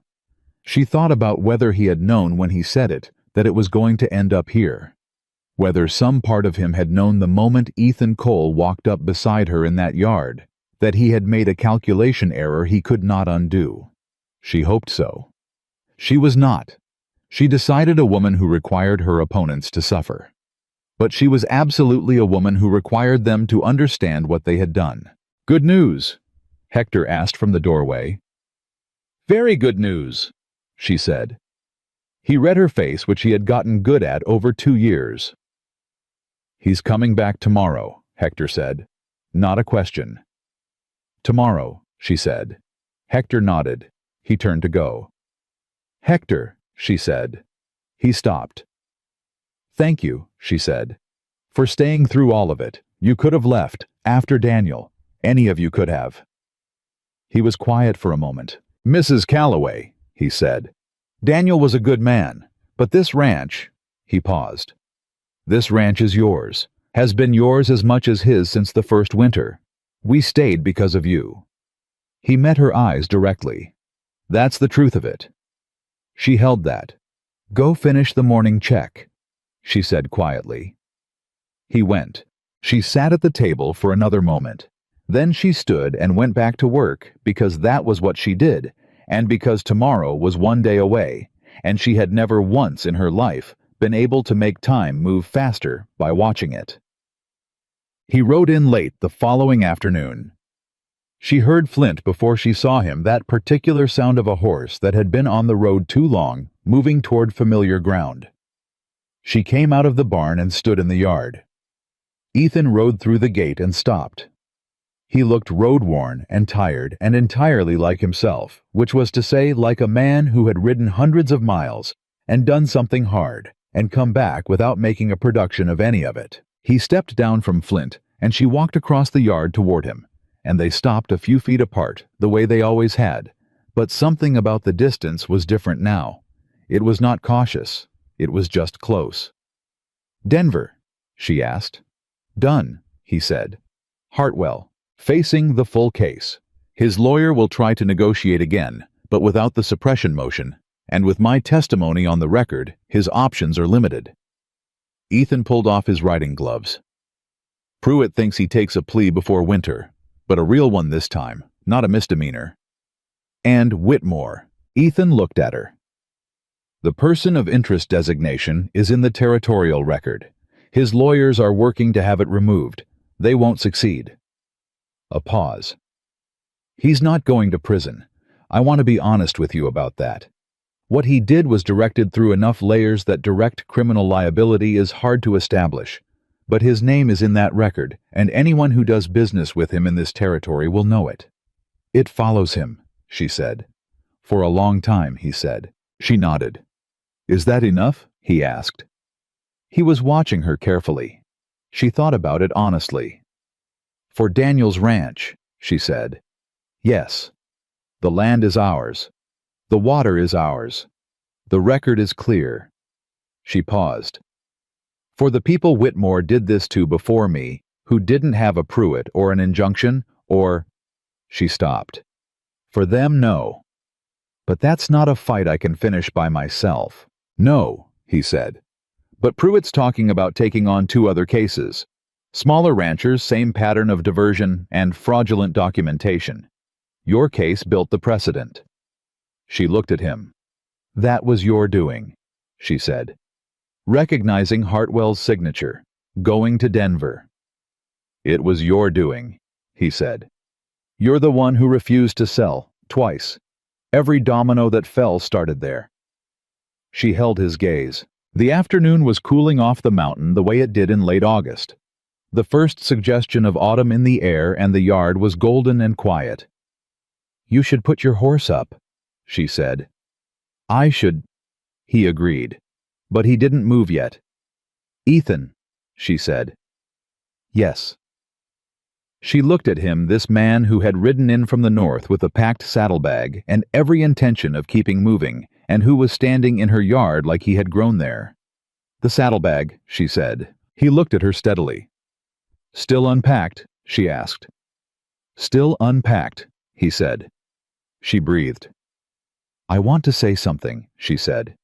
She thought about whether he had known when he said it that it was going to end up here. Whether some part of him had known the moment Ethan Cole walked up beside her in that yard, that he had made a calculation error he could not undo. She hoped so. She was not. She decided a woman who required her opponents to suffer. But she was absolutely a woman who required them to understand what they had done. "Good news?" Hector asked from the doorway. "Very good news," she said. He read her face, which he had gotten good at over 2 years. "He's coming back tomorrow," Hector said. Not a question. "Tomorrow," she said. Hector nodded. He turned to go. "Hector," she said. He stopped. "Thank you," she said, "for staying through all of it. You could have left, after Daniel. Any of you could have." He was quiet for a moment. "Mrs. Calloway," he said. "Daniel was a good man, but this ranch—" He paused. "This ranch is yours, has been yours as much as his since the first winter. We stayed because of you." He met her eyes directly. "That's the truth of it." She held that. "Go finish the morning check," she said quietly. He went. She sat at the table for another moment. Then she stood and went back to work because that was what she did, and because tomorrow was one day away, and she had never once in her life been able to make time move faster by watching it. He rode in late the following afternoon. She heard Flint before she saw him, that particular sound of a horse that had been on the road too long, moving toward familiar ground. She came out of the barn and stood in the yard. Ethan rode through the gate and stopped. He looked road-worn and tired and entirely like himself, which was to say, like a man who had ridden hundreds of miles and done something hard and come back without making a production of any of it. He stepped down from Flint, and she walked across the yard toward him, and they stopped a few feet apart, the way they always had. But something about the distance was different now. It was not cautious. It was just close. "Denver?" she asked. "Done," he said. "Hartwell, facing the full case. His lawyer will try to negotiate again, but without the suppression motion, and with my testimony on the record, his options are limited." Ethan pulled off his riding gloves. "Pruitt thinks he takes a plea before winter, but a real one this time, not a misdemeanor." "And Whitmore." Ethan looked at her. "The person of interest designation is in the territorial record. His lawyers are working to have it removed. They won't succeed." A pause. "He's not going to prison. I want to be honest with you about that. What he did was directed through enough layers that direct criminal liability is hard to establish. But his name is in that record, and anyone who does business with him in this territory will know it." "It follows him," she said. "For a long time," he said. She nodded. "Is that enough?" he asked. He was watching her carefully. She thought about it honestly. For Daniel's ranch, she said. Yes. The land is ours. The water is ours. The record is clear. She paused. For the people Whitmore did this to before me, who didn't have a Pruitt or an injunction, or... She stopped. For them, no. But that's not a fight I can finish by myself. No, he said. But Pruitt's talking about taking on 2 other cases. Smaller ranchers, same pattern of diversion and fraudulent documentation. Your case built the precedent. She looked at him. That was your doing, she said. Recognizing Hartwell's signature, going to Denver. It was your doing, he said. You're the one who refused to sell, twice. Every domino that fell started there. She held his gaze. The afternoon was cooling off the mountain the way it did in late August. The first suggestion of autumn in the air, and the yard was golden and quiet. You should put your horse up, she said. I should, he agreed. But he didn't move yet. Ethan, she said. Yes. She looked at him, this man who had ridden in from the north with a packed saddlebag and every intention of keeping moving, and who was standing in her yard like he had grown there. The saddlebag, she said. He looked at her steadily. Still unpacked? She asked. Still unpacked, he said. She breathed. I want to say something, she said.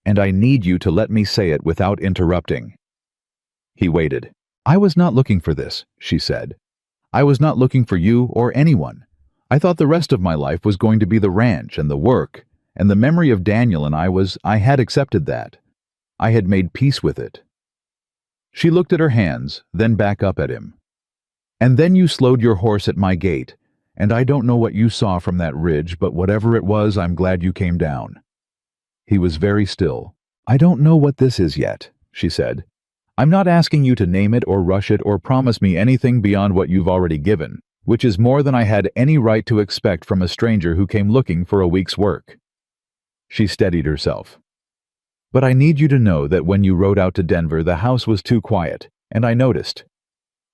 And I need you to let me say it without interrupting. He waited. I was not looking for this, she said. I was not looking for you or anyone. I thought the rest of my life was going to be the ranch and the work, and the memory of Daniel and I had accepted that. I had made peace with it. She looked at her hands, then back up at him. And then you slowed your horse at my gate, and I don't know what you saw from that ridge, but whatever it was, I'm glad you came down. He was very still. I don't know what this is yet, she said. I'm not asking you to name it or rush it or promise me anything beyond what you've already given, which is more than I had any right to expect from a stranger who came looking for a week's work. She steadied herself. But I need you to know that when you rode out to Denver, the house was too quiet, and I noticed.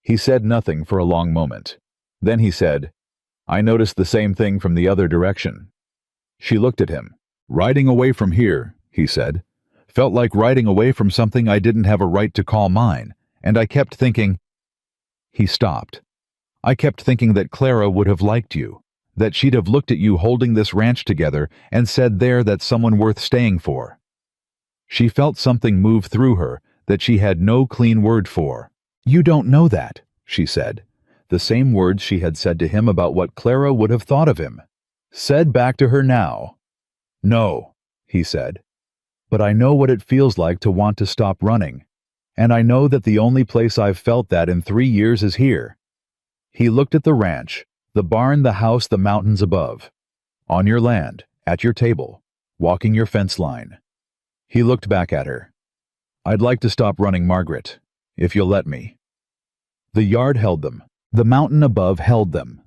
He said nothing for a long moment. Then he said, I noticed the same thing from the other direction. She looked at him. Riding away from here, he said, felt like riding away from something I didn't have a right to call mine, and I kept thinking... He stopped. I kept thinking that Clara would have liked you, that she'd have looked at you holding this ranch together and said there that's someone worth staying for. She felt something move through her that she had no clean word for. You don't know that, she said. The same words she had said to him about what Clara would have thought of him. Said back to her now. No, he said. But I know what it feels like to want to stop running. And I know that the only place I've felt that in 3 years is here. He looked at the ranch, the barn, the house, the mountains above. On your land, at your table, walking your fence line. He looked back at her. I'd like to stop running, Margaret, if you'll let me. The yard held them. The mountain above held them.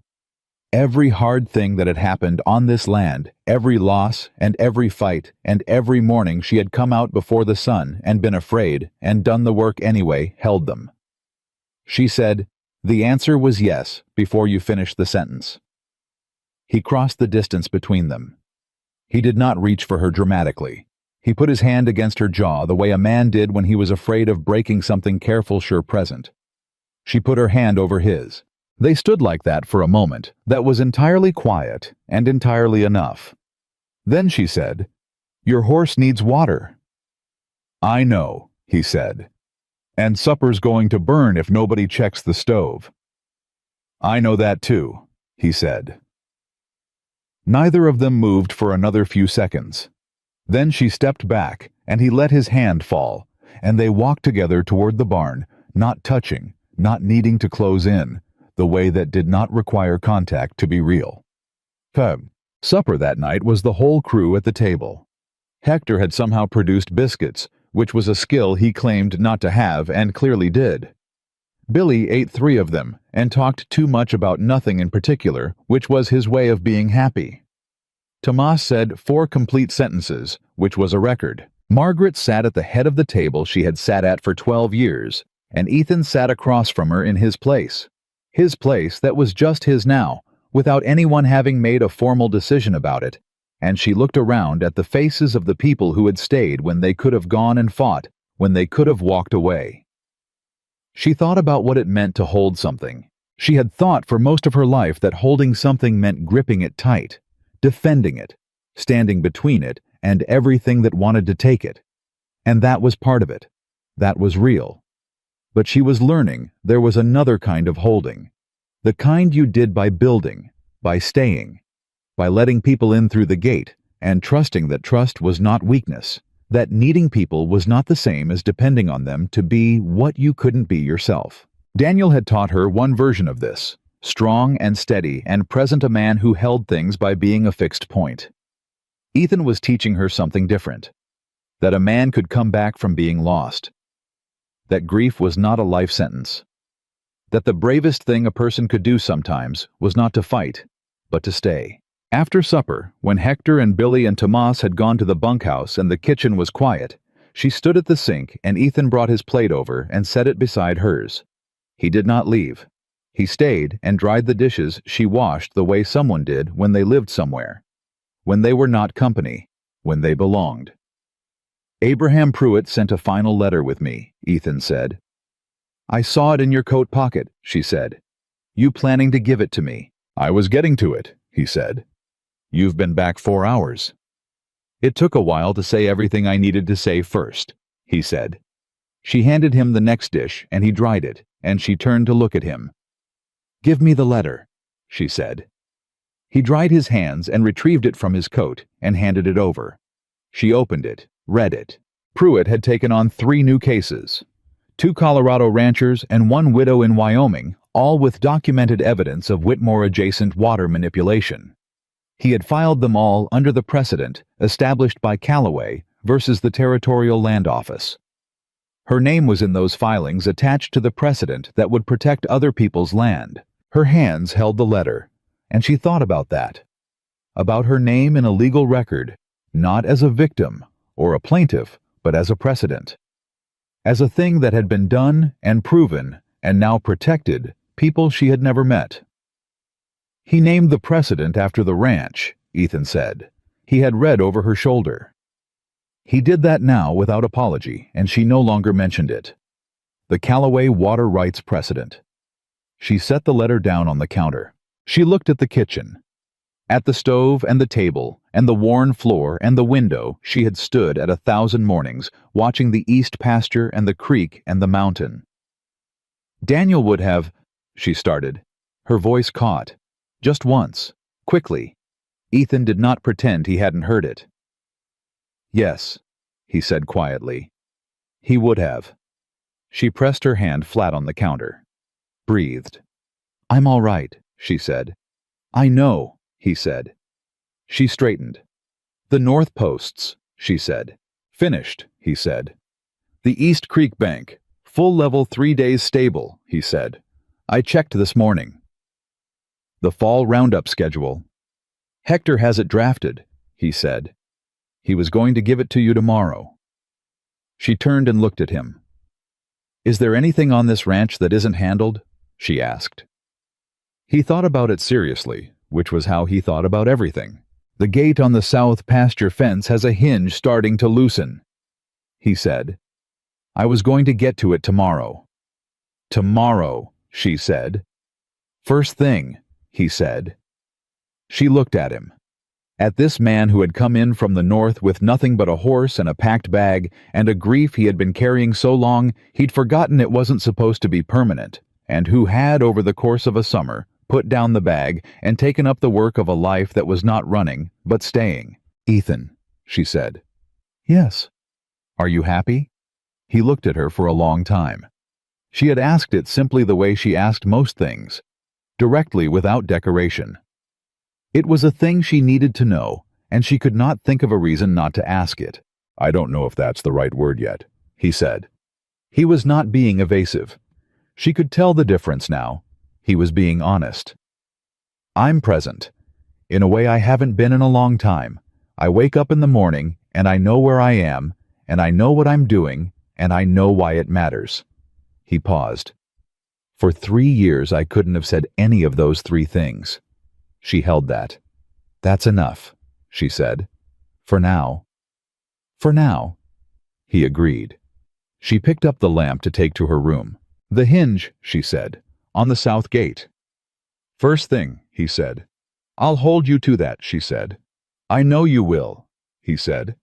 Every hard thing that had happened on this land, every loss and every fight and every morning she had come out before the sun and been afraid and done the work anyway, held them. She said, the answer was yes, before you finished the sentence. He crossed the distance between them. He did not reach for her dramatically. He put his hand against her jaw the way a man did when he was afraid of breaking something careful, sure present. She put her hand over his. They stood like that for a moment that was entirely quiet and entirely enough. Then she said, Your horse needs water. I know, he said. And supper's going to burn if nobody checks the stove. I know that too, he said. Neither of them moved for another few seconds. Then she stepped back, and he let his hand fall, and they walked together toward the barn, not touching, not needing to close in, the way that did not require contact to be real. Supper that night was the whole crew at the table. Hector had somehow produced biscuits, which was a skill he claimed not to have and clearly did. Billy ate 3 of them and talked too much about nothing in particular, which was his way of being happy. Tomas said 4 complete sentences, which was a record. Margaret sat at the head of the table she had sat at for 12 years, and Ethan sat across from her in his place. His place that was just his now, without anyone having made a formal decision about it, and she looked around at the faces of the people who had stayed when they could have gone and fought, when they could have walked away. She thought about what it meant to hold something. She had thought for most of her life that holding something meant gripping it tight, defending it, standing between it and everything that wanted to take it. And that was part of it. That was real. But she was learning there was another kind of holding. The kind you did by building, by staying, by letting people in through the gate, and trusting that trust was not weakness, that needing people was not the same as depending on them to be what you couldn't be yourself. Daniel had taught her one version of this, strong and steady and present, a man who held things by being a fixed point. Ethan was teaching her something different, that a man could come back from being lost, that grief was not a life sentence, that the bravest thing a person could do sometimes was not to fight, but to stay. After supper, when Hector and Billy and Tomas had gone to the bunkhouse and the kitchen was quiet, she stood at the sink and Ethan brought his plate over and set it beside hers. He did not leave. He stayed and dried the dishes she washed the way someone did when they lived somewhere, when they were not company, when they belonged. Abraham Pruitt sent a final letter with me, Ethan said. I saw it in your coat pocket, she said. You planning to give it to me? I was getting to it, he said. You've been back 4 hours. It took a while to say everything I needed to say first, he said. She handed him the next dish and he dried it, and she turned to look at him. Give me the letter, she said. He dried his hands and retrieved it from his coat and handed it over. She opened it, read it. Pruitt had taken on 3 new cases, 2 Colorado ranchers and 1 widow in Wyoming, all with documented evidence of Whitmore-adjacent water manipulation. He had filed them all under the precedent established by Callaway versus the Territorial Land Office. Her name was in those filings attached to the precedent that would protect other people's land. Her hands held the letter, and she thought about that. About her name in a legal record, not as a victim or a plaintiff, but as a precedent. As a thing that had been done and proven and now protected people she had never met. He named the precedent after the ranch, Ethan said. He had read over her shoulder. He did that now without apology, and she no longer mentioned it. The Callaway Water Rights Precedent. She set the letter down on the counter. She looked at the kitchen. At the stove and the table and the worn floor and the window she had stood at 1,000 mornings, watching the east pasture and the creek and the mountain. Daniel would have, she started. Her voice caught. Just once, quickly. Ethan did not pretend he hadn't heard it. Yes, he said quietly. He would have. She pressed her hand flat on the counter. Breathed. I'm all right, she said. I know, he said. She straightened. The north posts, she said. Finished, he said. The East Creek Bank, full level 3 days stable, he said. I checked this morning. The fall roundup schedule. Hector has it drafted, he said. He was going to give it to you tomorrow. She turned and looked at him. Is there anything on this ranch that isn't handled? She asked. He thought about it seriously, which was how he thought about everything. The gate on the south pasture fence has a hinge starting to loosen, he said. I was going to get to it tomorrow. Tomorrow, she said. First thing, he said. She looked at him. At this man who had come in from the north with nothing but a horse and a packed bag and a grief he had been carrying so long he'd forgotten it wasn't supposed to be permanent, and who had, over the course of a summer, put down the bag and taken up the work of a life that was not running, but staying. Ethan, she said. Yes. Are you happy? He looked at her for a long time. She had asked it simply the way she asked most things, directly without decoration. It was a thing she needed to know, and she could not think of a reason not to ask it. I don't know if that's the right word yet, he said. He was not being evasive. She could tell the difference now. He was being honest. I'm present. In a way I haven't been in a long time. I wake up in the morning, and I know where I am, and I know what I'm doing, and I know why it matters. He paused. For 3 years I couldn't have said any of those 3 things. She held that. That's enough, she said. For now. For now. He agreed. She picked up the lamp to take to her room. The hinge, she said, on the south gate. First thing, he said. I'll hold you to that, she said. I know you will, he said.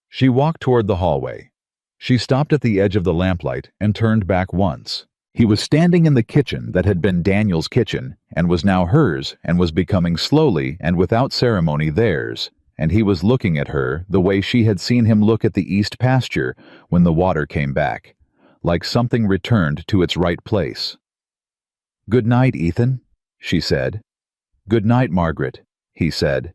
She walked toward the hallway. She stopped at the edge of the lamplight and turned back once. He was standing in the kitchen that had been Daniel's kitchen and was now hers and was becoming slowly and without ceremony theirs, and he was looking at her the way she had seen him look at the east pasture when the water came back, like something returned to its right place. Good night, Ethan, she said. Good night, Margaret, he said.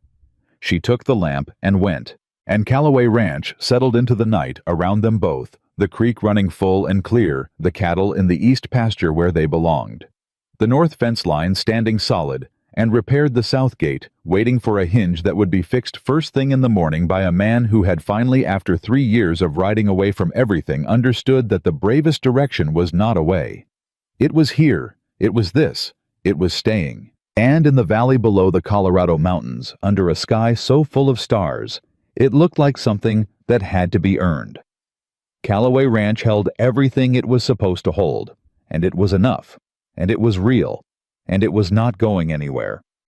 She took the lamp and went, and Callaway Ranch settled into the night around them both, the creek running full and clear, the cattle in the east pasture where they belonged. The north fence line standing solid, and repaired the south gate, waiting for a hinge that would be fixed first thing in the morning by a man who had finally, after 3 years of riding away from everything, understood that the bravest direction was not away. It was here, it was this, it was staying. And in the valley below the Colorado mountains, under a sky so full of stars, it looked like something that had to be earned. Callaway Ranch held everything it was supposed to hold, and it was enough, and it was real, and it was not going anywhere.